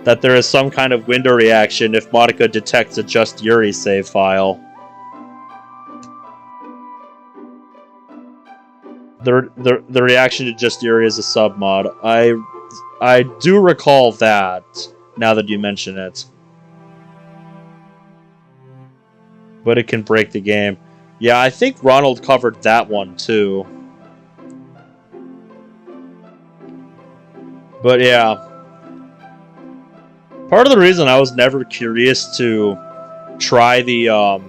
That there is some kind of window reaction if Monica detects a just Yuri save file. The reaction to just Yuri is a sub mod. I do recall that now that you mention it. But it can break the game. Yeah, I think Ronald covered that one too. But yeah. Part of the reason I was never curious to try the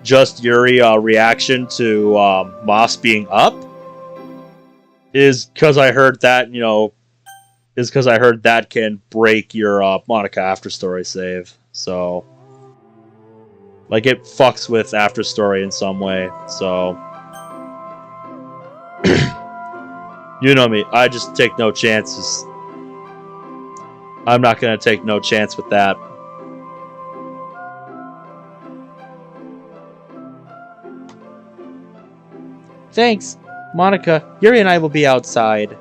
just Yuri reaction to Moss being up is because I heard that, can break your Monica after story save. So, like, it fucks with after story in some way. So, you know me, I just take no chances. I'm not gonna take no chance with that. Thanks. Monica, Yuri and I will be outside.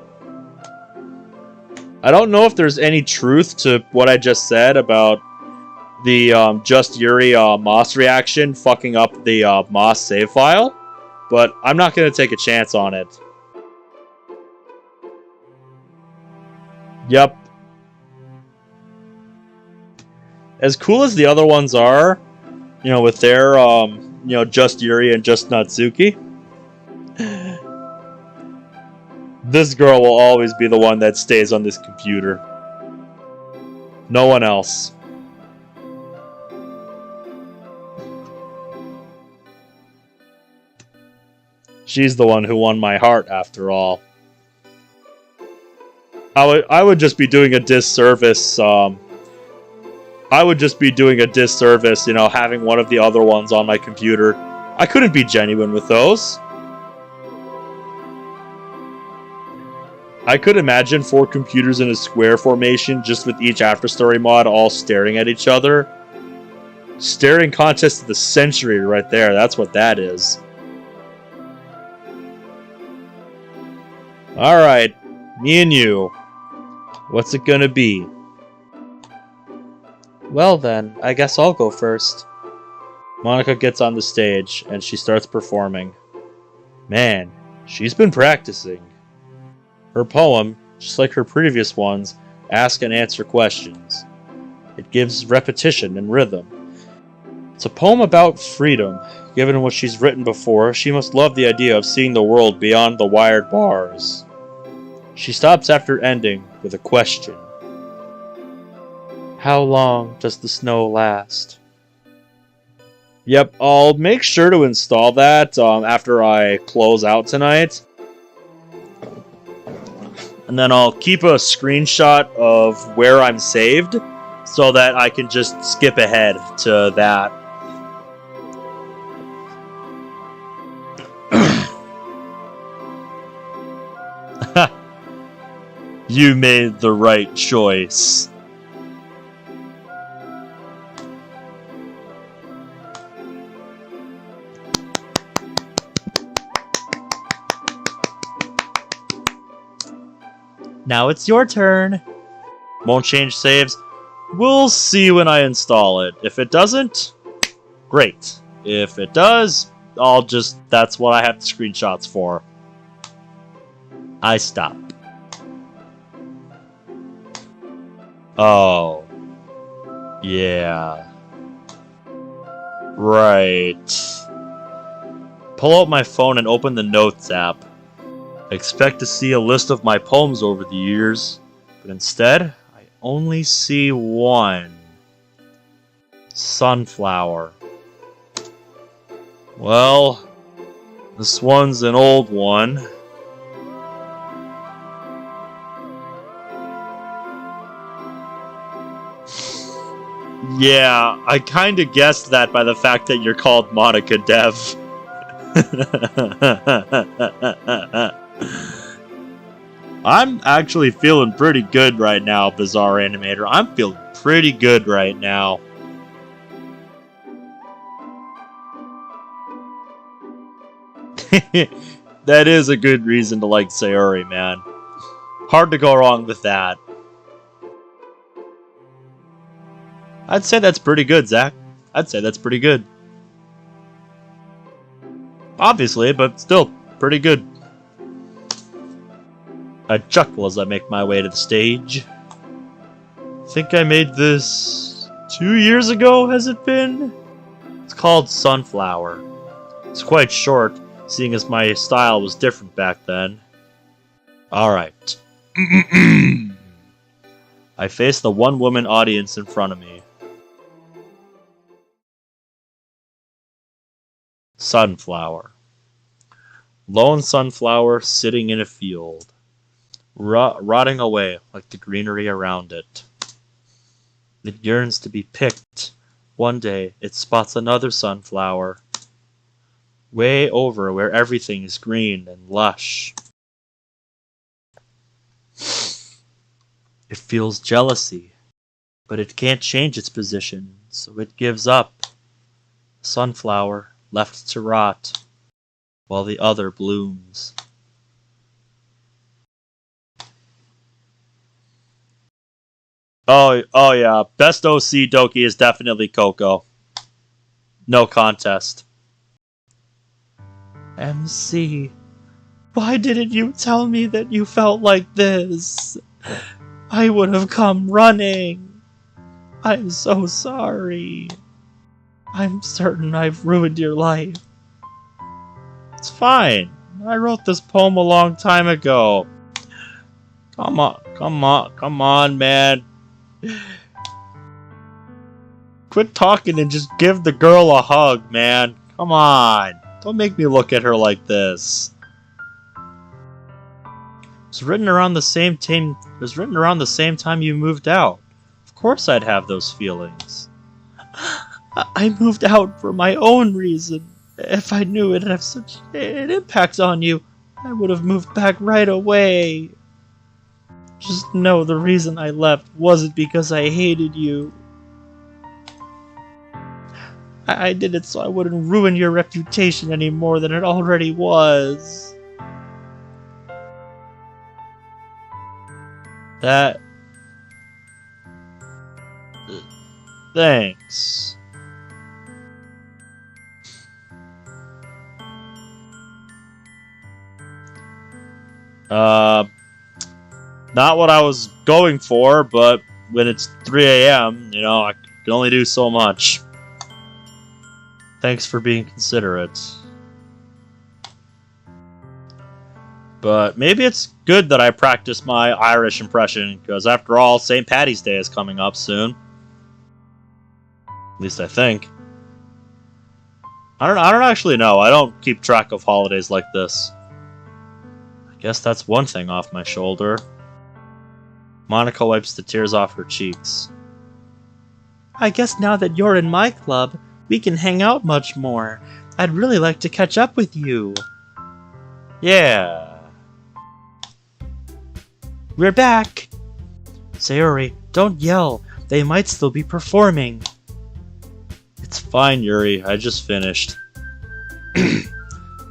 I don't know if there's any truth to what I just said about the just Yuri Moss reaction fucking up the Moss save file, but I'm not going to take a chance on it. Yep. As cool as the other ones are, with their just Yuri and just Natsuki, this girl will always be the one that stays on this computer. No one else. She's the one who won my heart, after all. I would just be doing a disservice. Having one of the other ones on my computer. I couldn't be genuine with those. I could imagine 4 computers in a square formation, just with each afterstory mod all staring at each other. Staring contest of the century right there, that's what that is. Alright, me and you. What's it gonna be? Well then, I guess I'll go first. Monica gets on the stage, and she starts performing. Man, she's been practicing. Her poem, just like her previous ones, asks and answer questions. It gives repetition and rhythm. It's a poem about freedom. Given what she's written before, she must love the idea of seeing the world beyond the wired bars. She stops after ending with a question. How long does the snow last? Yep, I'll make sure to install that after I close out tonight. And then I'll keep a screenshot of where I'm saved so that I can just skip ahead to that. You made the right choice. Now it's your turn. Won't change saves. We'll see when I install it. If it doesn't, great. If it does, that's what I have the screenshots for. I stop. Oh. Yeah. Right. Pull out my phone and open the Notes app. I expect to see a list of my poems over the years, but instead, I only see one. Sunflower. Well, this one's an old one. Yeah, I kinda guessed that by the fact that you're called Monica Dev. I'm actually feeling pretty good right now, Bizarre Animator. I'm feeling pretty good right now. That is a good reason to like Sayori, man. Hard to go wrong with that. I'd say that's pretty good, Zach. I'd say that's pretty good. Obviously, but still, pretty good. I chuckle as I make my way to the stage. Think I made this 2 years ago, has it been? It's called Sunflower. It's quite short, seeing as my style was different back then. Alright. I face the one-woman audience in front of me. Sunflower. Lone sunflower sitting in a field, rotting away like the greenery around it. It yearns to be picked. One day it spots another sunflower, way over where everything is green and lush. It feels jealousy, but it can't change its position, so it gives up. Sunflower left to rot, while the other blooms. Oh yeah, best OC Doki is definitely Coco. No contest. MC, why didn't you tell me that you felt like this? I would have come running. I'm so sorry. I'm certain I've ruined your life. It's fine. I wrote this poem a long time ago. Come on, man. Quit talking and just give the girl a hug, man. Come on. Don't make me look at her like this. It was written around the same time you moved out. Of course I'd have those feelings. I moved out for my own reason. If I knew it'd have such an impact on you, I would have moved back right away. Just know the reason I left wasn't because I hated you. I did it so I wouldn't ruin your reputation any more than it already was. That... Thanks. Not what I was going for, but when it's 3 a.m., you know, I can only do so much. Thanks for being considerate. But maybe it's good that I practice my Irish impression, because after all, St. Paddy's Day is coming up soon. At least I think. I don't actually know. I don't keep track of holidays like this. I guess that's one thing off my shoulder. Monica wipes the tears off her cheeks. I guess now that you're in my club, we can hang out much more. I'd really like to catch up with you. Yeah. We're back! Sayori, don't yell. They might still be performing. It's fine, Yuri. I just finished.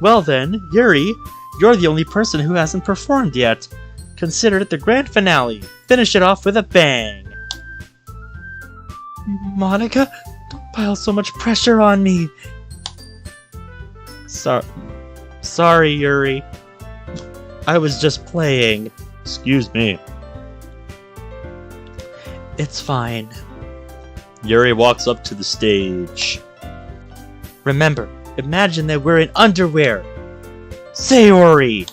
Well then, Yuri, you're the only person who hasn't performed yet. Consider it the grand finale. Finish it off with a bang. Monica, don't pile so much pressure on me. Sorry, Yuri. I was just playing. Excuse me. It's fine. Yuri walks up to the stage. Remember, imagine that we're in underwear. Sayori!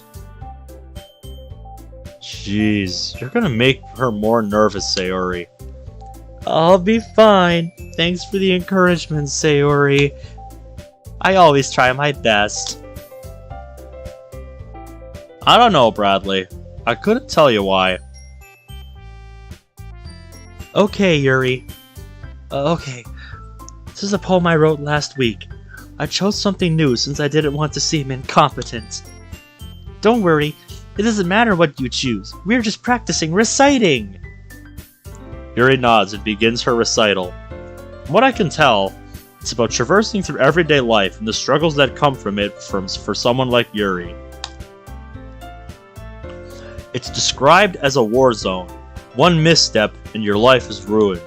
Jeez, you're gonna make her more nervous, Sayori. I'll be fine. Thanks for the encouragement, Sayori. I always try my best. I don't know, Bradley. I couldn't tell you why. Okay, Yuri. Okay. This is a poem I wrote last week. I chose something new since I didn't want to seem incompetent. Don't worry, it doesn't matter what you choose. We're just practicing reciting. Yuri nods and begins her recital. From what I can tell, it's about traversing through everyday life and the struggles that come from it for someone like Yuri. It's described as a war zone. One misstep and your life is ruined.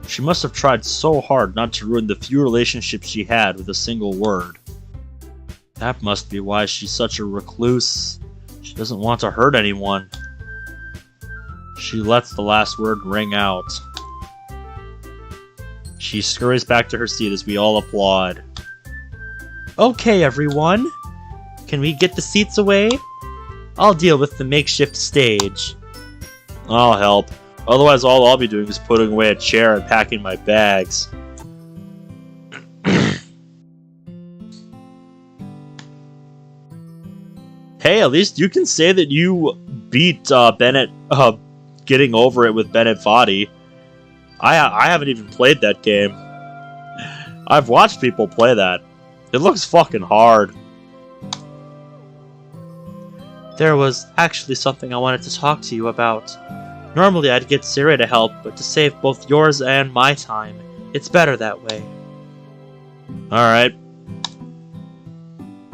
She must have tried so hard not to ruin the few relationships she had with a single word. That must be why she's such a recluse. She doesn't want to hurt anyone. She lets the last word ring out. She scurries back to her seat as we all applaud. Okay, everyone. Can we get the seats away? I'll deal with the makeshift stage. I'll help. Otherwise, all I'll be doing is putting away a chair and packing my bags. Hey, at least you can say that you beat Bennett, getting over it with Bennett Foddy. I haven't even played that game. I've watched people play that. It looks fucking hard. There was actually something I wanted to talk to you about. Normally I'd get Sarah to help, but to save both yours and my time, it's better that way. Alright.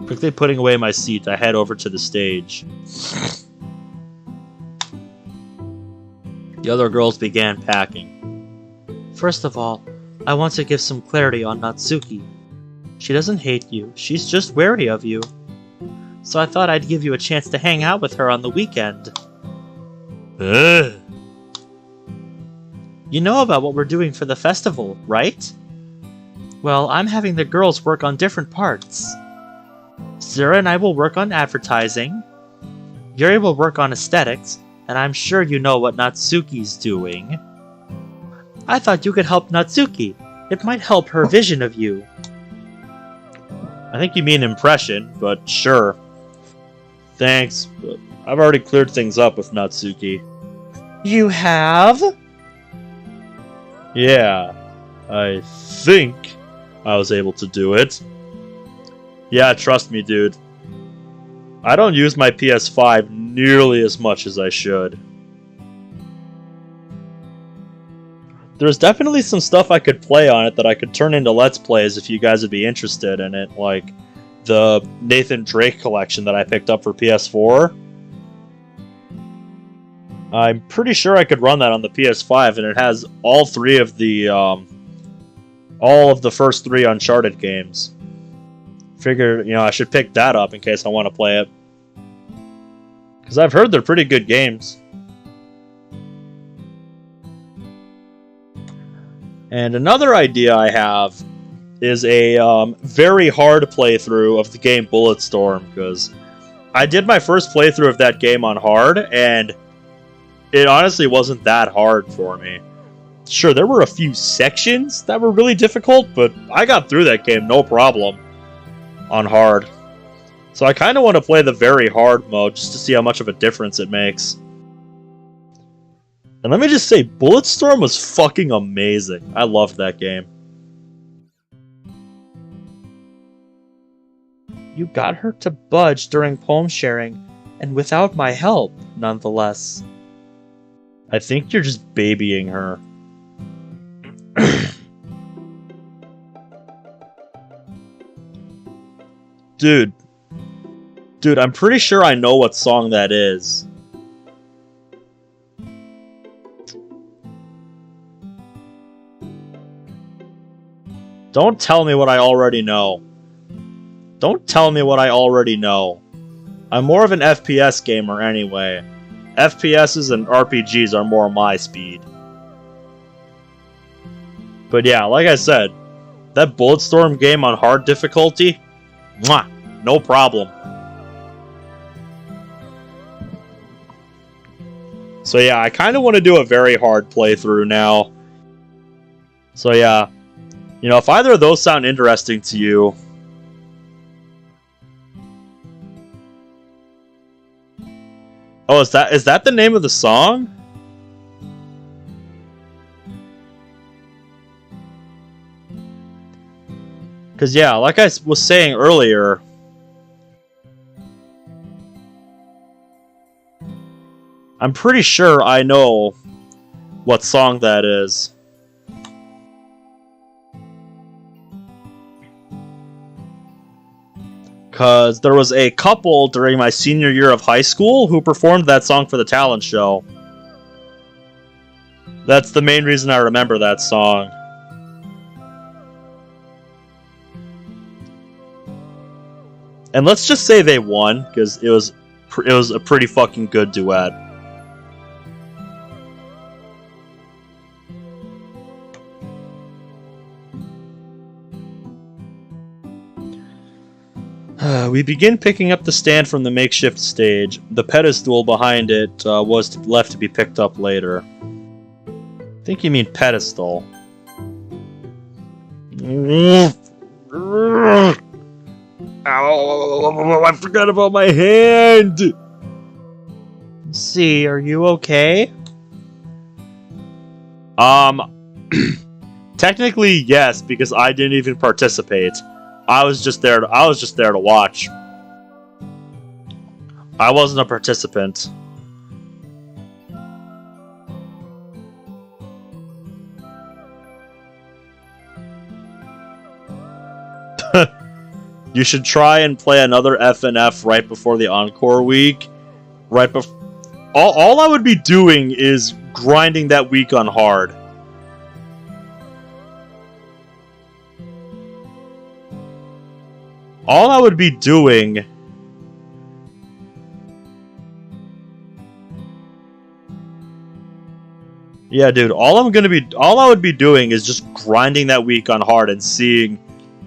Quickly putting away my seat, I head over to the stage. The other girls began packing. First of all, I want to give some clarity on Natsuki. She doesn't hate you, she's just wary of you. So I thought I'd give you a chance to hang out with her on the weekend. Ugh. You know about what we're doing for the festival, right? Well, I'm having the girls work on different parts. Sarah and I will work on advertising. Yuri will work on aesthetics, and I'm sure you know what Natsuki's doing. I thought you could help Natsuki. It might help her vision of you. I think you mean impression, but sure. Thanks, but I've already cleared things up with Natsuki. You have? Yeah, I think I was able to do it. Yeah, trust me, dude. I don't use my PS5 nearly as much as I should. There's definitely some stuff I could play on it that I could turn into Let's Plays if you guys would be interested in it, like the Nathan Drake collection that I picked up for PS4. I'm pretty sure I could run that on the PS5, and it has all three of the all of the first three Uncharted games. Figured, I should pick that up in case I want to play it. Because I've heard they're pretty good games. And another idea I have is a very hard playthrough of the game Bulletstorm, because I did my first playthrough of that game on hard, and it honestly wasn't that hard for me. Sure, there were a few sections that were really difficult, but I got through that game no problem on hard. So I kind of want to play the very hard mode just to see how much of a difference it makes. And let me just say, Bulletstorm was fucking amazing. I loved that game. You got her to budge during poem sharing, and without my help, nonetheless. I think you're just babying her. Dude, I'm pretty sure I know what song that is. Don't tell me what I already know. Don't tell me what I already know. I'm more of an FPS gamer anyway. FPSs and RPGs are more my speed. But yeah, like I said, that Bulletstorm game on hard difficulty, mwah, no problem. So yeah, I kind of want to do a very hard playthrough now. So yeah, if either of those sound interesting to you, oh, is that the name of the song? Because yeah, like I was saying earlier, I'm pretty sure I know what song that is. Because there was a couple during my senior year of high school who performed that song for the talent show. That's the main reason I remember that song. And let's just say they won, because it was a pretty fucking good duet. We begin picking up the stand from the makeshift stage. The pedestal behind it was left to be picked up later. I think you mean pedestal. Ow, I forgot about my hand! See, are you okay? Technically, yes, because I didn't even participate. I was just there to watch. I wasn't a participant. You should try and play another FNF right before the Encore week. Right before. All I would be doing is grinding that week on hard. All I would be doing... Yeah, dude, all I would be doing is just grinding that week on hard and seeing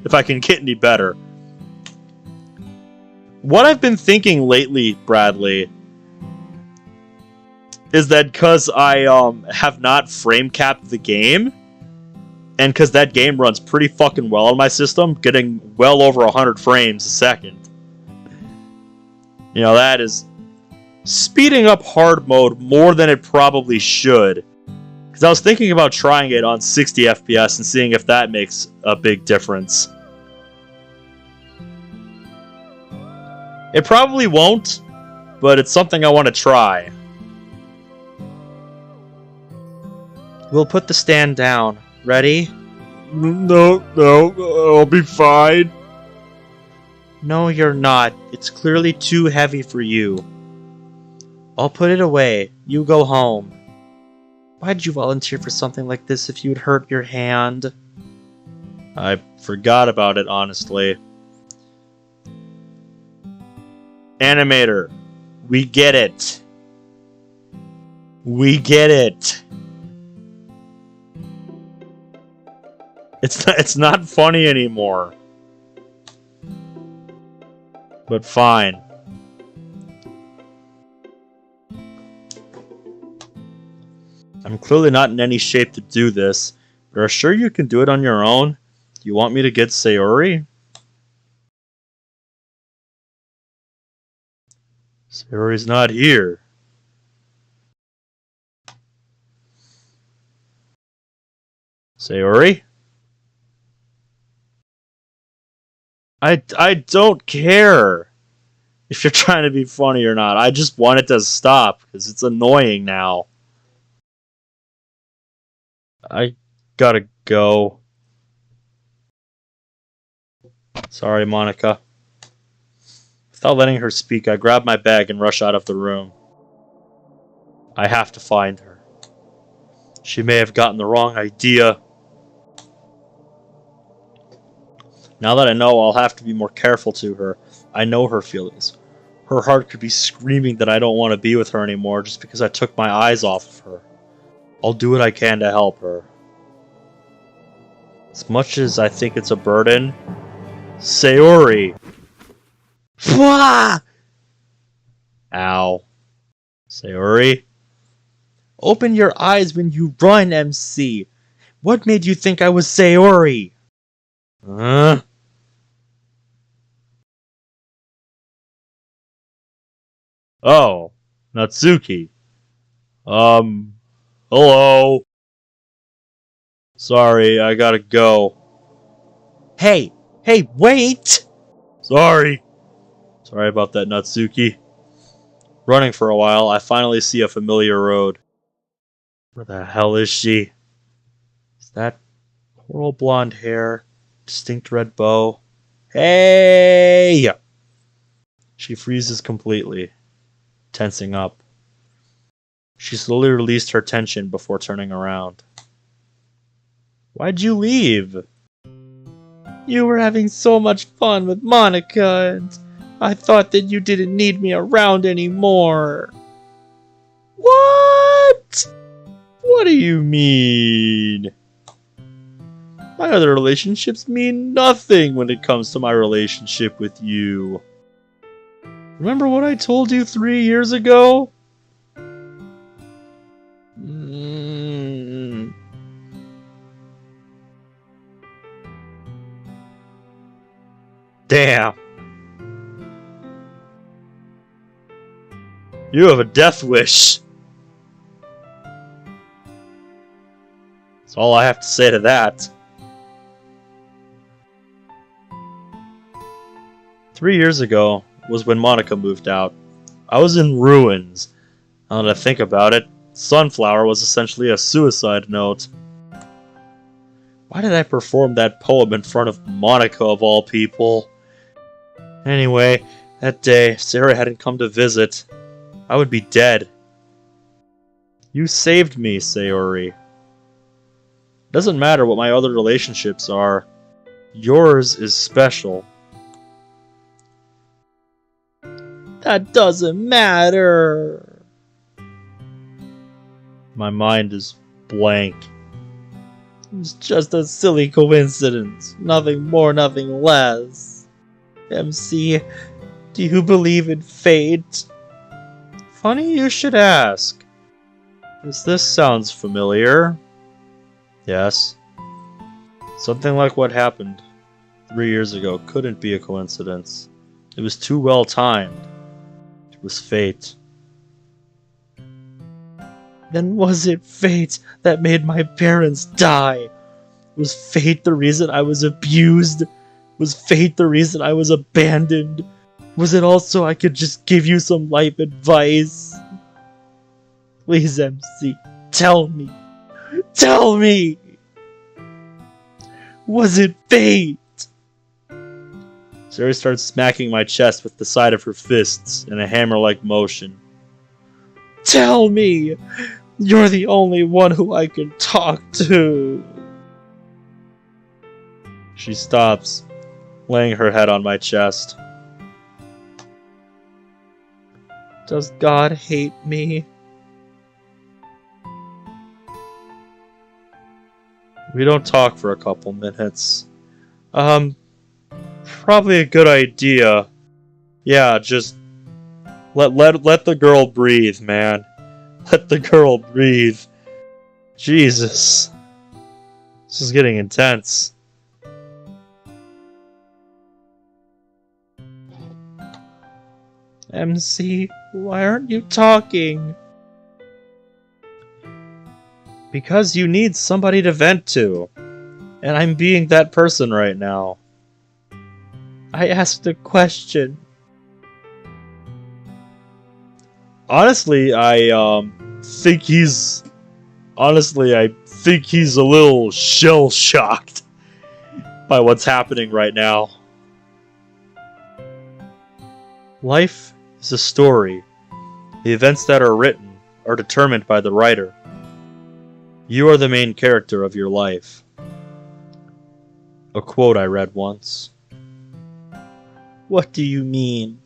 if I can get any better. What I've been thinking lately, Bradley, is that because I have not frame capped the game, and because that game runs pretty fucking well on my system, getting well over 100 frames a second. That is speeding up hard mode more than it probably should. Because I was thinking about trying it on 60 FPS and seeing if that makes a big difference. It probably won't, but it's something I want to try. We'll put the stand down. Ready? No, I'll be fine. No, you're not. It's clearly too heavy for you. I'll put it away. You go home. Why'd you volunteer for something like this if you'd hurt your hand? I forgot about it, honestly. Animator, we get it. We get it. It's not funny anymore. But fine. I'm clearly not in any shape to do this, but are sure you can do it on your own? Do you want me to get Sayori? Sayori's not here. Sayori? I don't care if you're trying to be funny or not. I just want it to stop because it's annoying now. I gotta go. Sorry, Monica. Without letting her speak, I grab my bag and rush out of the room. I have to find her. She may have gotten the wrong idea. Now that I know, I'll have to be more careful to her. I know her feelings. Her heart could be screaming that I don't want to be with her anymore just because I took my eyes off of her. I'll do what I can to help her. As much as I think it's a burden, Sayori! Pwah! Ow. Sayori? Open your eyes when you run, MC. What made you think I was Sayori? Huh? Oh, Natsuki. Hello? Sorry, I gotta go. Hey, wait! Sorry about that, Natsuki. Running for a while, I finally see a familiar road. Where the hell is she? Is that coral blonde hair, distinct red bow? Hey! She freezes completely, tensing up. She slowly released her tension before turning around. Why'd you leave? You were having so much fun with Monica, and I thought that you didn't need me around anymore. What? What do you mean? My other relationships mean nothing when it comes to my relationship with you. Remember what I told you 3 years ago? Damn. You have a death wish. That's all I have to say to that. 3 years ago was when Monica moved out. I was in ruins. Now that I think about it, Sunflower was essentially a suicide note. Why did I perform that poem in front of Monica of all people? Anyway, that day, Sarah hadn't come to visit. I would be dead. You saved me, Sayori. Doesn't matter what my other relationships are. Yours is special. That doesn't matter. My mind is blank. It's just a silly coincidence. Nothing more, nothing less. MC, do you believe in fate? Funny you should ask. This sounds familiar. Yes. Something like what happened 3 years ago couldn't be a coincidence. It was too well timed. It was fate. Then was it fate that made my parents die? Was fate the reason I was abused? Was fate the reason I was abandoned? Was it also I could just give you some life advice? Please, MC, tell me. Tell me! Was it fate? Sarah starts smacking my chest with the side of her fists in a hammer-like motion. Tell me! You're the only one who I can talk to! She stops, laying her head on my chest. Does God hate me? We don't talk for a couple minutes. Probably a good idea. Yeah, just let the girl breathe, man. Let the girl breathe. Jesus. This is getting intense. MC, why aren't you talking? Because you need somebody to vent to. And I'm being that person right now. I asked a question. Honestly, I think he's a little shell-shocked by what's happening right now. Life is a story. The events that are written are determined by the writer. You are the main character of your life. A quote I read once. What do you mean?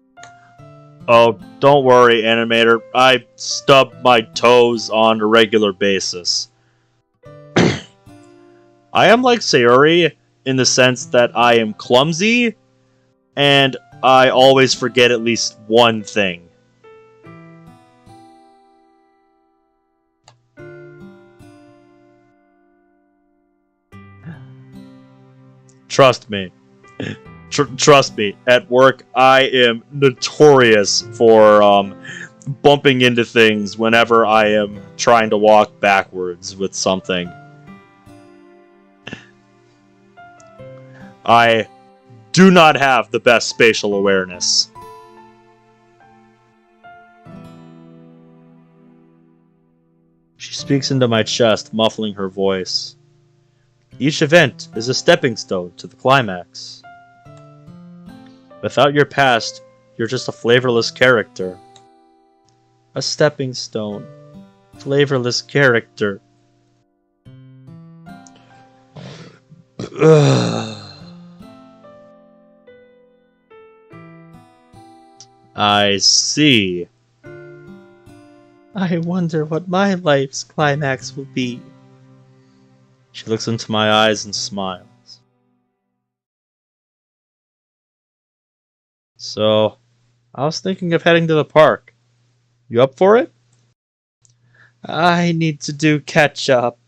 Oh, don't worry, animator. I stub my toes on a regular basis. I am like Sayuri in the sense that I am clumsy, and I always forget at least one thing. Trust me. Trust me. At work, I am notorious for bumping into things whenever I am trying to walk backwards with something. I do not have the best spatial awareness. She speaks into my chest, muffling her voice. Each event is a stepping stone to the climax. Without your past, you're just a flavorless character. A stepping stone. Flavorless character. I see. I wonder what my life's climax will be. She looks into my eyes and smiles. So, I was thinking of heading to the park. You up for it? I need to do catch up.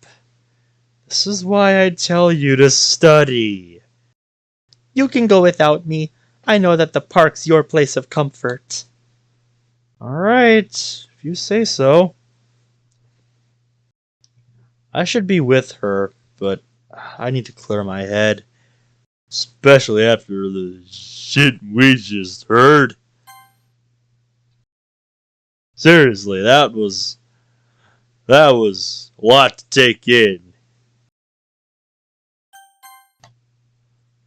This is why I tell you to study. You can go without me. I know that the park's your place of comfort. Alright, if you say so. I should be with her, but I need to clear my head. Especially after the shit we just heard. Seriously, that was a lot to take in.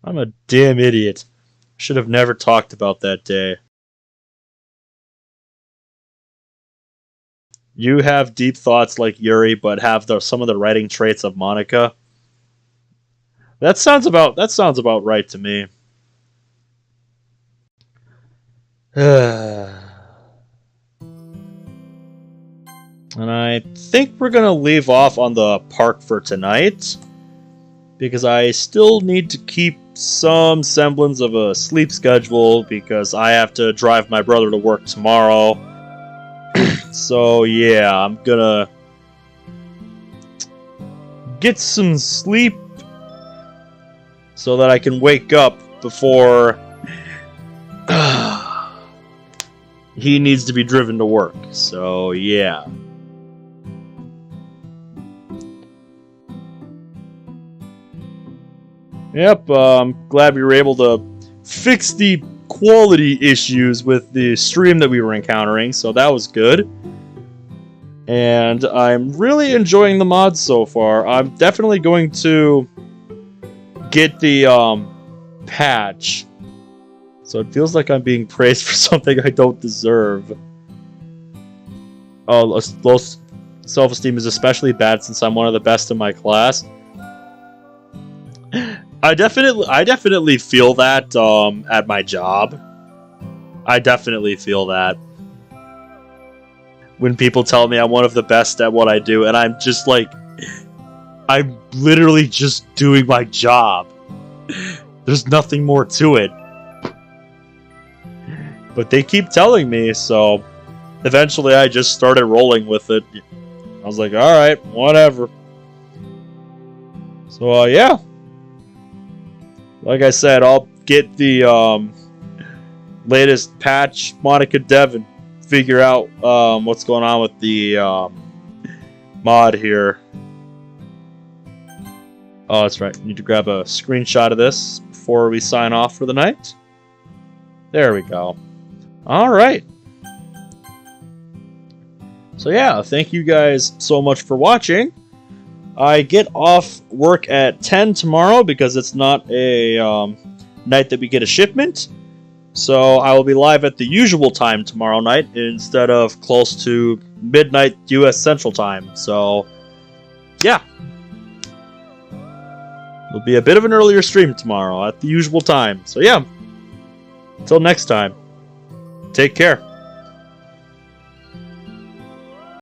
I'm a damn idiot. I should have never talked about that day. You have deep thoughts like Yuri, but have some of the writing traits of Monica. That sounds about right to me. And I think we're gonna leave off on the park for tonight, because I still need to keep some semblance of a sleep schedule because I have to drive my brother to work tomorrow. So yeah, I'm gonna get some sleep so that I can wake up before he needs to be driven to work. So yeah. Yep, I'm glad we were able to fix the quality issues with the stream that we were encountering, so that was good. And I'm really enjoying the mods so far. I'm definitely going to get the patch. So it feels like I'm being praised for something I don't deserve. low self-esteem is especially bad since I'm one of the best in my class. I definitely feel that at my job. I definitely feel that when people tell me I'm one of the best at what I do, and I'm just like, I'm literally just doing my job. There's nothing more to it. But they keep telling me, so eventually I just started rolling with it. I was like, alright, whatever. So, yeah. Like I said, I'll get the latest patch, Monica Devon, figure out what's going on with the mod here. Oh, that's right. Need to grab a screenshot of this before we sign off for the night. There we go. Alright. So yeah, thank you guys so much for watching. I get off work at 10 tomorrow because it's not a night that we get a shipment. So I will be live at the usual time tomorrow night instead of close to midnight US Central Time. So yeah. It'll be a bit of an earlier stream tomorrow at the usual time. So yeah. Until next time. Take care.